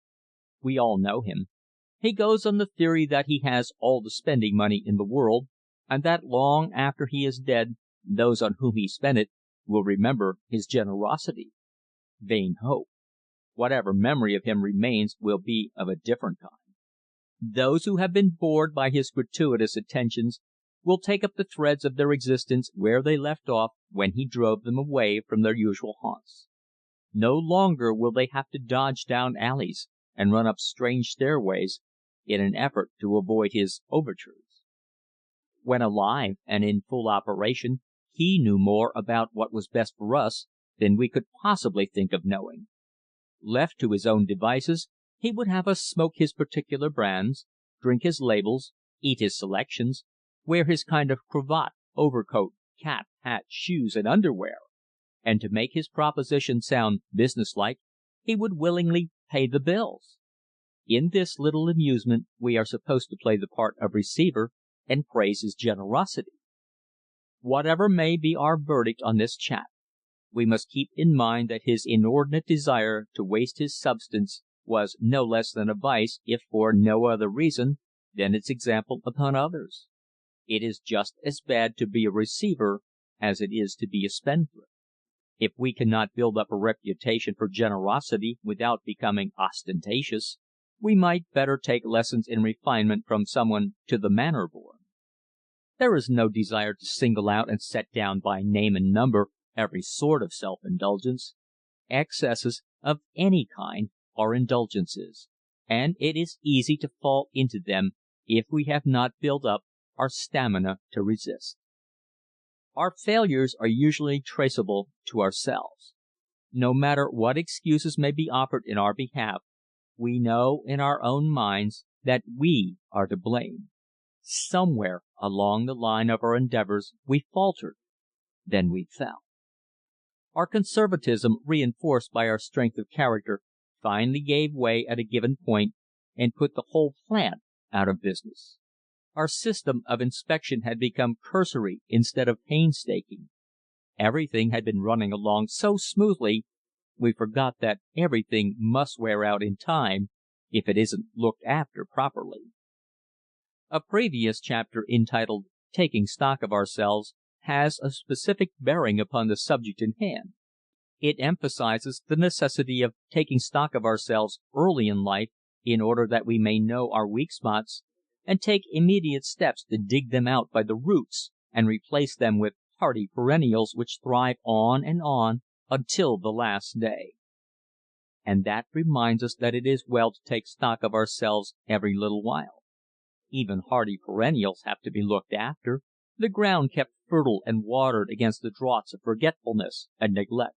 We all know him. He goes on the theory that he has all the spending money in the world, and that long after he is dead those on whom he spent it will remember his generosity. Vain hope. Whatever memory of him remains will be of a different kind. Those who have been bored by his gratuitous attentions will take up the threads of their existence where they left off when he drove them away from their usual haunts. No longer will they have to dodge down alleys and run up strange stairways in an effort to avoid his overtures. When alive and in full operation, he knew more about what was best for us than we could possibly think of knowing. Left to his own devices, he would have us smoke his particular brands, drink his labels, eat his selections, wear his kind of cravat, overcoat, cap, hat, shoes, and underwear. And to make his proposition sound businesslike, he would willingly pay the bills. In this little amusement we are supposed to play the part of receiver and praise his generosity. Whatever may be our verdict on this chap, we must keep in mind that his inordinate desire to waste his substance was no less than a vice, if for no other reason than its example upon others. It is just as bad to be a receiver as it is to be a spendthrift. If we cannot build up a reputation for generosity without becoming ostentatious, we might better take lessons in refinement from someone to the manner born. There is no desire to single out and set down by name and number every sort of self-indulgence. Excesses of any kind are indulgences, and it is easy to fall into them if we have not built up our stamina to resist. Our failures are usually traceable to ourselves. No matter what excuses may be offered in our behalf, we know in our own minds that we are to blame. Somewhere along the line of our endeavors we faltered, then we fell. Our conservatism, reinforced by our strength of character, finally gave way at a given point and put the whole plant out of business. Our system of inspection had become cursory instead of painstaking. Everything had been running along so smoothly we forgot that everything must wear out in time if it isn't looked after properly. A previous chapter entitled "Taking Stock of Ourselves" has a specific bearing upon the subject in hand. It emphasizes the necessity of taking stock of ourselves early in life in order that we may know our weak spots and take immediate steps to dig them out by the roots and replace them with hardy perennials which thrive on and on until the last day. And that reminds us that it is well to take stock of ourselves every little while. Even hardy perennials have to be looked after, the ground kept fertile and watered against the draughts of forgetfulness and neglect.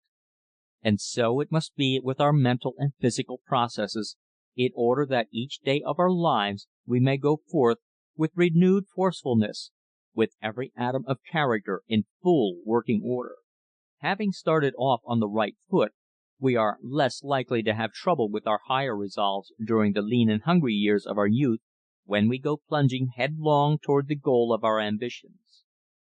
And so it must be with our mental and physical processes, in order that each day of our lives we may go forth with renewed forcefulness, with every atom of character in full working order. Having started off on the right foot, we are less likely to have trouble with our higher resolves during the lean and hungry years of our youth when we go plunging headlong toward the goal of our ambitions.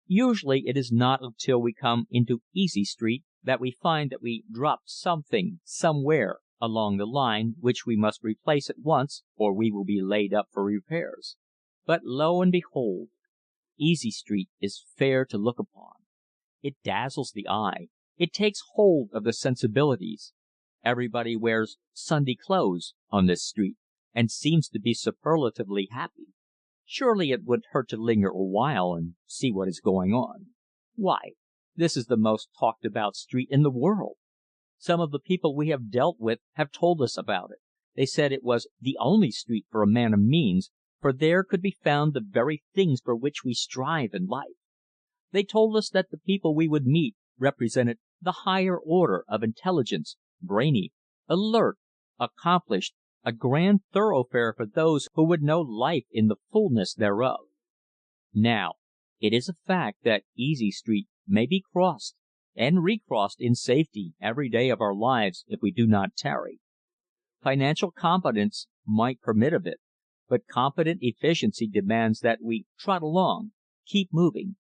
Usually it is not until we come into Easy Street that we find that we dropped something somewhere along the line which we must replace at once or we will be laid up for repairs. But lo and behold, Easy Street is fair to look upon. It dazzles the eye. It takes hold of the sensibilities. Everybody wears Sunday clothes on this street, and seems to be superlatively happy. Surely it would hurt to linger a while and see what is going on. Why, this is the most talked about street in the world. Some of the people we have dealt with have told us about it. They said it was the only street for a man of means, for there could be found the very things for which we strive in life. They told us that the people we would meet represented the higher order of intelligence, brainy, alert, accomplished, a grand thoroughfare for those who would know life in the fullness thereof. Now, it is a fact that Easy Street may be crossed and recrossed in safety every day of our lives if we do not tarry. Financial competence might permit of it, but competent efficiency demands that we trot along, keep moving,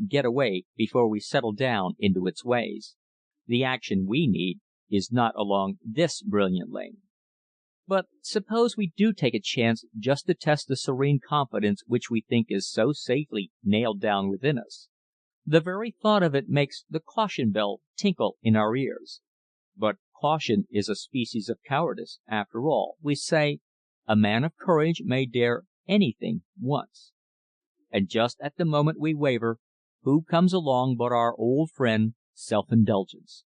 get away before we settle down into its ways. The action we need is not along this brilliant lane. But suppose we do take a chance just to test the serene confidence which we think is so safely nailed down within us. The very thought of it makes the caution bell tinkle in our ears. But caution is a species of cowardice, after all. We say, a man of courage may dare anything once. And just at the moment we waver, who comes along but our old friend, self-indulgence,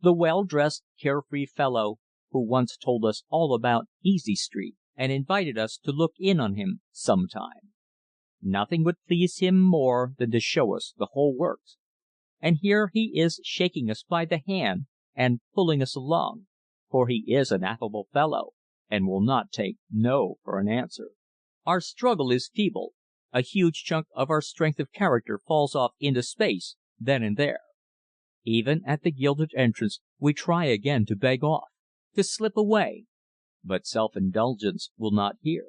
the well-dressed, carefree fellow who once told us all about Easy Street and invited us to look in on him sometime. Nothing would please him more than to show us the whole works. And here he is shaking us by the hand and pulling us along, for he is an affable fellow and will not take no for an answer. Our struggle is feeble. A huge chunk of our strength of character falls off into space then and there. Even at the gilded entrance we try again to beg off, to slip away, but self-indulgence will not hear.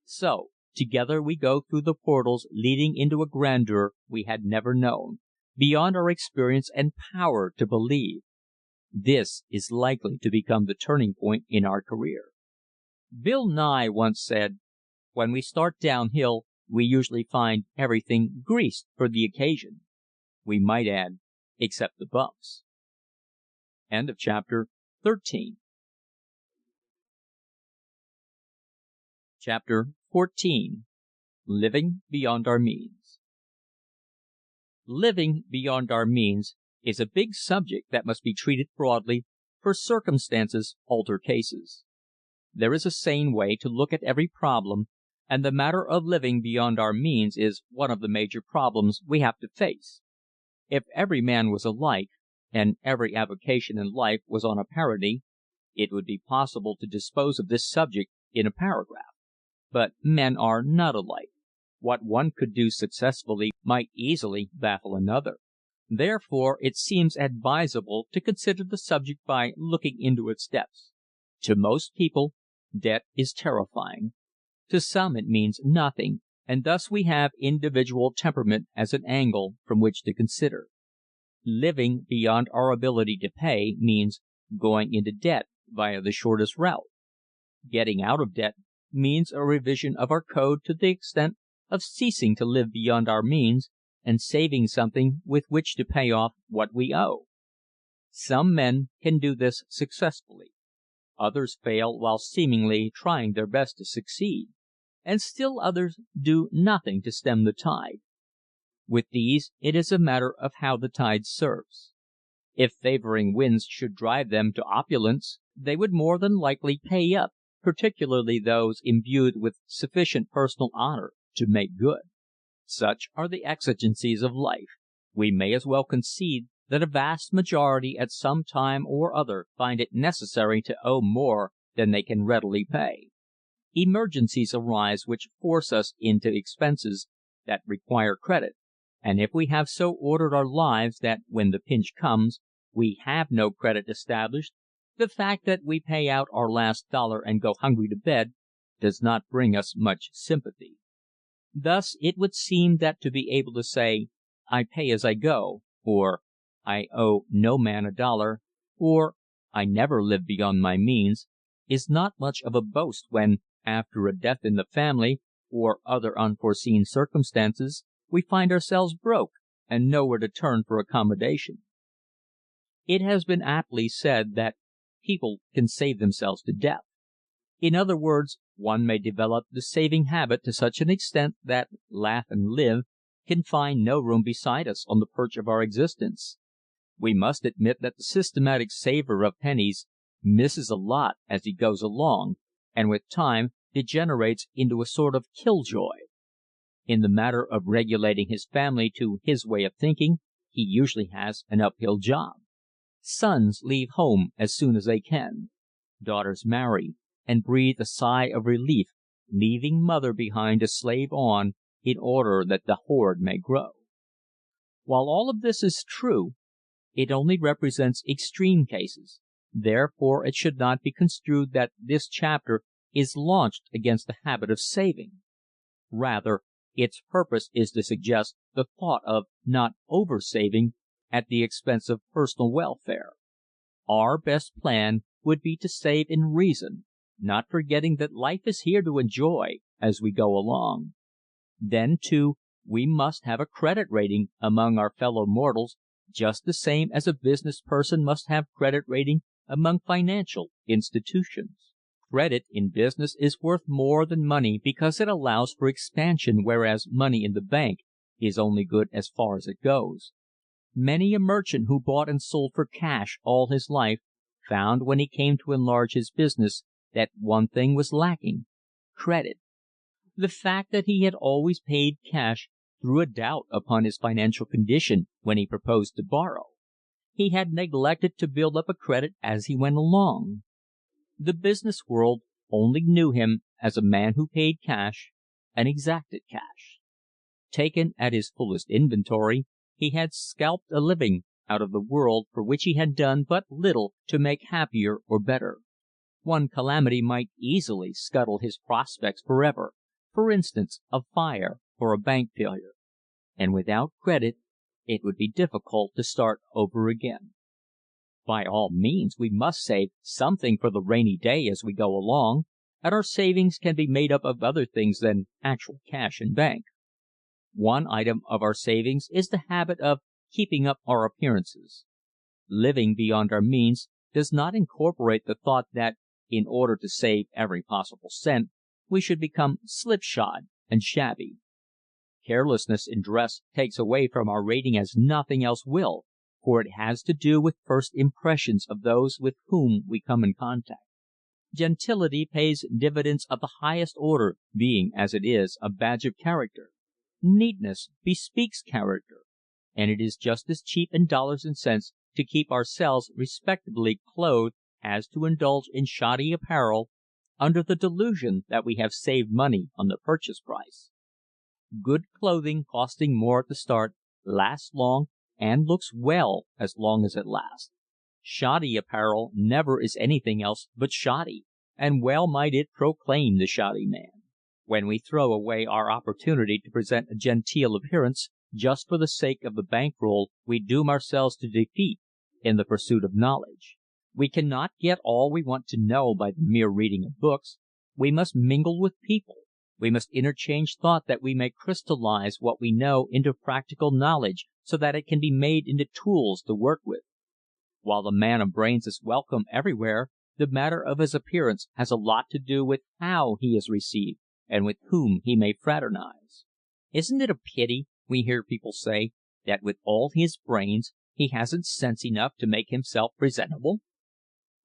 So together we go through the portals leading into a grandeur we had never known, beyond our experience and power to believe. This is likely to become the turning point in our career. Bill Nye once said, "When we start downhill, we usually find everything greased for the occasion." We might add, except the bumps. End of chapter 13. Chapter 14. Living Beyond Our Means. Living beyond our means is a big subject that must be treated broadly, for circumstances alter cases. There is a sane way to look at every problem, and the matter of living beyond our means is one of the major problems we have to face. If every man was alike, and every avocation in life was on a parity, it would be possible to dispose of this subject in a paragraph. But men are not alike. What one could do successfully might easily baffle another. Therefore, it seems advisable to consider the subject by looking into its depths. To most people, debt is terrifying. To some it means nothing, and thus we have individual temperament as an angle from which to consider. Living beyond our ability to pay means going into debt via the shortest route. Getting out of debt means a revision of our code to the extent of ceasing to live beyond our means and saving something with which to pay off what we owe. Some men can do this successfully. Others fail while seemingly trying their best to succeed. And still others do nothing to stem the tide. With these it is a matter of how the tide serves. If favoring winds should drive them to opulence, they would more than likely pay up, particularly those imbued with sufficient personal honor to make good. Such are the exigencies of life. We may as well concede that a vast majority at some time or other find it necessary to owe more than they can readily pay. Emergencies arise which force us into expenses that require credit, and if we have so ordered our lives that when the pinch comes we have no credit established, the fact that we pay out our last dollar and go hungry to bed does not bring us much sympathy. Thus it would seem that to be able to say, "I pay as I go," or "I owe no man a dollar," or "I never live beyond my means," is not much of a boast when, after a death in the family, or other unforeseen circumstances, we find ourselves broke and nowhere to turn for accommodation. It has been aptly said that people can save themselves to death. In other words, one may develop the saving habit to such an extent that Laugh and Live can find no room beside us on the perch of our existence. We must admit that the systematic saver of pennies misses a lot as he goes along, and with time degenerates into a sort of killjoy. In the matter of regulating his family to his way of thinking, he usually has an uphill job. Sons leave home as soon as they can. Daughters marry, and breathe a sigh of relief, leaving mother behind to slave on in order that the hoard may grow. While all of this is true, it only represents extreme cases, therefore it should not be construed that this chapter is launched against the habit of saving. Rather, its purpose is to suggest the thought of not over-saving at the expense of personal welfare. Our best plan would be to save in reason, not forgetting that life is here to enjoy as we go along. Then, too, we must have a credit rating among our fellow mortals, just the same as a business person must have credit rating among financial institutions. Credit in business is worth more than money because it allows for expansion, whereas money in the bank is only good as far as it goes. Many a merchant who bought and sold for cash all his life found when he came to enlarge his business that one thing was lacking: credit. The fact that he had always paid cash threw a doubt upon his financial condition when he proposed to borrow. He had neglected to build up a credit as he went along. The business world only knew him as a man who paid cash and exacted cash. Taken at his fullest inventory, he had scalped a living out of the world for which he had done but little to make happier or better. One calamity might easily scuttle his prospects forever, for instance, a fire or a bank failure. And without credit, it would be difficult to start over again. By all means, we must save something for the rainy day as we go along, and our savings can be made up of other things than actual cash in bank. One item of our savings is the habit of keeping up our appearances. Living beyond our means does not incorporate the thought that, in order to save every possible cent, we should become slipshod and shabby. Carelessness in dress takes away from our rating as nothing else will, for it has to do with first impressions of those with whom we come in contact. Gentility pays dividends of the highest order, being, as it is, a badge of character. Neatness bespeaks character, and it is just as cheap in dollars and cents to keep ourselves respectably clothed as to indulge in shoddy apparel under the delusion that we have saved money on the purchase price. Good clothing, costing more at the start, lasts long and looks well as long as it lasts. Shoddy apparel never is anything else but shoddy, and well might it proclaim the shoddy man. When we throw away our opportunity to present a genteel appearance just for the sake of the bankroll, we doom ourselves to defeat in the pursuit of knowledge. We cannot get all we want to know by the mere reading of books. We must mingle with people. We must interchange thought that we may crystallize what we know into practical knowledge so that it can be made into tools to work with. While the man of brains is welcome everywhere, the matter of his appearance has a lot to do with how he is received and with whom he may fraternize. "Isn't it a pity," we hear people say, "that with all his brains he hasn't sense enough to make himself presentable?"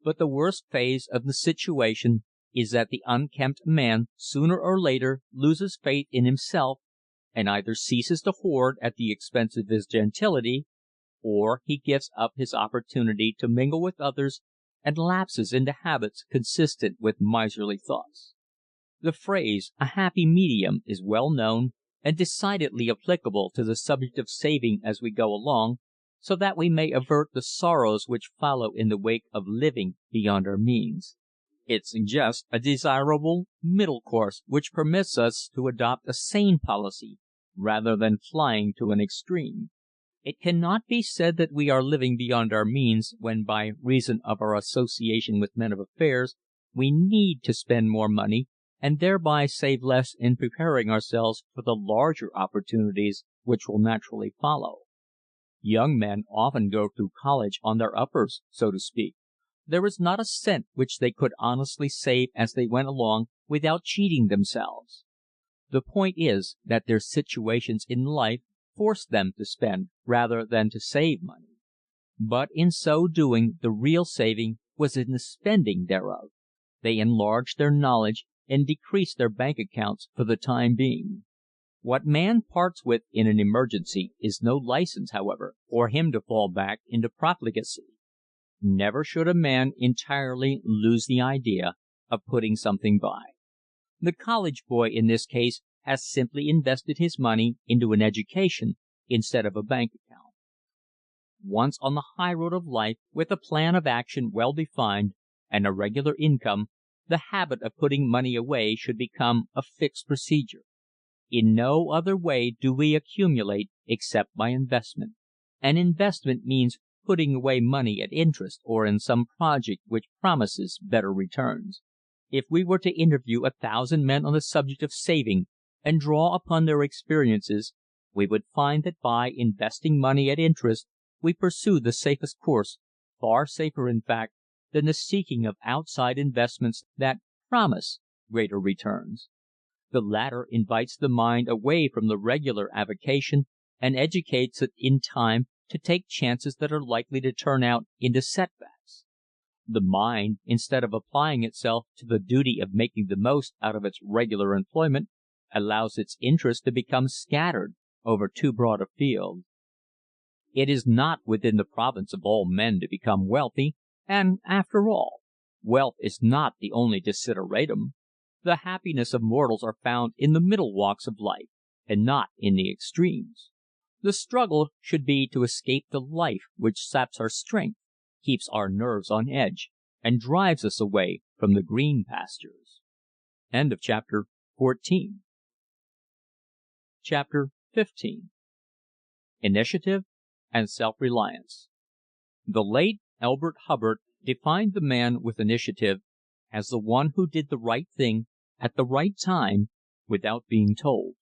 But the worst phase of the situation is that the unkempt man sooner or later loses faith in himself and either ceases to hoard at the expense of his gentility, or he gives up his opportunity to mingle with others and lapses into habits consistent with miserly thoughts. The phrase, "a happy medium," is well known and decidedly applicable to the subject of saving as we go along, so that we may avert the sorrows which follow in the wake of living beyond our means. It suggests a desirable middle course which permits us to adopt a sane policy rather than flying to an extreme. It cannot be said that we are living beyond our means when by reason of our association with men of affairs we need to spend more money and thereby save less in preparing ourselves for the larger opportunities which will naturally follow. Young men often go through college on their uppers, so to speak. There is not a cent which they could honestly save as they went along without cheating themselves. The point is that their situations in life force them to spend rather than to save money. But in so doing the real saving was in the spending thereof. They enlarged their knowledge and decreased their bank accounts for the time being. What man parts with in an emergency is no license, however, for him to fall back into profligacy. Never should a man entirely lose the idea of putting something by. The college boy in this case has simply invested his money into an education instead of a bank account. Once on the highroad of life, with a plan of action well defined and a regular income, the habit of putting money away should become a fixed procedure. In no other way do we accumulate except by investment. And investment means putting away money at interest or in some project which promises better returns. If we were to interview 1,000 men on the subject of saving and draw upon their experiences, we would find that by investing money at interest we pursue the safest course, far safer in fact than the seeking of outside investments that promise greater returns. The latter invites the mind away from the regular avocation and educates it in time to take chances that are likely to turn out into setbacks. The mind, instead of applying itself to the duty of making the most out of its regular employment, allows its interest to become scattered over too broad a field. It is not within the province of all men to become wealthy, and, after all, wealth is not the only desideratum. The happiness of mortals are found in the middle walks of life, and not in the extremes. The struggle should be to escape the life which saps our strength, keeps our nerves on edge, and drives us away from the green pastures. End of chapter 14. Chapter 15. Initiative and Self-Reliance. The late Elbert Hubbard defined the man with initiative as the one who did the right thing at the right time without being told.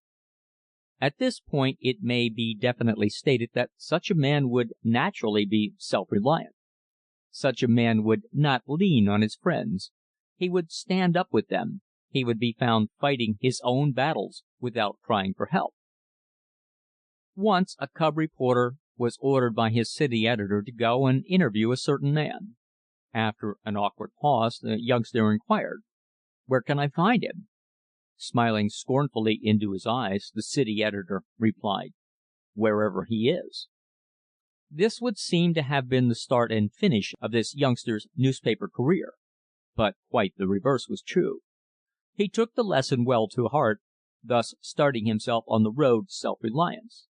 At this point it may be definitely stated that such a man would naturally be self-reliant. Such a man would not lean on his friends. He would stand up with them. He would be found fighting his own battles without crying for help. Once a cub reporter was ordered by his city editor to go and interview a certain man. After an awkward pause, the youngster inquired, "Where can I find him?" Smiling scornfully into his eyes, the city editor replied, "Wherever he is." This would seem to have been the start and finish of this youngster's newspaper career. But quite the reverse was true. He took the lesson well to heart, thus starting himself on the road to self-reliance.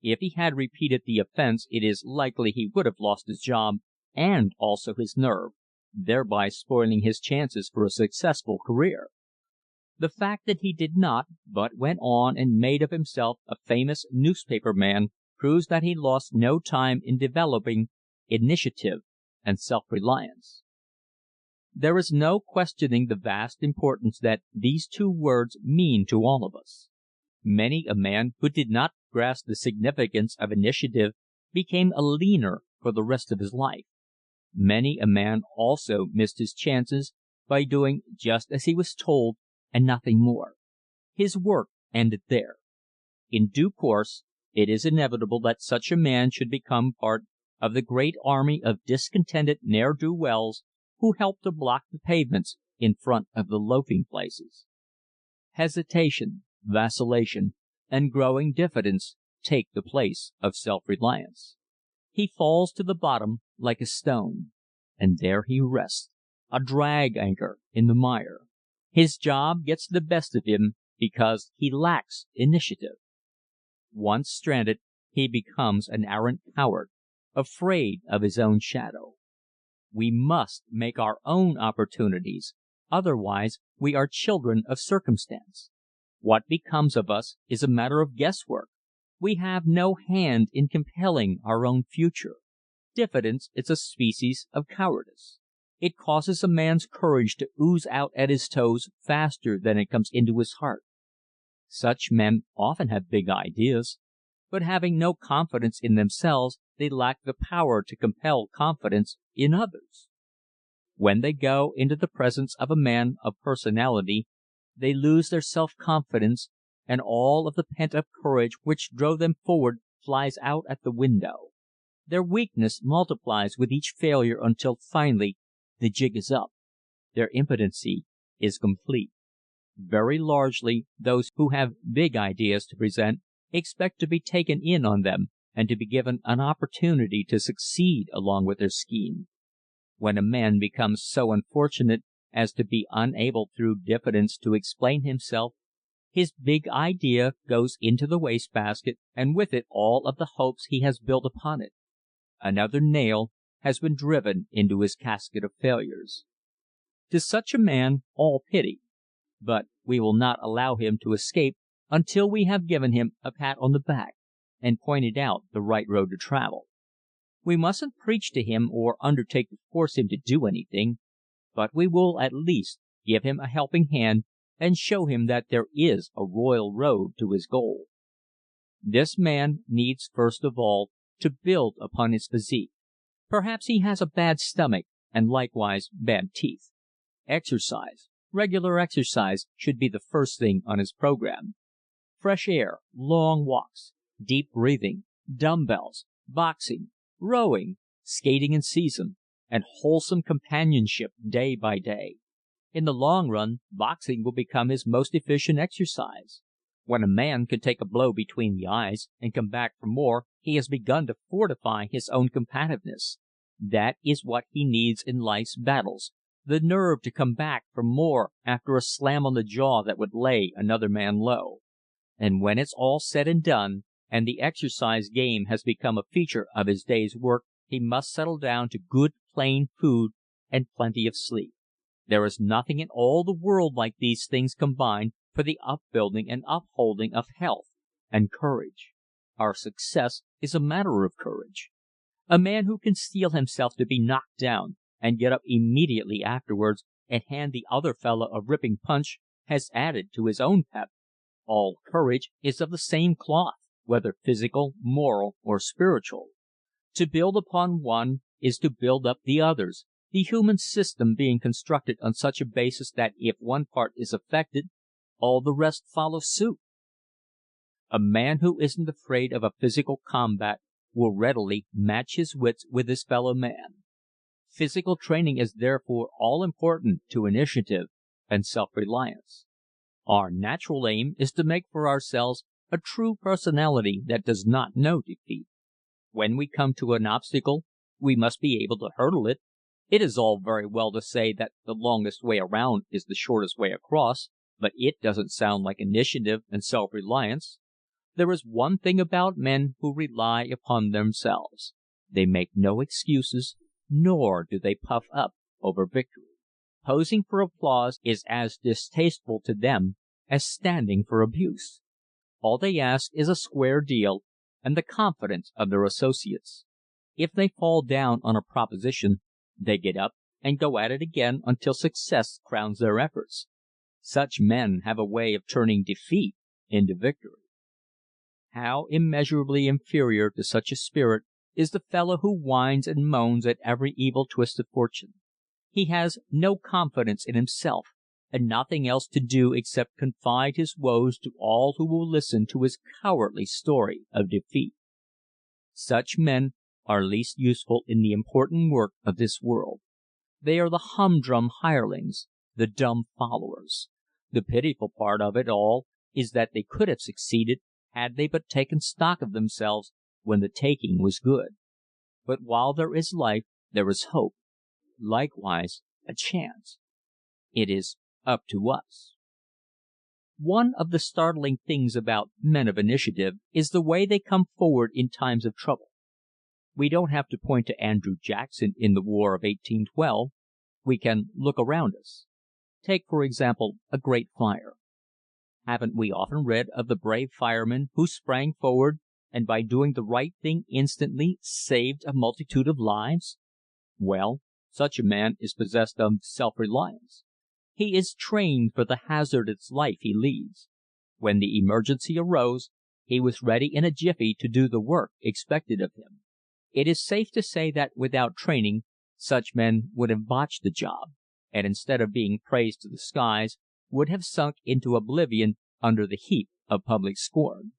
If he had repeated the offense it is likely he would have lost his job and also his nerve, thereby spoiling his chances for a successful career. The fact that he did not, but went on and made of himself a famous newspaper man proves that he lost no time in developing initiative and self-reliance. There is no questioning the vast importance that these two words mean to all of us. Many a man who did not grasp the significance of initiative became a leaner for the rest of his life. Many a man also missed his chances by doing just as he was told and nothing more. His work ended there. In due course, it is inevitable that such a man should become part of the great army of discontented ne'er-do-wells who help to block the pavements in front of the loafing places. Hesitation, vacillation, and growing diffidence take the place of self-reliance. He falls to the bottom like a stone, and there he rests, a drag anchor in the mire. His job gets the best of him because he lacks initiative. Once stranded, he becomes an arrant coward, afraid of his own shadow. We must make our own opportunities, otherwise we are children of circumstance. What becomes of us is a matter of guesswork. We have no hand in compelling our own future. Diffidence is a species of cowardice. It causes a man's courage to ooze out at his toes faster than it comes into his heart. Such men often have big ideas, but having no confidence in themselves, they lack the power to compel confidence in others. When they go into the presence of a man of personality, they lose their self-confidence, and all of the pent-up courage which drove them forward flies out at the window. Their weakness multiplies with each failure until finally the jig is up. Their impotency is complete. Very largely, those who have big ideas to present expect to be taken in on them and to be given an opportunity to succeed along with their scheme. When a man becomes so unfortunate as to be unable through diffidence to explain himself, his big idea goes into the wastebasket, and with it all of the hopes he has built upon it. Another nail has been driven into his casket of failures. To such a man all pity, but we will not allow him to escape until we have given him a pat on the back and pointed out the right road to travel. We mustn't preach to him or undertake to force him to do anything, but we will at least give him a helping hand and show him that there is a royal road to his goal. This man needs first of all to build upon his physique. Perhaps he has a bad stomach and likewise bad teeth. Exercise, regular exercise, should be the first thing on his program. Fresh air, long walks, deep breathing, dumbbells, boxing, rowing, skating in season, and wholesome companionship day by day. In the long run, boxing will become his most efficient exercise. When a man can take a blow between the eyes and come back for more, he has begun to fortify his own combativeness. That is what he needs in life's battles, the nerve to come back for more after a slam on the jaw that would lay another man low. And when it's all said and done, and the exercise game has become a feature of his day's work, he must settle down to good plain food and plenty of sleep. There is nothing in all the world like these things combined for the upbuilding and upholding of health and courage. Our success is a matter of courage. A man who can steel himself to be knocked down and get up immediately afterwards and hand the other fellow a ripping punch has added to his own pep. All courage is of the same cloth, whether physical, moral, or spiritual. To build upon one is to build up the others, the human system being constructed on such a basis that if one part is affected, all the rest follow suit. A man who isn't afraid of a physical combat will readily match his wits with his fellow man. Physical training is therefore all important to initiative and self-reliance. Our natural aim is to make for ourselves a true personality that does not know defeat. When we come to an obstacle, we must be able to hurdle it. It is all very well to say that the longest way around is the shortest way across, but it doesn't sound like initiative and self-reliance. There is one thing about men who rely upon themselves. They make no excuses, nor do they puff up over victory. Posing for applause is as distasteful to them as standing for abuse. All they ask is a square deal and the confidence of their associates. If they fall down on a proposition, they get up and go at it again until success crowns their efforts. Such men have a way of turning defeat into victory. How immeasurably inferior to such a spirit is the fellow who whines and moans at every evil twist of fortune. He has no confidence in himself, and nothing else to do except confide his woes to all who will listen to his cowardly story of defeat. Such men are least useful in the important work of this world. They are the humdrum hirelings, the dumb followers. The pitiful part of it all is that they could have succeeded had they but taken stock of themselves when the taking was good. But while there is life, there is hope. Likewise, a chance. It is up to us. One of the startling things about men of initiative is the way they come forward in times of trouble. We don't have to point to Andrew Jackson in the War of 1812. We can look around us. Take, for example, a great fire. Haven't we often read of the brave fireman who sprang forward and by doing the right thing instantly saved a multitude of lives? Well, such a man is possessed of self-reliance. He is trained for the hazardous life he leads. When the emergency arose, he was ready in a jiffy to do the work expected of him. It is safe to say that without training, such men would have botched the job, and instead of being praised to the skies, would have sunk into oblivion under the heap of public scorn.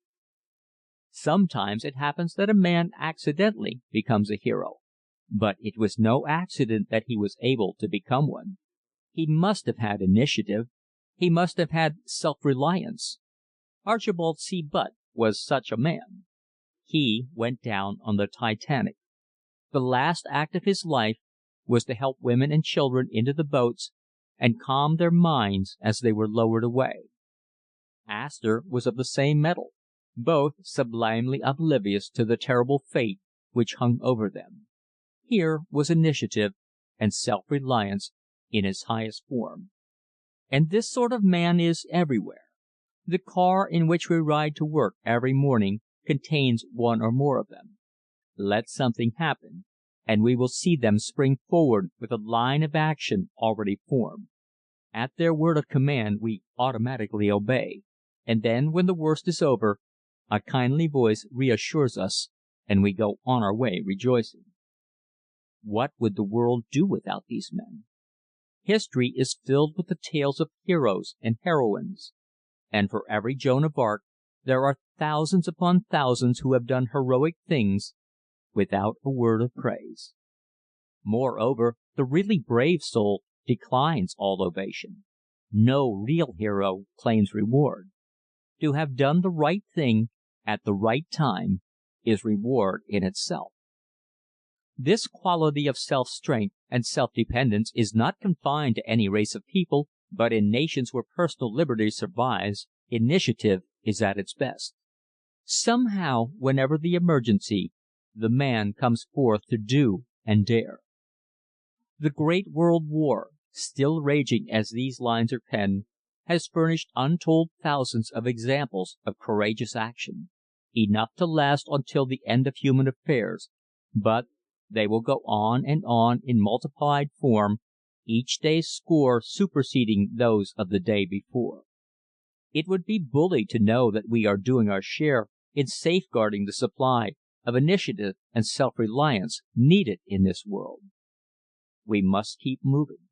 Sometimes it happens that a man accidentally becomes a hero, but it was no accident that he was able to become one. He must have had initiative. He must have had self-reliance. Archibald C. Butt was such a man. He went down on the Titanic. The last act of his life was to help women and children into the boats and calm their minds as they were lowered away. Astor was of the same metal, both sublimely oblivious to the terrible fate which hung over them. Here was initiative and self-reliance in its highest form. And this sort of man is everywhere. The car in which we ride to work every morning contains one or more of them. Let something happen, and we will see them spring forward with a line of action already formed. At their word of command we automatically obey, and then, when the worst is over, a kindly voice reassures us, and we go on our way rejoicing. What would the world do without these men? History is filled with the tales of heroes and heroines, and for every Joan of Arc there are thousands upon thousands who have done heroic things without a word of praise. Moreover, the really brave soul declines all ovation. No real hero claims reward. To have done the right thing at the right time is reward in itself. This quality of self-strength and self-dependence is not confined to any race of people, but in nations where personal liberty survives, initiative is at its best. Somehow, whenever the emergency, the man comes forth to do and dare. The Great World War, still raging as these lines are penned, has furnished untold thousands of examples of courageous action, enough to last until the end of human affairs, but they will go on and on in multiplied form, each day's score superseding those of the day before. It would be bully to know that we are doing our share in safeguarding the supply of initiative and self-reliance needed in this world. We must keep moving.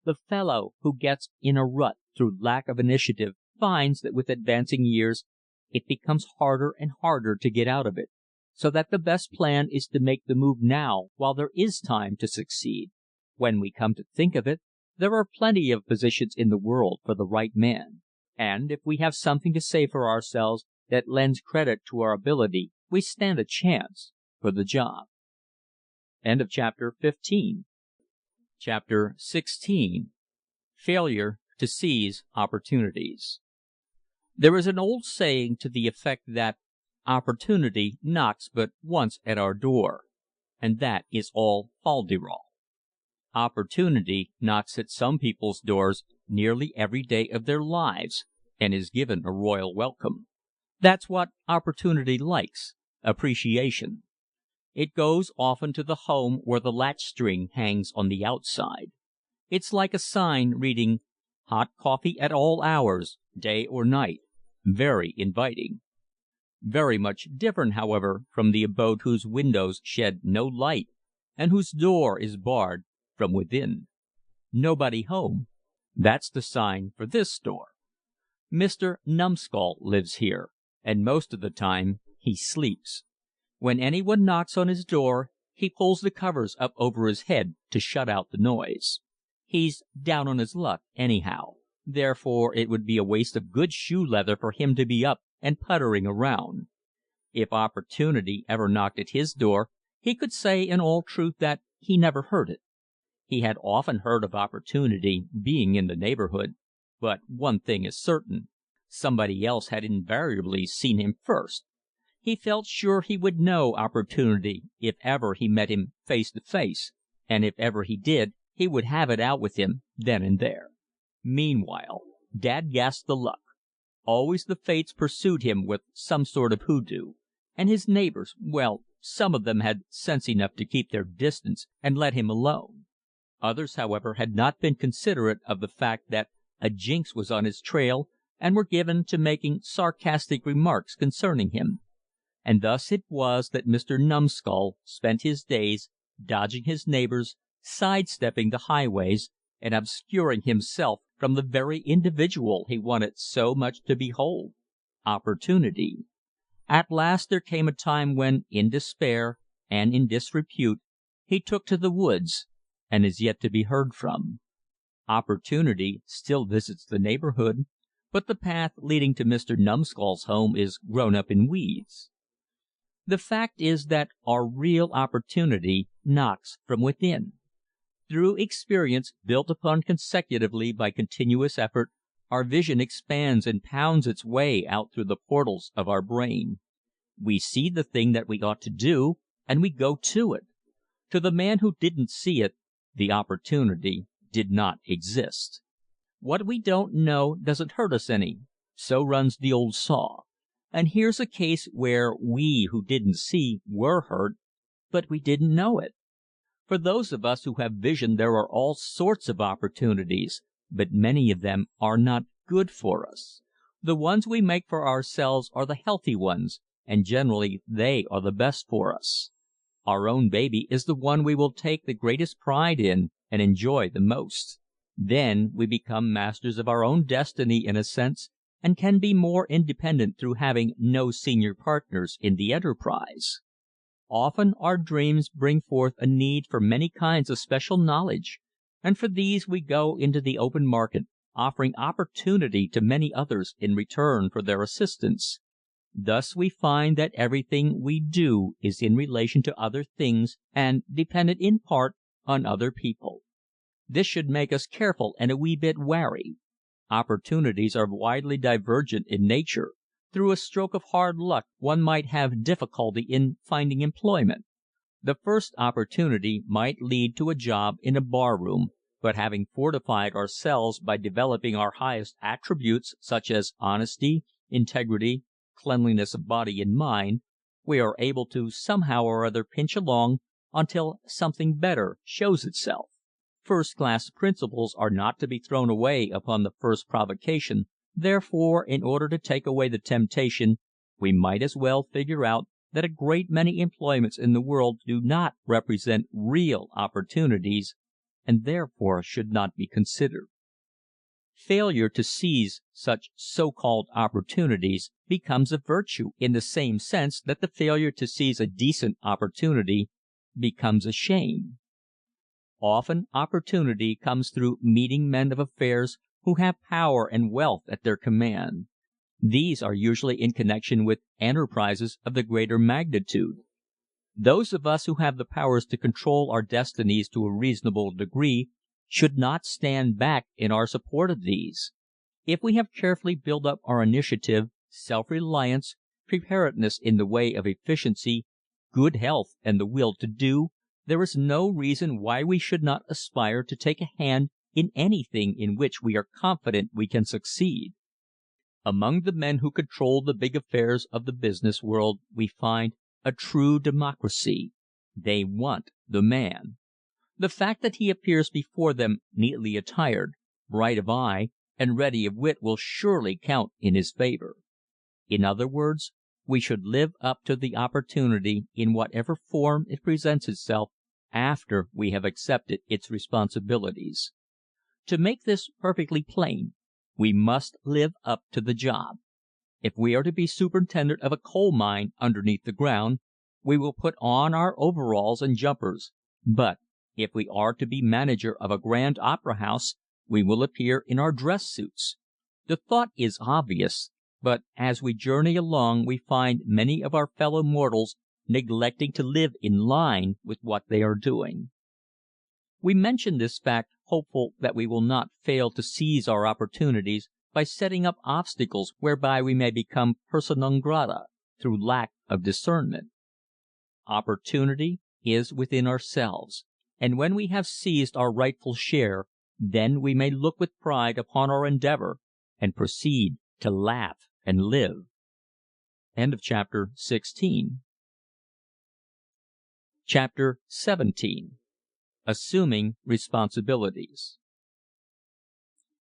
The fellow who gets in a rut through lack of initiative finds that with advancing years it becomes harder and harder to get out of it, so that the best plan is to make the move now while there is time to succeed. When we come to think of it, there are plenty of positions in the world for the right man, and if we have something to say for ourselves that lends credit to our ability, we stand a chance for the job. End of chapter 15. Chapter 16. Failure to Seize Opportunities. There is an old saying to the effect that opportunity knocks but once at our door, and that is all fol-de-rol. Opportunity knocks at some people's doors nearly every day of their lives, and is given a royal welcome. That's what opportunity likes, appreciation. It goes often to the home where the latch string hangs on the outside. It's like a sign reading, "Hot coffee at all hours, day or night," very inviting. Very much different, however, from the abode whose windows shed no light and whose door is barred from within. Nobody home. That's the sign for this door. Mr. Numbskull lives here, and most of the time he sleeps. When anyone knocks on his door, he pulls the covers up over his head to shut out the noise. He's down on his luck anyhow. Therefore it would be a waste of good shoe leather for him to be up and puttering around. If opportunity ever knocked at his door, he could say in all truth that he never heard it. He had often heard of opportunity being in the neighborhood, but one thing is certain, somebody else had invariably seen him first. He felt sure he would know Opportunity if ever he met him face to face, and if ever he did, he would have it out with him then and there. Meanwhile, dadgast the luck. Always the fates pursued him with some sort of hoodoo, and his neighbors, well, some of them had sense enough to keep their distance and let him alone. Others, however, had not been considerate of the fact that a jinx was on his trail and were given to making sarcastic remarks concerning him. And thus it was that Mr. Numbskull spent his days dodging his neighbors, sidestepping the highways, and obscuring himself from the very individual he wanted so much to behold Opportunity. At last there came a time when, in despair and in disrepute, he took to the woods, and is yet to be heard from. Opportunity still visits the neighborhood, but the path leading to Mr. Numbskull's home is grown up in weeds. The fact is that our real opportunity knocks from within. Through experience, built upon consecutively by continuous effort, our vision expands and pounds its way out through the portals of our brain. We see the thing that we ought to do, and we go to it. To the man who didn't see it, the opportunity did not exist. What we don't know doesn't hurt us any, so runs the old saw. And here's a case where we who didn't see were hurt, but we didn't know it. For those of us who have vision there are all sorts of opportunities, but many of them are not good for us. The ones we make for ourselves are the healthy ones, and generally they are the best for us. Our own baby is the one we will take the greatest pride in and enjoy the most. Then we become masters of our own destiny in a sense, and can be more independent through having no senior partners in the enterprise. Often our dreams bring forth a need for many kinds of special knowledge, and for these we go into the open market, offering opportunity to many others in return for their assistance. Thus we find that everything we do is in relation to other things and dependent in part on other people. This should make us careful and a wee bit wary. Opportunities are widely divergent in nature. Through a stroke of hard luck one might have difficulty in finding employment. The first opportunity might lead to a job in a bar room, but having fortified ourselves by developing our highest attributes such as honesty, integrity, cleanliness of body and mind, we are able to somehow or other pinch along until something better shows itself. First-class principles are not to be thrown away upon the first provocation, therefore, in order to take away the temptation, we might as well figure out that a great many employments in the world do not represent real opportunities and therefore should not be considered. Failure to seize such so-called opportunities becomes a virtue in the same sense that the failure to seize a decent opportunity becomes a shame. Often opportunity comes through meeting men of affairs who have power and wealth at their command. These are usually in connection with enterprises of the greater magnitude. Those of us who have the powers to control our destinies to a reasonable degree should not stand back in our support of these. If we have carefully built up our initiative, self-reliance, preparedness in the way of efficiency, good health and the will to do, there is no reason why we should not aspire to take a hand in anything in which we are confident we can succeed. Among the men who control the big affairs of the business world we find a true democracy. They want the man. The fact that he appears before them neatly attired, bright of eye, and ready of wit will surely count in his favor. In other words, we should live up to the opportunity in whatever form it presents itself after we have accepted its responsibilities. To make this perfectly plain, we must live up to the job. If we are to be superintendent of a coal mine underneath the ground, we will put on our overalls and jumpers, but if we are to be manager of a grand opera house, we will appear in our dress suits. The thought is obvious, but as we journey along we find many of our fellow mortals neglecting to live in line with what they are doing. We mention this fact hopeful that we will not fail to seize our opportunities by setting up obstacles whereby we may become persona non grata through lack of discernment. Opportunity is within ourselves, and when we have seized our rightful share, then we may look with pride upon our endeavor and proceed to laugh and live. End of chapter 16. Chapter 17. Assuming Responsibilities.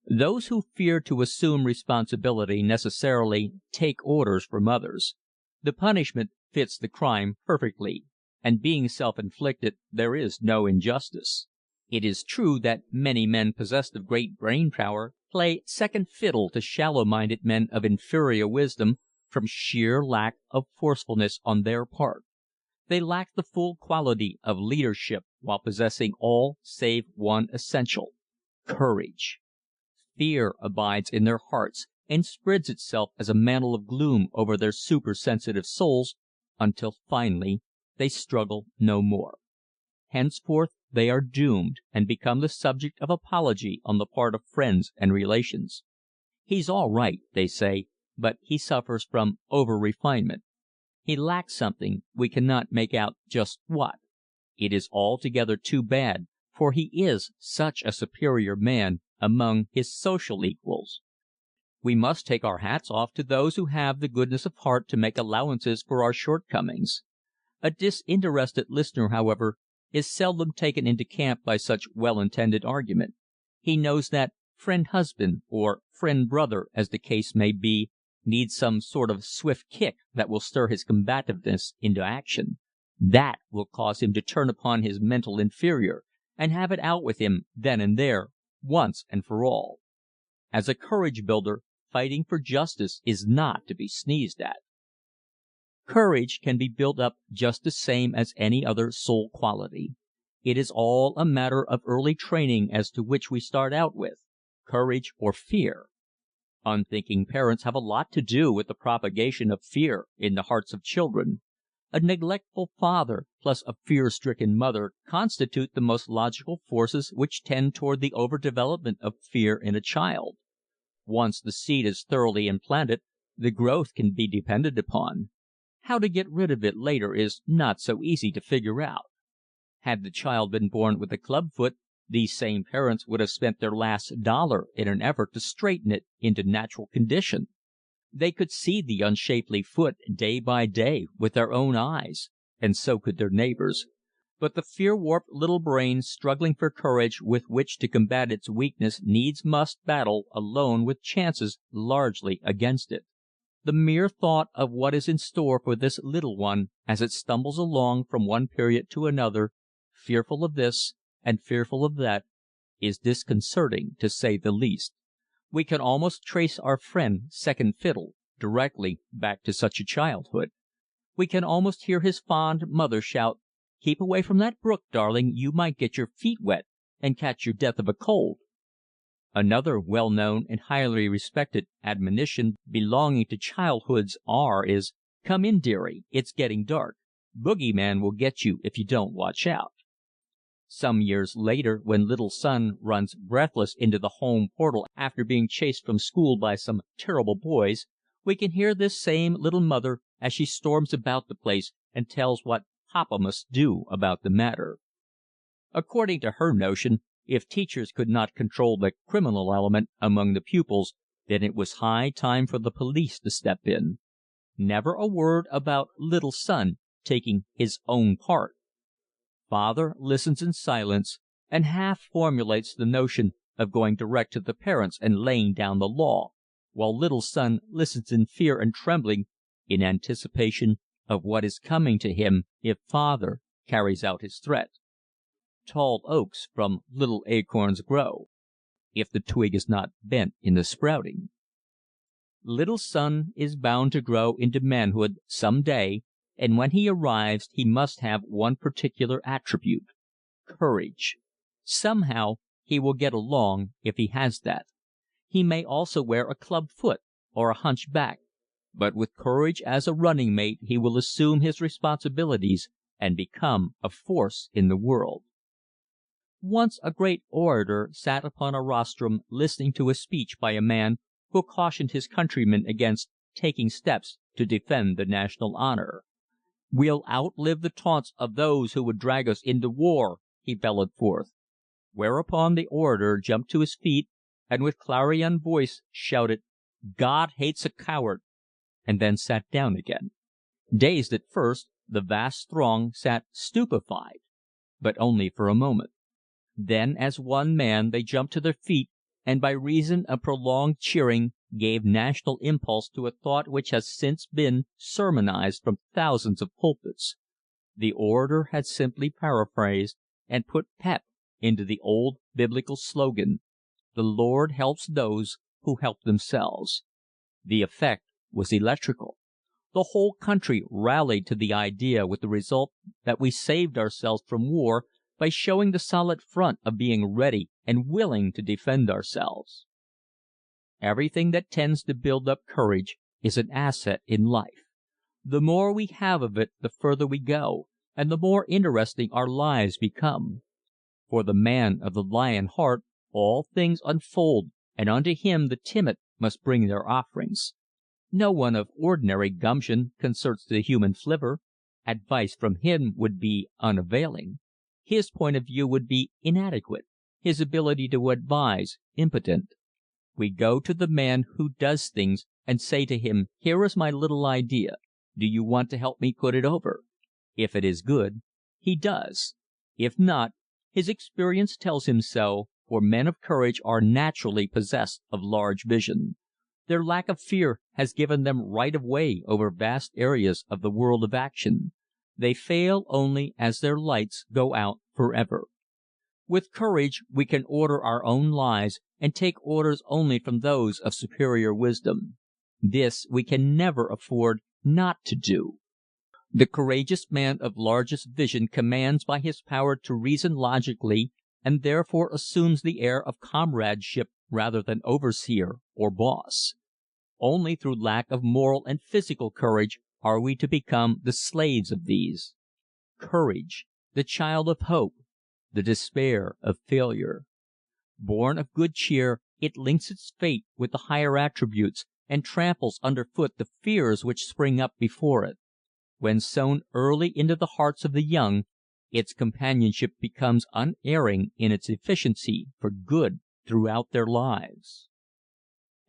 Those who fear to assume responsibility necessarily take orders from others. The punishment fits the crime perfectly, and being self-inflicted, there is no injustice. It is true that many men possessed of great brain power play second fiddle to shallow-minded men of inferior wisdom from sheer lack of forcefulness on their part. They lack the full quality of leadership while possessing all save one essential: courage. Fear abides in their hearts and spreads itself as a mantle of gloom over their supersensitive souls until finally they struggle no more. Henceforth they are doomed and become the subject of apology on the part of friends and relations. "He's all right," they say, "but he suffers from over-refinement. He lacks something, we cannot make out just what. It is altogether too bad, for he is such a superior man among his social equals." We must take our hats off to those who have the goodness of heart to make allowances for our shortcomings. A disinterested listener, however, is seldom taken into camp by such well-intended argument. He knows that friend husband, or friend brother as the case may be, needs some sort of swift kick that will stir his combativeness into action. That will cause him to turn upon his mental inferior and have it out with him then and there, once and for all. As a courage builder, fighting for justice is not to be sneezed at. Courage can be built up just the same as any other soul quality. It is all a matter of early training as to which we start out with, courage or fear. Unthinking parents have a lot to do with the propagation of fear in the hearts of children. A neglectful father plus a fear-stricken mother constitute the most logical forces which tend toward the overdevelopment of fear in a child. Once the seed is thoroughly implanted, the growth can be depended upon. How to get rid of it later is not so easy to figure out. Had the child been born with a club foot, these same parents would have spent their last dollar in an effort to straighten it into natural condition. They could see the unshapely foot day by day with their own eyes, and so could their neighbors. But the fear-warped little brain struggling for courage with which to combat its weakness needs must battle alone with chances largely against it. The mere thought of what is in store for this little one as it stumbles along from one period to another, fearful of this and fearful of that, is disconcerting to say the least. We can almost trace our friend Second Fiddle directly back to such a childhood. We can almost hear his fond mother shout, "Keep away from that brook, darling, you might get your feet wet and catch your death of a cold." Another well-known and highly respected admonition belonging to childhood's hour is, "Come in, dearie, it's getting dark. Boogie Man will get you if you don't watch out." Some years later, when little son runs breathless into the home portal after being chased from school by some terrible boys, we can hear this same little mother as she storms about the place and tells what Papa must do about the matter. According to her notion, if teachers could not control the criminal element among the pupils, then it was high time for the police to step in. Never a word about little son taking his own part. Father listens in silence and half formulates the notion of going direct to the parents and laying down the law, while little son listens in fear and trembling in anticipation of what is coming to him if father carries out his threat. Tall oaks from little acorns grow, if the twig is not bent in the sprouting. Little son is bound to grow into manhood some day, and when he arrives he must have one particular attribute: courage. Somehow he will get along if he has that. He may also wear a club foot or a hunch back, but with courage as a running mate he will assume his responsibilities and become a force in the world. Once a great orator sat upon a rostrum listening to a speech by a man who cautioned his countrymen against taking steps to defend the national honor. "We'll outlive the taunts of those who would drag us into war," he bellowed forth. Whereupon the orator jumped to his feet and with clarion voice shouted, "God hates a coward," and then sat down again. Dazed at first, the vast throng sat stupefied, but only for a moment. Then as one man they jumped to their feet and by reason of prolonged cheering gave national impulse to a thought which has since been sermonized from thousands of pulpits. The orator had simply paraphrased and put pep into the old biblical slogan, "The Lord helps those who help themselves." The effect was electrical. The whole country rallied to the idea with the result that we saved ourselves from war by showing the solid front of being ready and willing to defend ourselves. Everything that tends to build up courage is an asset in life. The more we have of it the further we go, and the more interesting our lives become. For the man of the lion heart all things unfold, and unto him the timid must bring their offerings. No one of ordinary gumption concerts the human flivver. Advice from him would be unavailing. His point of view would be inadequate, his ability to advise impotent. We go to the man who does things and say to him, "Here is my little idea. Do you want to help me put it over?" If it is good, he does. If not, his experience tells him so, for men of courage are naturally possessed of large vision. Their lack of fear has given them right of way over vast areas of the world of action. They fail only as their lights go out forever. With courage we can order our own lives and take orders only from those of superior wisdom. This we can never afford not to do. The courageous man of largest vision commands by his power to reason logically and therefore assumes the air of comradeship rather than overseer or boss. Only through lack of moral and physical courage are we to become the slaves of these. Courage, the child of hope, the despair of failure. Born of good cheer, it links its fate with the higher attributes and tramples underfoot the fears which spring up before it. When sown early into the hearts of the young, its companionship becomes unerring in its efficiency for good throughout their lives.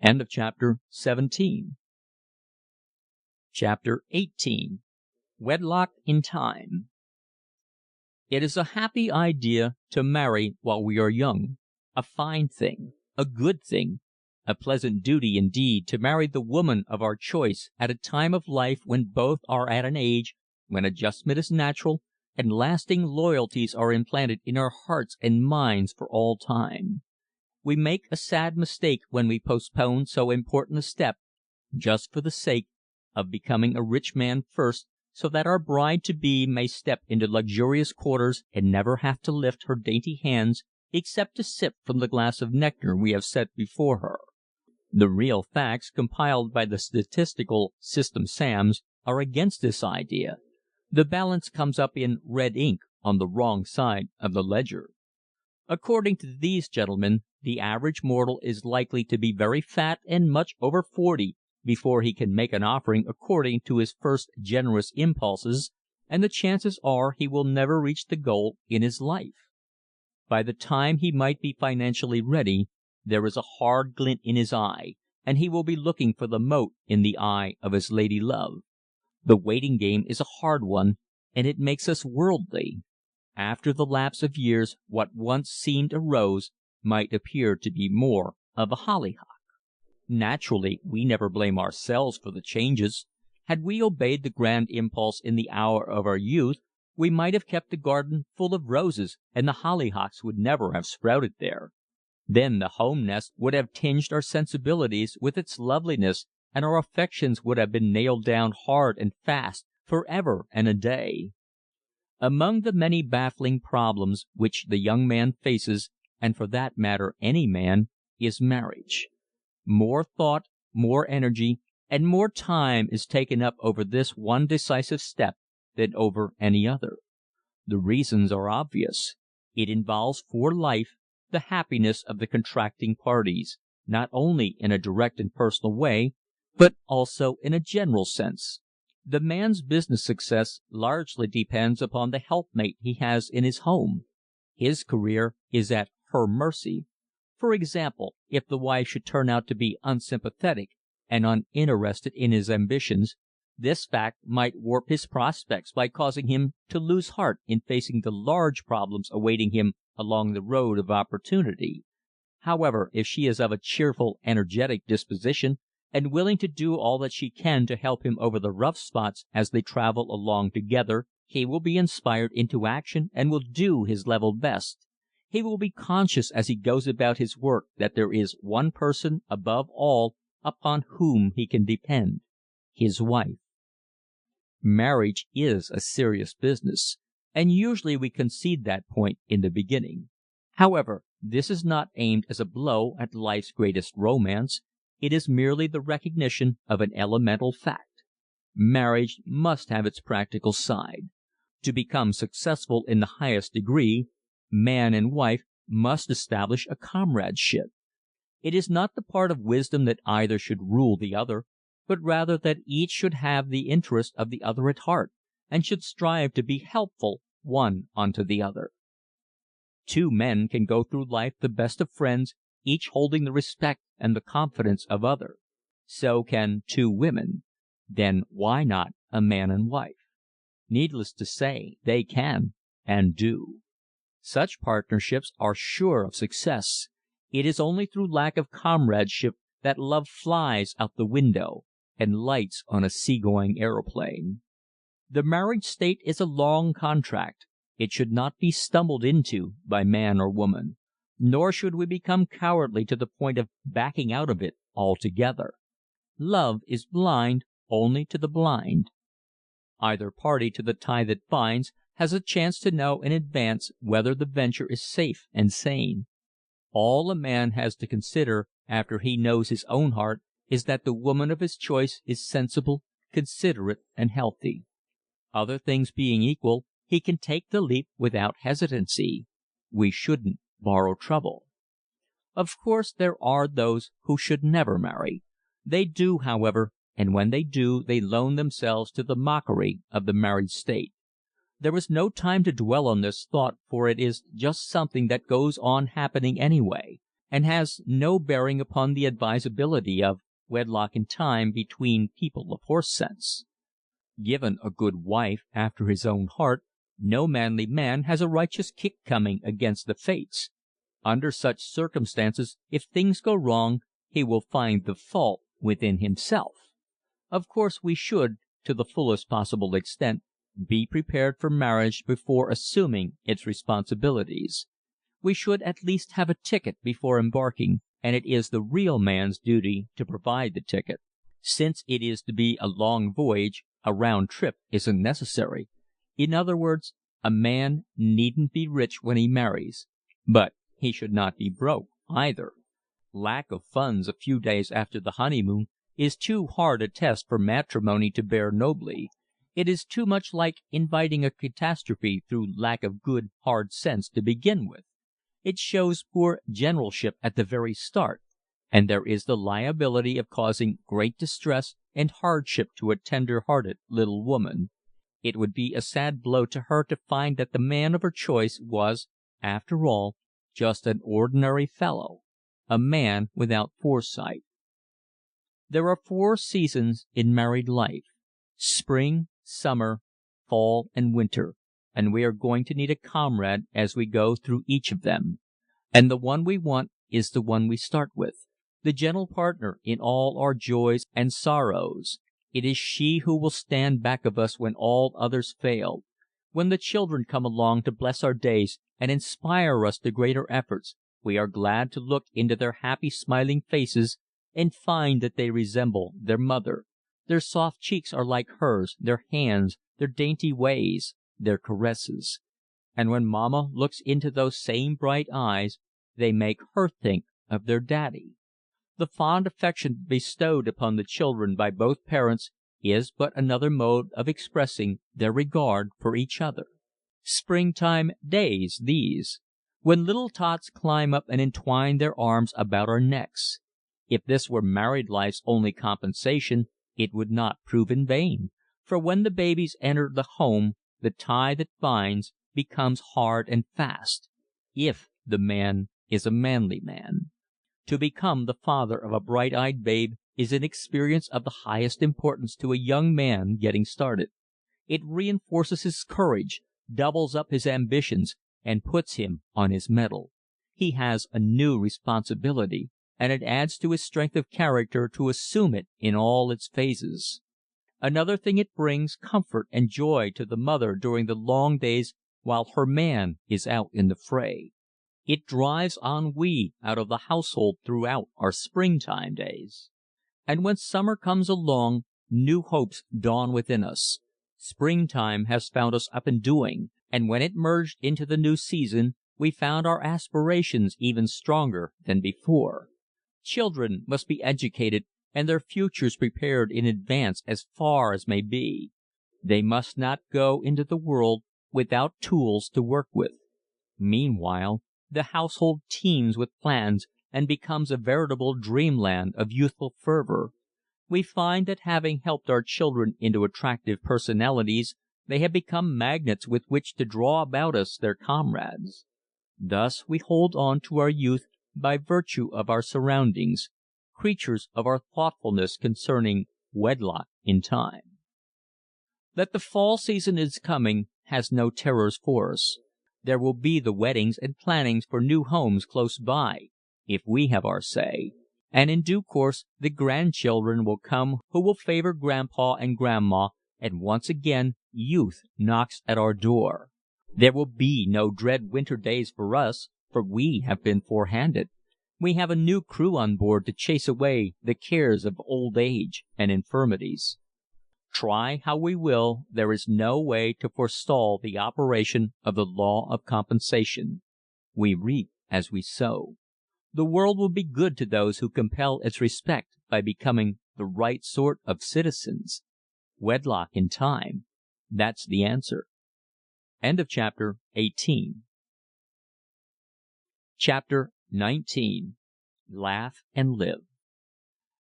End of chapter 17. Chapter 18. Wedlock in Time. It is a happy idea to marry while we are young, a fine thing, a good thing, a pleasant duty indeed to marry the woman of our choice at a time of life when both are at an age when adjustment is natural and lasting loyalties are implanted in our hearts and minds for all time. We make a sad mistake when we postpone so important a step just for the sake of becoming a rich man first so that our bride-to-be may step into luxurious quarters and never have to lift her dainty hands except to sip from the glass of nectar we have set before her. The real facts compiled by the statistical System Sams are against this idea. The balance comes up in red ink on the wrong side of the ledger. According to these gentlemen, the average mortal is likely to be very fat and much over 40 before he can make an offering according to his first generous impulses, and the chances are he will never reach the goal in his life. By the time he might be financially ready, there is a hard glint in his eye, and he will be looking for the mote in the eye of his lady love. The waiting game is a hard one, and it makes us worldly. After the lapse of years, what once seemed a rose might appear to be more of a hollyhock. Naturally, we never blame ourselves for the changes. Had we obeyed the grand impulse in the hour of our youth, we might have kept the garden full of roses, and the hollyhocks would never have sprouted there. Then the home nest would have tinged our sensibilities with its loveliness, and our affections would have been nailed down hard and fast, forever and a day. Among the many baffling problems which the young man faces, and for that matter any man, is marriage. More thought, more energy, and more time is taken up over this one decisive step than over any other. The reasons are obvious. It involves for life the happiness of the contracting parties, not only in a direct and personal way, but also in a general sense. The man's business success largely depends upon the helpmate he has in his home. His career is at her mercy. For example, if the wife should turn out to be unsympathetic and uninterested in his ambitions, this fact might warp his prospects by causing him to lose heart in facing the large problems awaiting him along the road of opportunity. However, if she is of a cheerful, energetic disposition, and willing to do all that she can to help him over the rough spots as they travel along together, he will be inspired into action and will do his level best. He will be conscious as he goes about his work that there is one person above all upon whom he can depend, his wife. Marriage is a serious business, and usually we concede that point in the beginning. However, this is not aimed as a blow at life's greatest romance. It is merely the recognition of an elemental fact. Marriage must have its practical side. To become successful in the highest degree, man and wife must establish a comradeship. It is not the part of wisdom that either should rule the other, but rather that each should have the interest of the other at heart, and should strive to be helpful one unto the other. Two men can go through life the best of friends, each holding the respect and the confidence of other. So can two women. Then why not a man and wife? Needless to say, they can and do. Such partnerships are sure of success. It is only through lack of comradeship that love flies out the window and lights on a seagoing aeroplane. The marriage state is a long contract. It should not be stumbled into by man or woman. Nor should we become cowardly to the point of backing out of it altogether. Love is blind only to the blind. Either party to the tie that binds has a chance to know in advance whether the venture is safe and sane. All a man has to consider after he knows his own heart is that the woman of his choice is sensible, considerate, and healthy. Other things being equal, he can take the leap without hesitancy. We shouldn't borrow trouble. Of course, there are those who should never marry. They do, however, and when they do, they loan themselves to the mockery of the married state. There is no time to dwell on this thought, for it is just something that goes on happening anyway, and has no bearing upon the advisability of wedlock in time between people of horse sense. Given a good wife after his own heart, no manly man has a righteous kick coming against the fates. Under such circumstances, if things go wrong, he will find the fault within himself. Of course, we should, to the fullest possible extent, be prepared for marriage before assuming its responsibilities. We should at least have a ticket before embarking, and it is the real man's duty to provide the ticket. Since it is to be a long voyage, a round trip isn't necessary. In other words, a man needn't be rich when he marries, but he should not be broke either. Lack of funds a few days after the honeymoon is too hard a test for matrimony to bear nobly. It is too much like inviting a catastrophe through lack of good, hard sense to begin with. It shows poor generalship at the very start, and there is the liability of causing great distress and hardship to a tender-hearted little woman. It would be a sad blow to her to find that the man of her choice was, after all, just an ordinary fellow, a man without foresight. There are 4 seasons in married life: spring, summer, fall, and winter, and we are going to need a comrade as we go through each of them. And the one we want is the one we start with, the gentle partner in all our joys and sorrows. It is she who will stand back of us when all others fail. When the children come along to bless our days and inspire us to greater efforts, we are glad to look into their happy, smiling faces and find that they resemble their mother. Their soft cheeks are like hers, their hands, their dainty ways, their caresses. And when Mama looks into those same bright eyes, they make her think of their daddy. The fond affection bestowed upon the children by both parents is but another mode of expressing their regard for each other. Springtime days, these, when little tots climb up and entwine their arms about our necks. If this were married life's only compensation, it would not prove in vain, For when the babies enter the home, the tie that binds becomes hard and fast, if the man is a manly man. To become the father of a bright-eyed babe is an experience of the highest importance to a young man getting started. It reinforces his courage, doubles up his ambitions, and puts him on his mettle. He has a new responsibility, and it adds to his strength of character to assume it in all its phases. Another thing, it brings comfort and joy to the mother during the long days while her man is out in the fray. It drives ennui out of the household throughout our springtime days. And when summer comes along, new hopes dawn within us. Springtime has found us up and doing, and when it merged into the new season, we found our aspirations even stronger than before. Children must be educated and their futures prepared in advance as far as may be. They must not go into the world without tools to work with. Meanwhile, the household teems with plans and becomes a veritable dreamland of youthful fervor. We find that having helped our children into attractive personalities, they have become magnets with which to draw about us their comrades. Thus we hold on to our youth by virtue of our surroundings, creatures of our thoughtfulness concerning wedlock in time. That the fall season is coming has no terrors for us. There will be the weddings and plannings for new homes close by, if we have our say, and in due course the grandchildren will come who will favor grandpa and grandma, and once again youth knocks at our door. There will be no dread winter days for us, for we have been forehanded. We have a new crew on board to chase away the cares of old age and infirmities. Try how we will, there is no way to forestall the operation of the law of compensation. We reap as we sow. The world will be good to those who compel its respect by becoming the right sort of citizens. Wedlock in time. That's the answer. End of chapter 18. Chapter 19. Laugh and Live.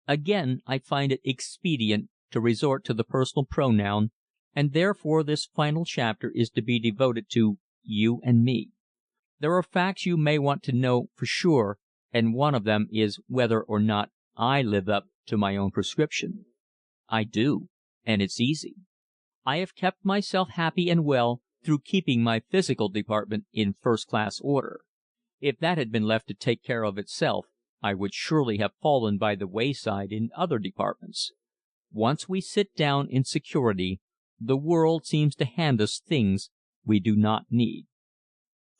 Again, I find it expedient to resort to the personal pronoun, and therefore this final chapter is to be devoted to you and me. There are facts you may want to know for sure, and one of them is whether or not I live up to my own prescription. I do, and it's easy. I have kept myself happy and well through keeping my physical department in first-class order. If that had been left to take care of itself, I would surely have fallen by the wayside in other departments. Once we sit down in security, the world seems to hand us things we do not need.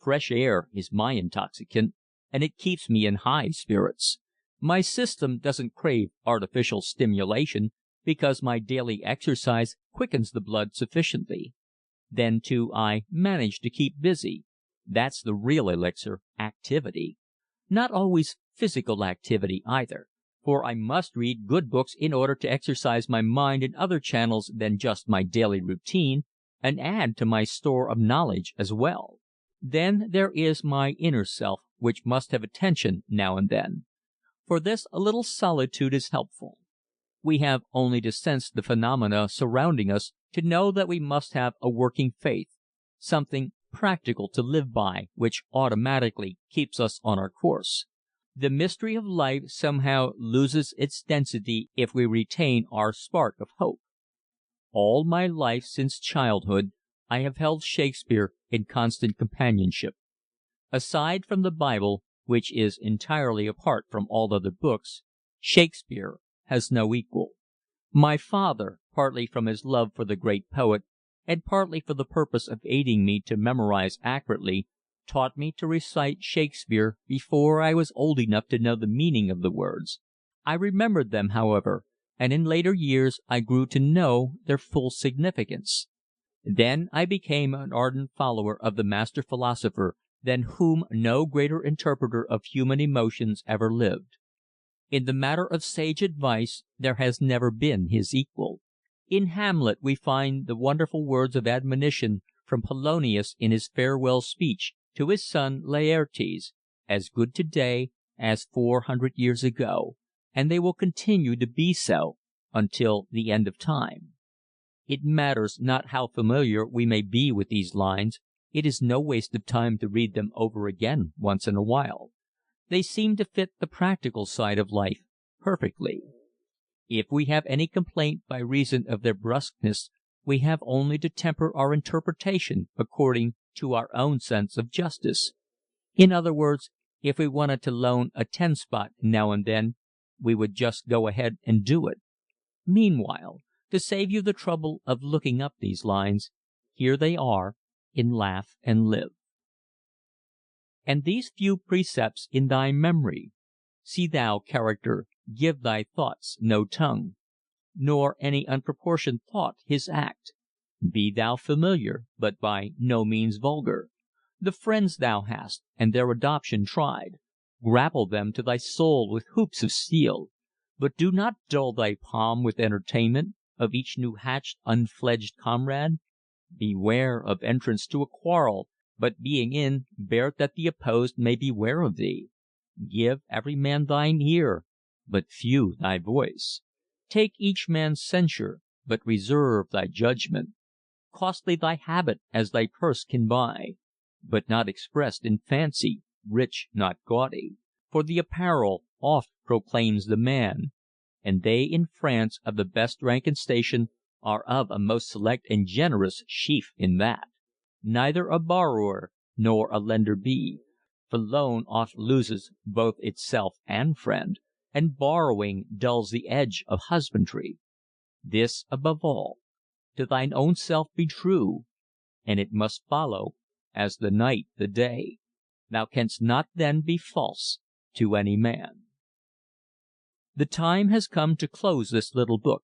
Fresh air is my intoxicant, and it keeps me in high spirits. My system doesn't crave artificial stimulation because my daily exercise quickens the blood sufficiently. Then, too, I manage to keep busy. That's the real elixir, activity. Not always physical activity either, for I must read good books in order to exercise my mind in other channels than just my daily routine, and add to my store of knowledge as well. Then there is my inner self, which must have attention now and then. For this a little solitude is helpful. We have only to sense the phenomena surrounding us to know that we must have a working faith, something practical to live by, which automatically keeps us on our course. The mystery of life somehow loses its density if we retain our spark of hope. All my life since childhood I have held Shakespeare in constant companionship. Aside from the Bible, which is entirely apart from all other books, Shakespeare has no equal. My father, partly from his love for the great poet, and partly for the purpose of aiding me to memorize accurately, taught me to recite Shakespeare before I was old enough to know the meaning of the words. I remembered them, however, and in later years I grew to know their full significance. Then I became an ardent follower of the master philosopher than whom no greater interpreter of human emotions ever lived. In the matter of sage advice there has never been his equal. In Hamlet we find the wonderful words of admonition from Polonius in his farewell speech to his son Laertes, as good today as 400 years ago, and they will continue to be so until the end of time. It matters not how familiar we may be with these lines, it is no waste of time to read them over again once in a while. They seem to fit the practical side of life perfectly. If we have any complaint by reason of their brusqueness, we have only to temper our interpretation according to our own sense of justice. In other words, if we wanted to loan a 10-spot now and then, we would just go ahead and do it. Meanwhile, to save you the trouble of looking up these lines, here they are in Laugh and Live. And these few precepts in thy memory. See thou, character, give thy thoughts no tongue, nor any unproportioned thought his act. Be thou familiar, but by no means vulgar. The friends thou hast, and their adoption tried, grapple them to thy soul with hoops of steel. But do not dull thy palm with entertainment of each new hatched unfledged comrade. Beware of entrance to a quarrel, but being in, bear that the opposed may beware of thee. Give every man thine ear, but few thy voice. Take each man's censure, but reserve thy judgment. Costly thy habit as thy purse can buy, but not expressed in fancy, rich, not gaudy. For the apparel oft proclaims the man, and they in France of the best rank and station are of a most select and generous sheaf in that. Neither a borrower nor a lender be, for loan oft loses both itself and friend, and borrowing dulls the edge of husbandry. This above all, to thine own self be true, and it must follow, as the night the day. Thou canst not then be false to any man. The time has come to close this little book.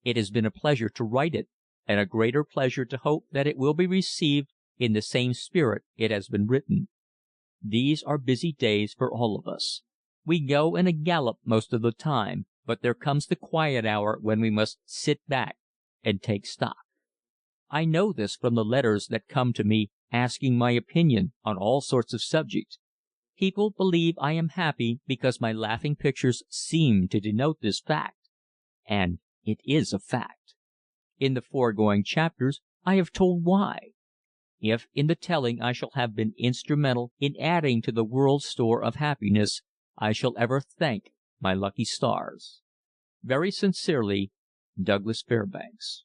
It has been a pleasure to write it, and a greater pleasure to hope that it will be received in the same spirit it has been written. These are busy days for all of us. We go in a gallop most of the time, but there comes the quiet hour when we must sit back and take stock. I know this from the letters that come to me asking my opinion on all sorts of subjects. People believe I am happy because my laughing pictures seem to denote this fact. And it is a fact. In the foregoing chapters I have told why. If in the telling I shall have been instrumental in adding to the world's store of happiness, I shall ever thank my lucky stars. Very sincerely, Douglas Fairbanks.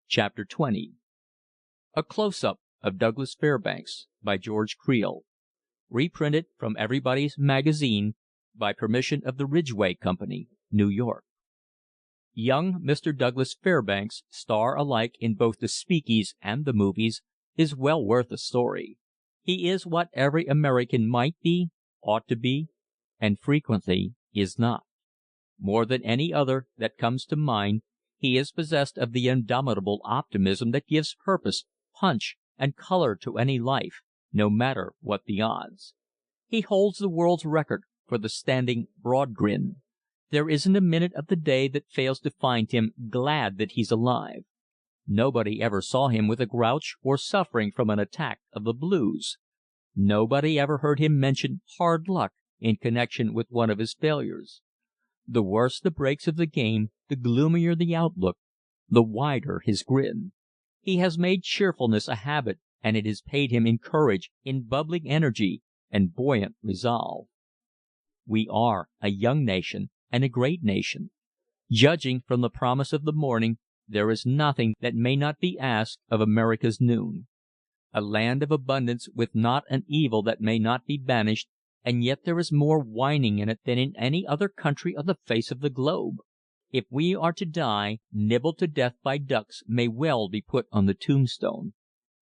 Chapter 20. A Close-Up of Douglas Fairbanks by George Creel. Reprinted from Everybody's Magazine by permission of the Ridgway Company, New York. Young Mr. Douglas Fairbanks, star alike in both the speakies and the movies, is well worth a story. He is what every American might be, ought to be, and frequently is not. More than any other that comes to mind, he is possessed of the indomitable optimism that gives purpose, punch, and color to any life, no matter what the odds. He holds the world's record for the standing broad grin. There isn't a minute of the day that fails to find him glad that he's alive. Nobody ever saw him with a grouch or suffering from an attack of the blues. Nobody ever heard him mention hard luck in connection with one of his failures. The worse the breaks of the game, the gloomier the outlook, the wider his grin. He has made cheerfulness a habit, and it has paid him in courage, in bubbling energy, and buoyant resolve. We are a young nation and a great nation. Judging from the promise of the morning, there is nothing that may not be asked of America's noon. A land of abundance with not an evil that may not be banished, and yet there is more whining in it than in any other country on the face of the globe. If we are to die, nibbled to death by ducks may well be put on the tombstone.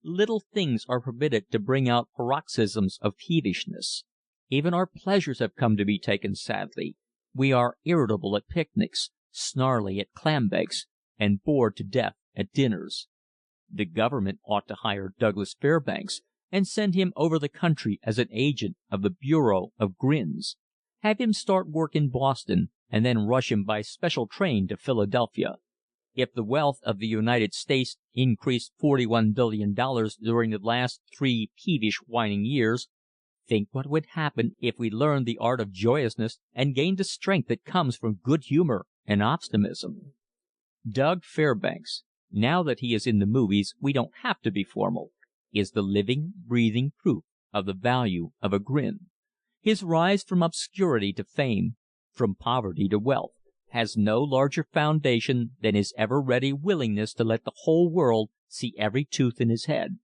Little things are permitted to bring out paroxysms of peevishness. Even our pleasures have come to be taken sadly. We are irritable at picnics, snarly at clambakes, and bored to death at dinners. The government ought to hire Douglas Fairbanks and send him over the country as an agent of the Bureau of Grins. Have him start work in Boston and then rush him by special train to Philadelphia. If the wealth of the United States increased $41 billion during the last 3 peevish whining years, think what would happen if we learned the art of joyousness and gained the strength that comes from good humor and optimism. Doug Fairbanks, now that he is in the movies we don't have to be formal, is the living, breathing proof of the value of a grin. His rise from obscurity to fame, from poverty to wealth, has no larger foundation than his ever-ready willingness to let the whole world see every tooth in his head.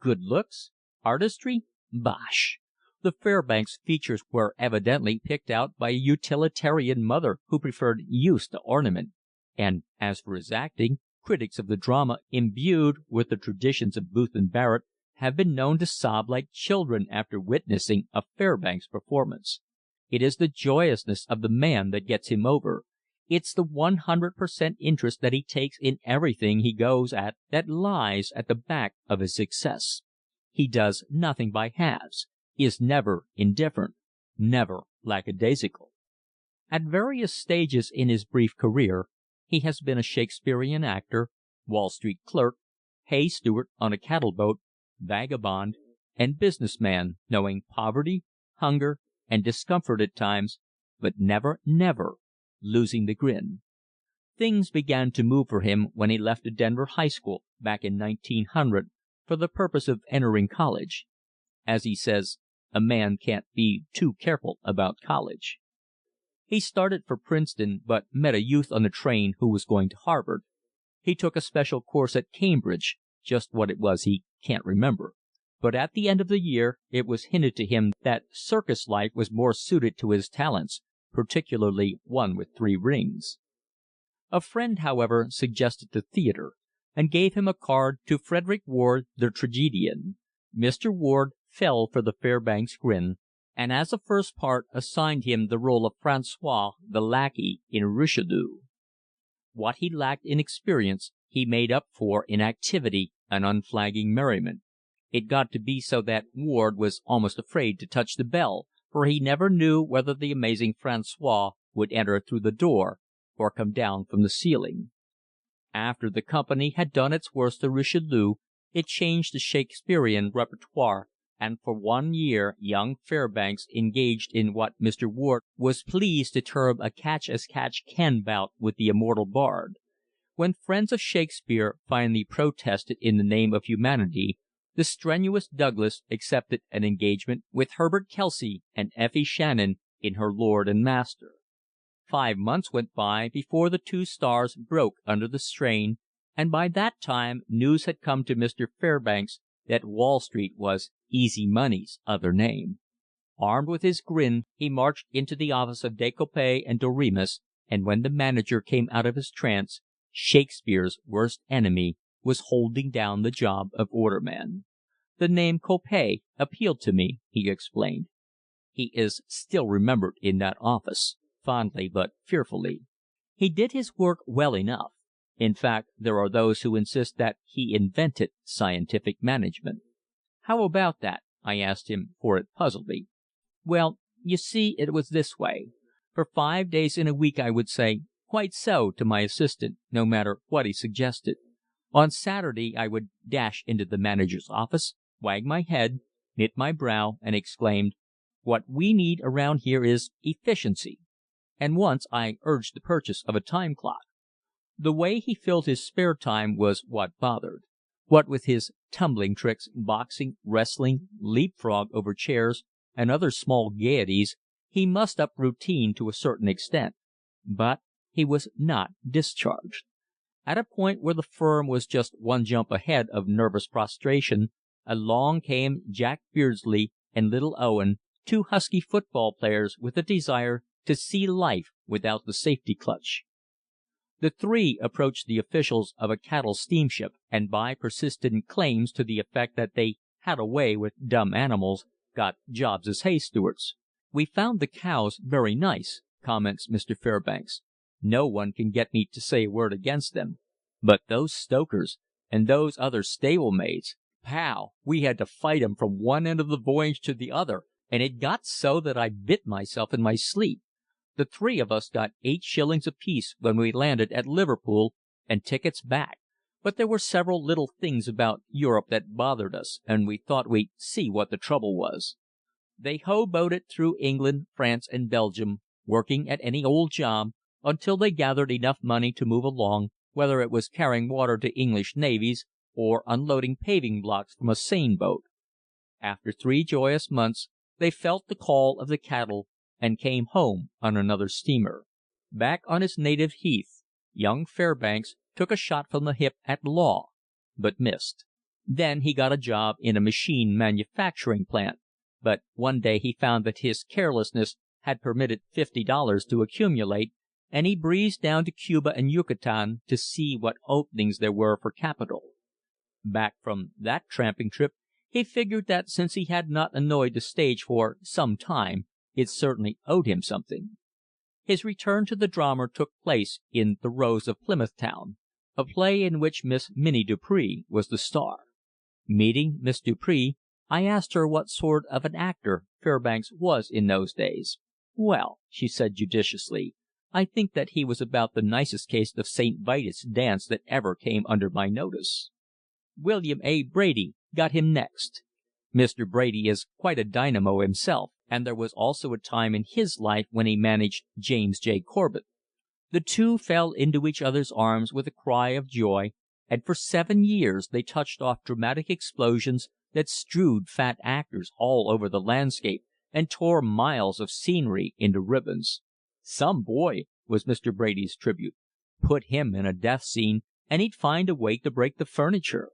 Good looks? Artistry? Bosh! The Fairbanks features were evidently picked out by a utilitarian mother who preferred use to ornament. And as for his acting, critics of the drama imbued with the traditions of Booth and Barrett have been known to sob like children after witnessing a Fairbanks performance. It is the joyousness of the man that gets him over. It's the 100% interest that he takes in everything he goes at that lies at the back of his success. He does nothing by halves, is never indifferent, never lackadaisical. At various stages in his brief career, he has been a Shakespearean actor, Wall Street clerk, hay steward on a cattle boat, vagabond, and businessman, knowing poverty, hunger, and discomfort at times, but never, never losing the grin. Things began to move for him when he left Denver High School back in 1900 for the purpose of entering college. As he says, a man can't be too careful about college. He started for Princeton, but met a youth on the train who was going to Harvard. He took a special course at Cambridge, just what it was he can't remember. But at the end of the year it was hinted to him that circus life was more suited to his talents, particularly one with 3 rings. A friend, however, suggested the theatre, and gave him a card to Frederick Ward, the tragedian. Mr. Ward fell for the Fairbanks grin, and as a first part assigned him the role of François the lackey in Richelieu. What he lacked in experience he made up for in activity and unflagging merriment. It got to be so that Ward was almost afraid to touch the bell, for he never knew whether the amazing François would enter through the door or come down from the ceiling. After the company had done its worst to Richelieu, it changed the Shakespearean repertoire, and for 1 year young Fairbanks engaged in what Mr. Ward was pleased to term a catch-as-catch-can bout with the immortal bard. When friends of Shakespeare finally protested in the name of humanity, the strenuous Douglas accepted an engagement with Herbert Kelsey and Effie Shannon in her Lord and Master. 5 months went by before the 2 stars broke under the strain, and by that time news had come to Mr. Fairbanks that Wall Street was Easy Money's other name. Armed with his grin, he marched into the office of Decopé and Doremus, and when the manager came out of his trance, Shakespeare's worst enemy was holding down the job of orderman. The name Coppée appealed to me, he explained. He is still remembered in that office, fondly but fearfully. He did his work well enough. In fact, there are those who insist that he invented scientific management. How about that? I asked him, for it puzzled me. Well, you see, it was this way. For 5 days in a week I would say, "Quite so," to my assistant, no matter what he suggested. On Saturday I would dash into the manager's office, wag my head, knit my brow, and exclaimed, "What we need around here is efficiency." And once I urged the purchase of a time clock. The way he filled his spare time was what bothered. What with his tumbling tricks, boxing, wrestling, leapfrog over chairs, and other small gaieties, he mussed up routine to a certain extent. But he was not discharged. At a point where the firm was just 1 jump ahead of nervous prostration, along came Jack Beardsley and Little Owen, 2 husky football players with a desire to see life without the safety clutch. The 3 approached the officials of a cattle steamship, and by persistent claims to the effect that they had a way with dumb animals, got jobs as hay stewards. "We found the cows very nice," comments Mr. Fairbanks. "No one can get me to say a word against them. But those stokers, and those other stable maids, pow! We had to fight 'em from one end of the voyage to the other, and it got so that I bit myself in my sleep. The 3 of us got 8 shillings apiece when we landed at Liverpool, and tickets back, but there were several little things about Europe that bothered us, and we thought we'd see what the trouble was." They hoboed through England, France, and Belgium, working at any old job, until they gathered enough money to move along, whether it was carrying water to English navies or unloading paving blocks from a seine boat. After 3 joyous months, they felt the call of the cattle and came home on another steamer. Back on his native heath, young Fairbanks took a shot from the hip at law, but missed. Then he got a job in a machine manufacturing plant, but one day he found that his carelessness had permitted $50 to accumulate, and he breezed down to Cuba and Yucatan to see what openings there were for capital. Back from that tramping trip, he figured that since he had not annoyed the stage for some time, it certainly owed him something. His return to the drama took place in The Rose of Plymouth Town, a play in which Miss Minnie Dupree was the star. Meeting Miss Dupree, I asked her what sort of an actor Fairbanks was in those days. "Well," she said judiciously, "I think that he was about the nicest case of St. Vitus dance that ever came under my notice. William A. Brady got him next. Mr. Brady is quite a dynamo himself, and there was also a time in his life when he managed James J. Corbett. The two fell into each other's arms with a cry of joy, and for 7 years they touched off dramatic explosions that strewed fat actors all over the landscape and tore miles of scenery into ribbons. 'Some boy,' was Mr. Brady's tribute. 'Put him in a death scene, and he'd find a way to break the furniture.'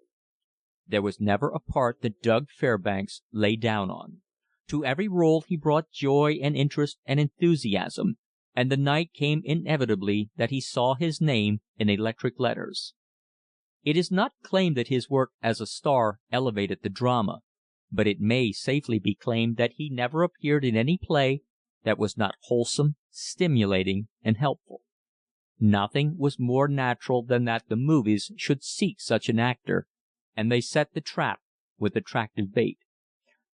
There was never a part that Doug Fairbanks lay down on. To every role he brought joy and interest and enthusiasm, and the night came inevitably that he saw his name in electric letters. It is not claimed that his work as a star elevated the drama, but it may safely be claimed that he never appeared in any play that was not wholesome, stimulating, and helpful. Nothing was more natural than that the movies should seek such an actor, and they set the trap with attractive bait.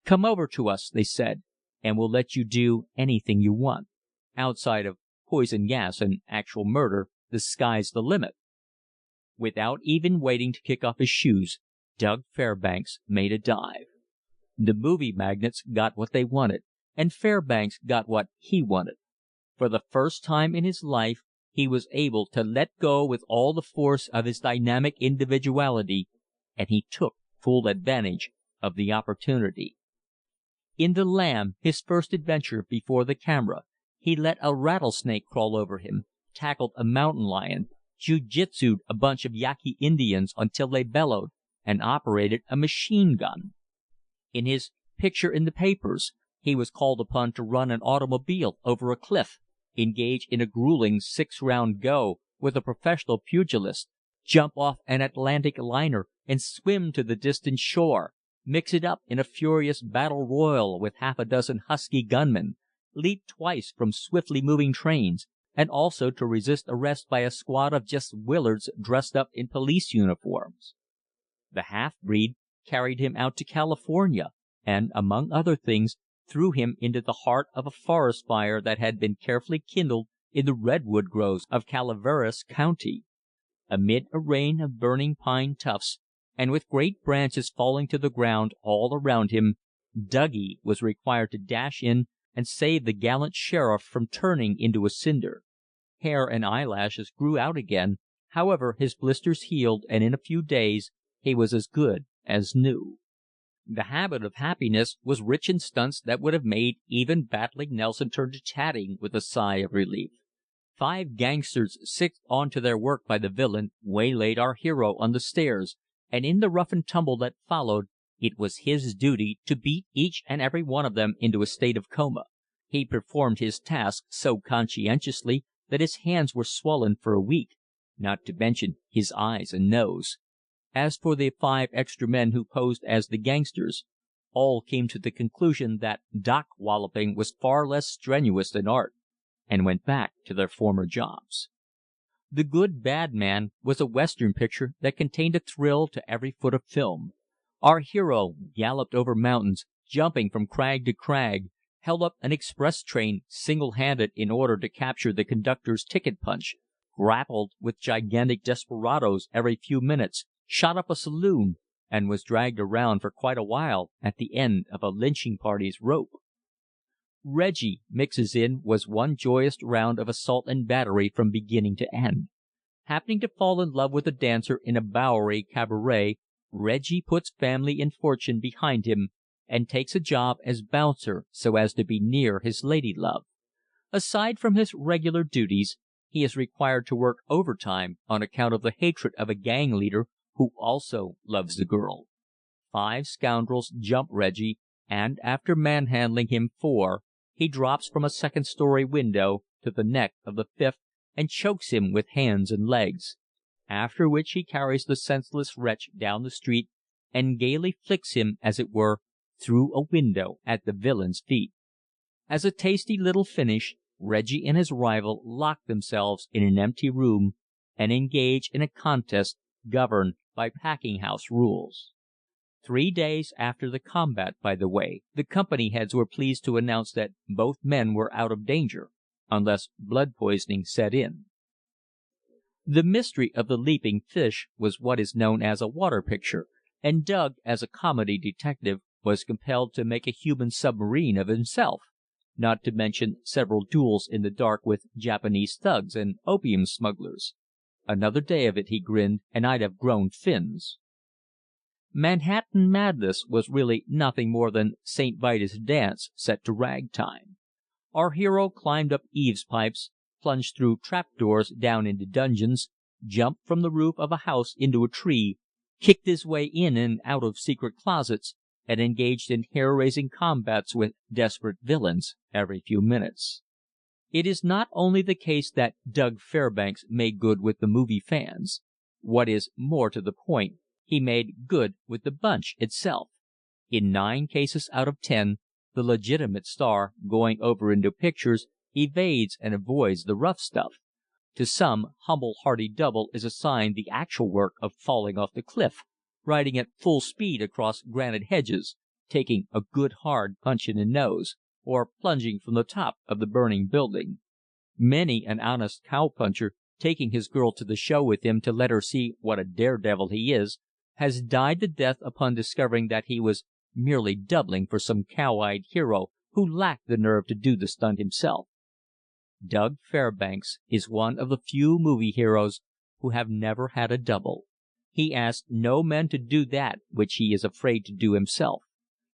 'Come over to us,' they said, 'and we'll let you do anything you want. Outside of poison gas and actual murder, the sky's the limit.' Without even waiting to kick off his shoes, Doug Fairbanks made a dive. The movie magnates got what they wanted, and Fairbanks got what he wanted. For the first time in his life he was able to let go with all the force of his dynamic individuality, and he took full advantage of the opportunity. In The Lamb, his first adventure before the camera, he let a rattlesnake crawl over him, tackled a mountain lion, jiu-jitsu'd a bunch of Yaqui Indians until they bellowed, and operated a machine gun. In his Picture in the Papers, he was called upon to run an automobile over a cliff, engage in a grueling 6-round go with a professional pugilist, jump off an Atlantic liner and swim to the distant shore, mix it up in a furious battle royal with half a dozen husky gunmen, leap twice from swiftly moving trains, and also to resist arrest by a squad of just Willards dressed up in police uniforms. The half-breed carried him out to California and, among other things, threw him into the heart of a forest fire that had been carefully kindled in the redwood groves of Calaveras County. Amid a rain of burning pine tufts, and with great branches falling to the ground all around him, Dougie was required to dash in and save the gallant sheriff from turning into a cinder. Hair and eyelashes grew out again, however his blisters healed, and in a few days he was as good as new. The Habit of Happiness was rich in stunts that would have made even Battling Nelson turn to tatting with a sigh of relief. 5 gangsters, sicked on to their work by the villain, waylaid our hero on the stairs, and in the rough and tumble that followed, it was his duty to beat each and every one of them into a state of coma. He performed his task so conscientiously that his hands were swollen for a week, not to mention his eyes and nose. As for the 5 extra men who posed as the gangsters, all came to the conclusion that dock walloping was far less strenuous than art, and went back to their former jobs. The Good Bad Man was a Western picture that contained a thrill to every foot of film. Our hero galloped over mountains, jumping from crag to crag, held up an express train single-handed in order to capture the conductor's ticket punch, grappled with gigantic desperadoes every few minutes, shot up a saloon, and was dragged around for quite a while at the end of a lynching party's rope. Reggie mixes in was one joyous round of assault and battery from beginning to end. Happening to fall in love with a dancer in a Bowery cabaret, Reggie puts family and fortune behind him and takes a job as bouncer so as to be near his lady love. Aside from his regular duties, he is required to work overtime on account of the hatred of a gang leader who also loves the girl. 5 scoundrels jump Reggie, and after manhandling him 4, he drops from a second-story window to the neck of the 5th and chokes him with hands and legs, after which he carries the senseless wretch down the street and gaily flicks him, as it were, through a window at the villain's feet. As a tasty little finish, Reggie and his rival lock themselves in an empty room and engage in a contest governed by packing-house rules. 3 days after the combat, by the way, the company heads were pleased to announce that both men were out of danger, unless blood poisoning set in. The mystery of the leaping fish was what is known as a water picture, and Doug, as a comedy detective, was compelled to make a human submarine of himself, not to mention several duels in the dark with Japanese thugs and opium smugglers. Another day of it, he grinned, and I'd have grown fins. Manhattan Madness was really nothing more than St. Vitus' dance set to ragtime. Our hero climbed up eaves pipes, plunged through trapdoors down into dungeons, jumped from the roof of a house into a tree, kicked his way in and out of secret closets, and engaged in hair-raising combats with desperate villains every few minutes. It is not only the case that Doug Fairbanks made good with the movie fans. What is more to the point, he made good with the bunch itself. In 9 cases out of 10, the legitimate star, going over into pictures, evades and avoids the rough stuff. To some humble hardy double is assigned the actual work of falling off the cliff, riding at full speed across granite hedges, taking a good hard punch in the nose, or plunging from the top of the burning building. Many an honest cow-puncher, taking his girl to the show with him to let her see what a daredevil he is, has died to death upon discovering that he was merely doubling for some cow-eyed hero who lacked the nerve to do the stunt himself. Doug Fairbanks is one of the few movie heroes who have never had a double. He asks no man to do that which he is afraid to do himself.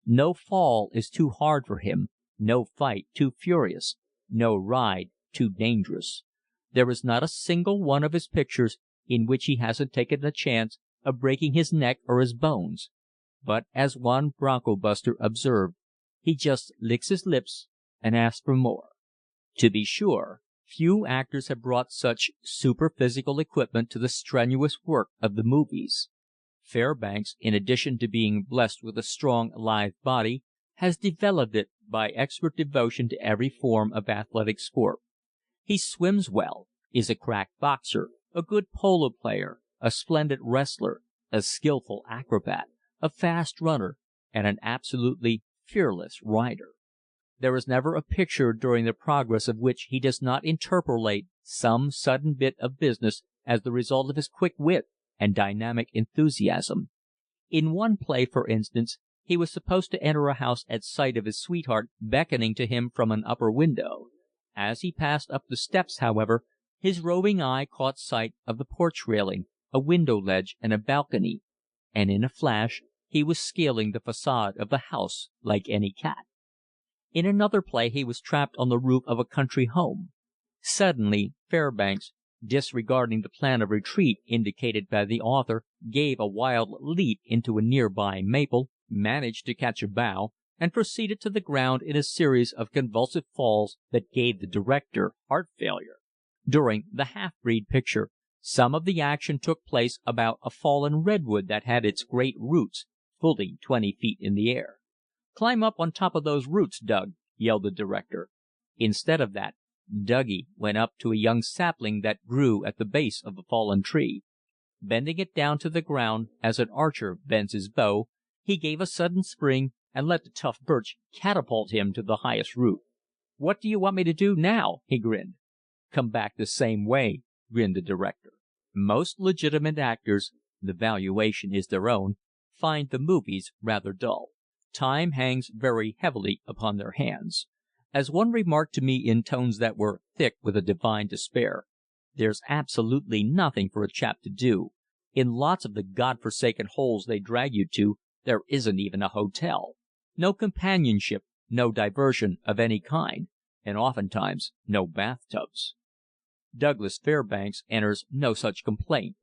No fall is too hard for him, no fight too furious, no ride too dangerous. There is not a single one of his pictures in which he hasn't taken a chance of breaking his neck or his bones. But as one bronco buster observed, he just licks his lips and asks for more. To be sure, few actors have brought such superphysical equipment to the strenuous work of the movies. Fairbanks, in addition to being blessed with a strong, lithe body, has developed it by expert devotion to every form of athletic sport. He swims well, is a crack boxer, a good polo player, a splendid wrestler, a skillful acrobat, a fast runner, and an absolutely fearless rider. There is never a picture during the progress of which he does not interpolate some sudden bit of business as the result of his quick wit and dynamic enthusiasm. In one play, for instance, he was supposed to enter a house at sight of his sweetheart beckoning to him from an upper window. As he passed up the steps, however, his roving eye caught sight of the porch railing, a window ledge, and a balcony, and in a flash he was scaling the facade of the house like any cat. In another play he was trapped on the roof of a country home. Suddenly Fairbanks, disregarding the plan of retreat indicated by the author, gave a wild leap into a nearby maple, managed to catch a bough, and proceeded to the ground in a series of convulsive falls that gave the director heart failure. During the half-breed picture, some of the action took place about a fallen redwood that had its great roots fully 20 feet in the air. "Climb up on top of those roots, Doug," yelled the director. Instead of that, Douggie went up to a young sapling that grew at the base of the fallen tree. Bending it down to the ground as an archer bends his bow, he gave a sudden spring and let the tough birch catapult him to the highest root. "What do you want me to do now?" he grinned. "Come back the same way," grinned the director. Most legitimate actors, the valuation is their own, find the movies rather dull. Time hangs very heavily upon their hands. As one remarked to me in tones that were thick with a divine despair, There's absolutely nothing for a chap to do. In lots of the God-forsaken holes they drag you to, there isn't even a hotel. No companionship, no diversion of any kind, and oftentimes no bathtubs. Douglas Fairbanks enters no such complaint.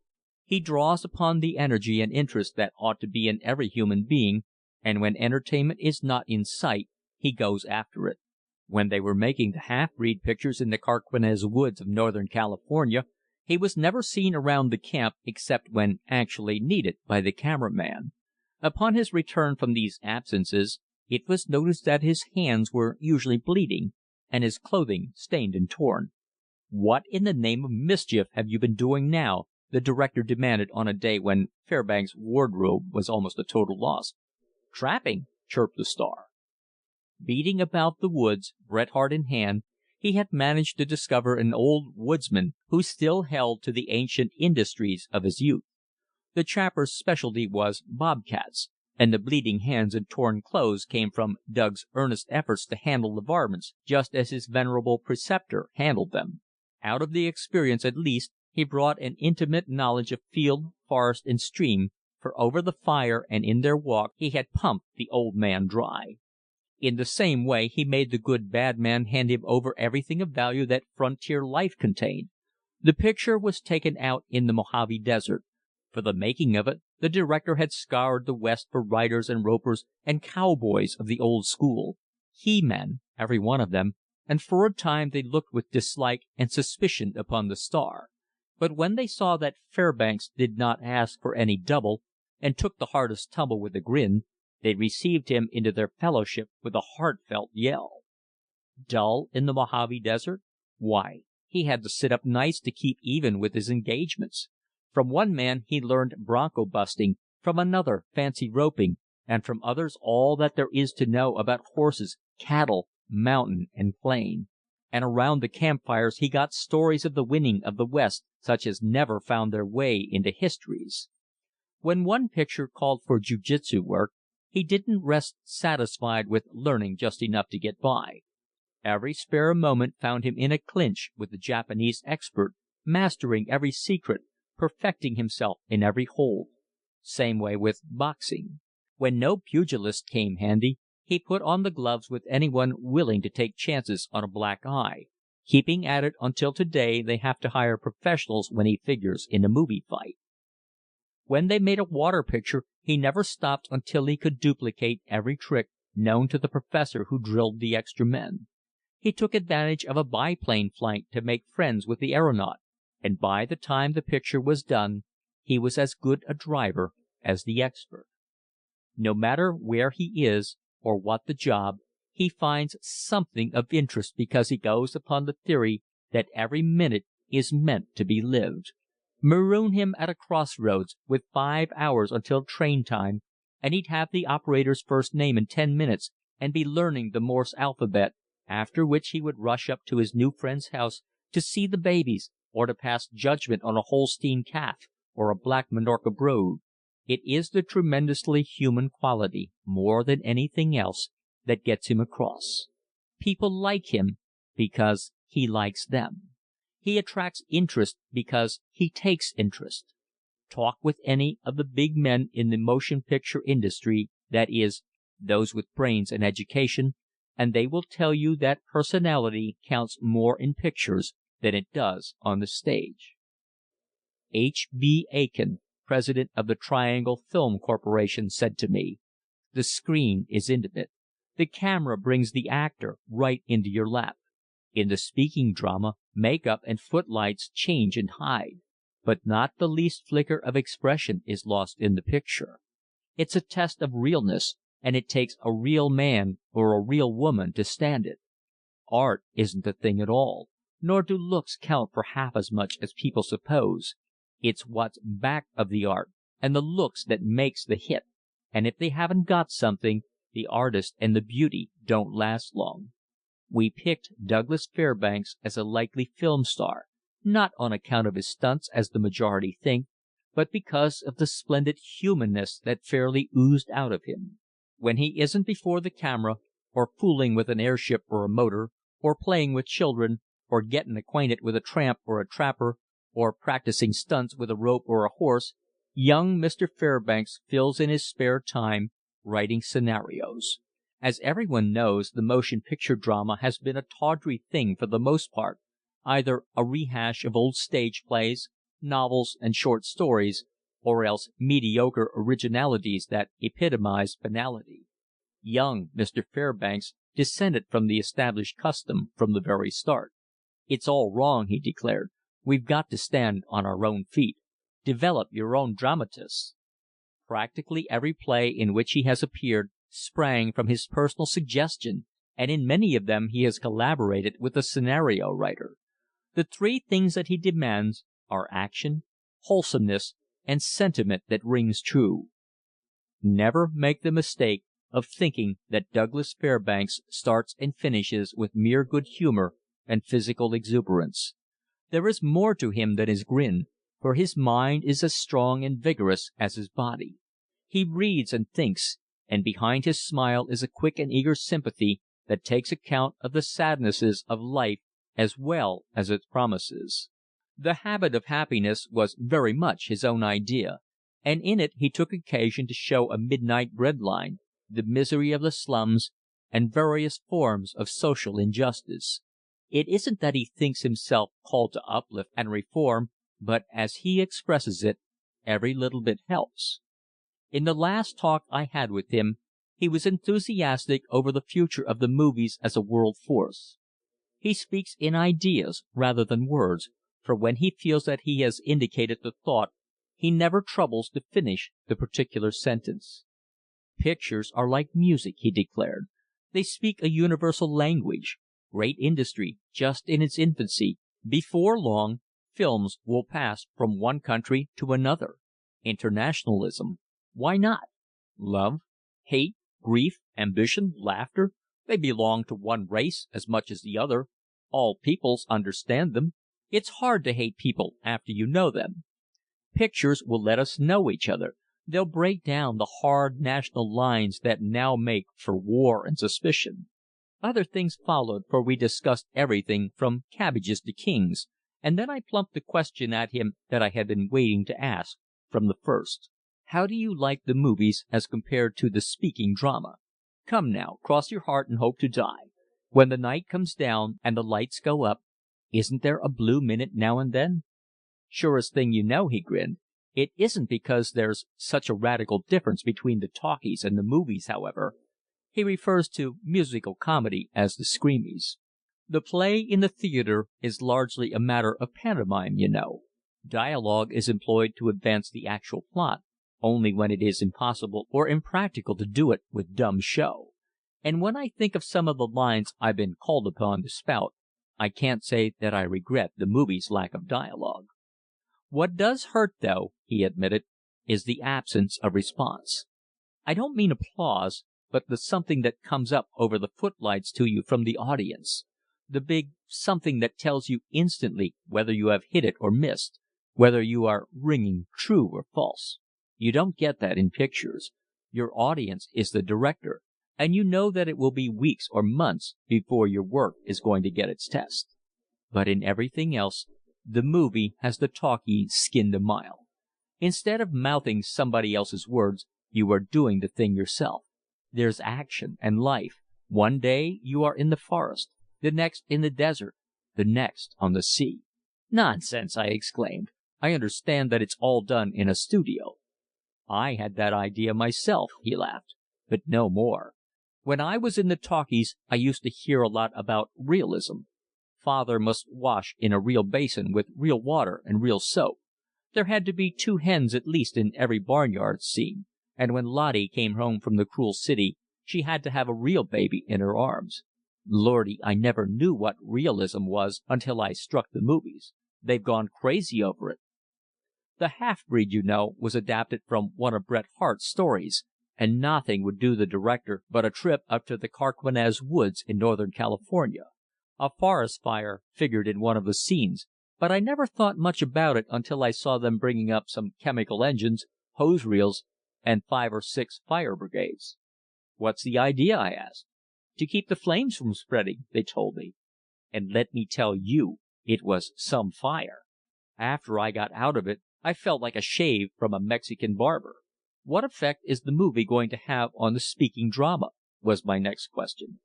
He draws upon the energy and interest that ought to be in every human being, and when entertainment is not in sight, he goes after it. When they were making the half-breed pictures in the Carquinez woods of Northern California, he was never seen around the camp except when actually needed by the cameraman. Upon his return from these absences, it was noticed that his hands were usually bleeding, and his clothing stained and torn. "What in the name of mischief have you been doing now?" the director demanded on a day when Fairbanks' wardrobe was almost a total loss. "Trapping," chirped the star. Beating about the woods, Bret Harte in hand, he had managed to discover an old woodsman who still held to the ancient industries of his youth. The trapper's specialty was bobcats, and the bleeding hands and torn clothes came from Doug's earnest efforts to handle the varmints just as his venerable preceptor handled them. Out of the experience, at least, he brought an intimate knowledge of field, forest, and stream, for over the fire and in their walk he had pumped the old man dry. In the same way he made the good bad man hand him over everything of value that frontier life contained. The picture was taken out in the Mojave Desert. For the making of it, the director had scoured the West for riders and ropers and cowboys of the old school. He-men, every one of them, and for a time they looked with dislike and suspicion upon the star. But when they saw that Fairbanks did not ask for any double, and took the hardest tumble with a grin, they received him into their fellowship with a heartfelt yell. Dull in the Mojave Desert? Why, he had to sit up nights to keep even with his engagements. From one man he learned bronco busting, from another fancy roping, and from others all that there is to know about horses, cattle, mountain, and plain. And around the campfires he got stories of the winning of the West such as never found their way into histories. When one picture called for jiu-jitsu work, he didn't rest satisfied with learning just enough to get by. Every spare moment found him in a clinch with the Japanese expert, mastering every secret, perfecting himself in every hold. Same way with boxing. When no pugilist came handy, he put on the gloves with anyone willing to take chances on a black eye, keeping at it until today they have to hire professionals when he figures in a movie fight. When they made a water picture, he never stopped until he could duplicate every trick known to the professor who drilled the extra men. He took advantage of a biplane flight to make friends with the aeronaut, and by the time the picture was done, he was as good a driver as the expert. No matter where he is, or what the job, he finds something of interest because he goes upon the theory that every minute is meant to be lived. Maroon him at a crossroads, with 5 hours until train time, and he'd have the operator's first name in 10 minutes and be learning the Morse alphabet, after which he would rush up to his new friend's house to see the babies, or to pass judgment on a Holstein calf or a black Minorca brood. It is the tremendously human quality, more than anything else, that gets him across. People like him because he likes them. He attracts interest because he takes interest. Talk with any of the big men in the motion picture industry, that is, those with brains and education, and they will tell you that personality counts more in pictures than it does on the stage. H. B. Aiken, president of the Triangle Film Corporation, said to me, "The screen is intimate. The camera brings the actor right into your lap. In the speaking drama, makeup and footlights change and hide, but not the least flicker of expression is lost in the picture. It's a test of realness, and it takes a real man or a real woman to stand it. Art isn't the thing at all, nor do looks count for half as much as people suppose. It's what's back of the art and the looks that makes the hit, and if they haven't got something, the artist and the beauty don't last long." We picked Douglas Fairbanks as a likely film star, not on account of his stunts, as the majority think, but because of the splendid humanness that fairly oozed out of him. When he isn't before the camera, or fooling with an airship or a motor, or playing with children, or getting acquainted with a tramp or a trapper, or practicing stunts with a rope or a horse, young Mr. Fairbanks fills in his spare time writing scenarios. As everyone knows, the motion picture drama has been a tawdry thing for the most part, either a rehash of old stage plays, novels, and short stories, or else mediocre originalities that epitomize banality. Young Mr. Fairbanks descended from the established custom from the very start. "It's all wrong," he declared. "We've got to stand on our own feet. Develop your own dramatists." Practically every play in which he has appeared sprang from his personal suggestion, and in many of them he has collaborated with the scenario writer. The three things that he demands are action, wholesomeness, and sentiment that rings true. Never make the mistake of thinking that Douglas Fairbanks starts and finishes with mere good humor and physical exuberance. There is more to him than his grin, for his mind is as strong and vigorous as his body. He reads and thinks, and behind his smile is a quick and eager sympathy that takes account of the sadnesses of life as well as its promises. The habit of happiness was very much his own idea, and in it he took occasion to show a midnight bread line, the misery of the slums, and various forms of social injustice. It isn't that he thinks himself called to uplift and reform, but, as he expresses it, every little bit helps. In the last talk I had with him, he was enthusiastic over the future of the movies as a world force. He speaks in ideas rather than words, for when he feels that he has indicated the thought, he never troubles to finish the particular sentence. Pictures are like music, he declared. They speak a universal language. Great industry, just in its infancy. Before long, films will pass from one country to another. Internationalism. Why not? Love, hate, grief, ambition, laughter, they belong to one race as much as the other. All peoples understand them. It's hard to hate people after you know them. Pictures will let us know each other. They'll break down the hard national lines that now make for war and suspicion. Other things followed, for we discussed everything from cabbages to kings, and then I plumped the question at him that I had been waiting to ask from the first. How do you like the movies as compared to the speaking drama? Come now, cross your heart and hope to die. When the night comes down and the lights go up, isn't there a blue minute now and then? Surest thing you know, he grinned. It isn't because there's such a radical difference between the talkies and the movies, however. He refers to musical comedy as the screamies. The play in the theater is largely a matter of pantomime, you know. Dialogue is employed to advance the actual plot, only when it is impossible or impractical to do it with dumb show. And when I think of some of the lines I've been called upon to spout, I can't say that I regret the movie's lack of dialogue. What does hurt, though, he admitted, is the absence of response. I don't mean applause, but the something that comes up over the footlights to you from the audience. The big something that tells you instantly whether you have hit it or missed, whether you are ringing true or false. You don't get that in pictures. Your audience is the director, and you know that it will be weeks or months before your work is going to get its test. But in everything else, the movie has the talkie skinned a mile. Instead of mouthing somebody else's words, you are doing the thing yourself. There's action and life. One day you are in the forest, the next in the desert, the next on the sea. Nonsense, I exclaimed. I understand that it's all done in a studio. I had that idea myself, he laughed, but no more. When I was in the talkies, I used to hear a lot about realism. Father must wash in a real basin with real water and real soap. There had to be 2 hens at least in every barnyard scene, and when Lottie came home from the cruel city, she had to have a real baby in her arms. Lordy, I never knew what realism was until I struck the movies. They've gone crazy over it. The Half-Breed, you know, was adapted from one of Bret Harte's stories, and nothing would do the director but a trip up to the Carquinez Woods in Northern California. A forest fire figured in one of the scenes, but I never thought much about it until I saw them bringing up some chemical engines, hose reels, and 5 or 6 fire brigades. What's the idea? I asked. To keep the flames from spreading, they told me. And let me tell you, it was some fire. After I got out of it, I felt like a shave from a Mexican barber." "What effect is the movie going to have on the speaking drama?" was my next question.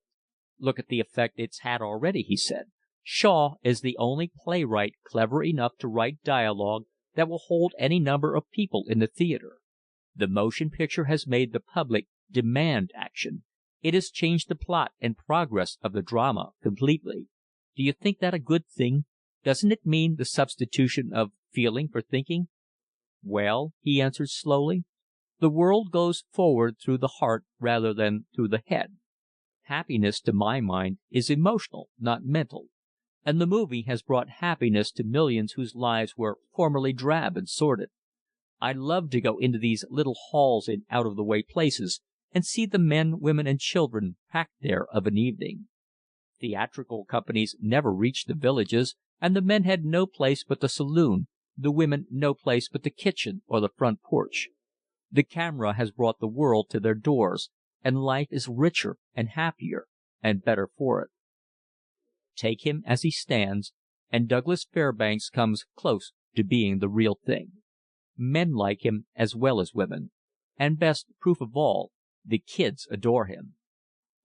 "Look at the effect it's had already," he said. "Shaw is the only playwright clever enough to write dialogue that will hold any number of people in the theater. The motion picture has made the public demand action. It has changed the plot and progress of the drama completely. Do you think that a good thing? Doesn't it mean the substitution of feeling for thinking?" "Well," he answered slowly, "the world goes forward through the heart rather than through the head. Happiness, to my mind, is emotional, not mental. And the movie has brought happiness to millions whose lives were formerly drab and sordid. I love to go into these little halls in out-of-the-way places and see the men, women and children packed there of an evening. Theatrical companies never reached the villages, and the men had no place but the saloon, the women no place but the kitchen or the front porch. The camera has brought the world to their doors, and life is richer and happier and better for it." Take him as he stands, and Douglas Fairbanks comes close to being the real thing. Men like him as well as women, and best proof of all, the kids adore him.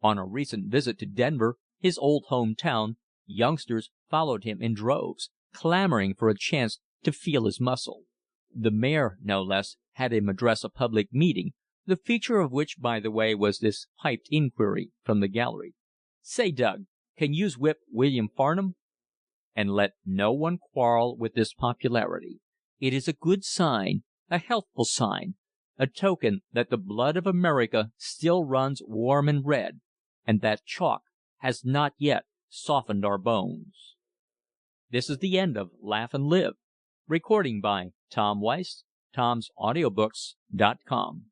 On a recent visit to Denver, his old home town, youngsters followed him in droves, clamoring for a chance to feel his muscle. The mayor, no less, had him address a public meeting, the feature of which, by the way, was this piped inquiry from the gallery: "Say, Doug, can youse whip William Farnham?" And let no one quarrel with this popularity. It is a good sign, a healthful sign, a token that the blood of America still runs warm and red, and that chalk has not yet softened our bones. This is the end of Laugh and Live. Recording by Tom Weiss, Tom'sAudiobooks.com.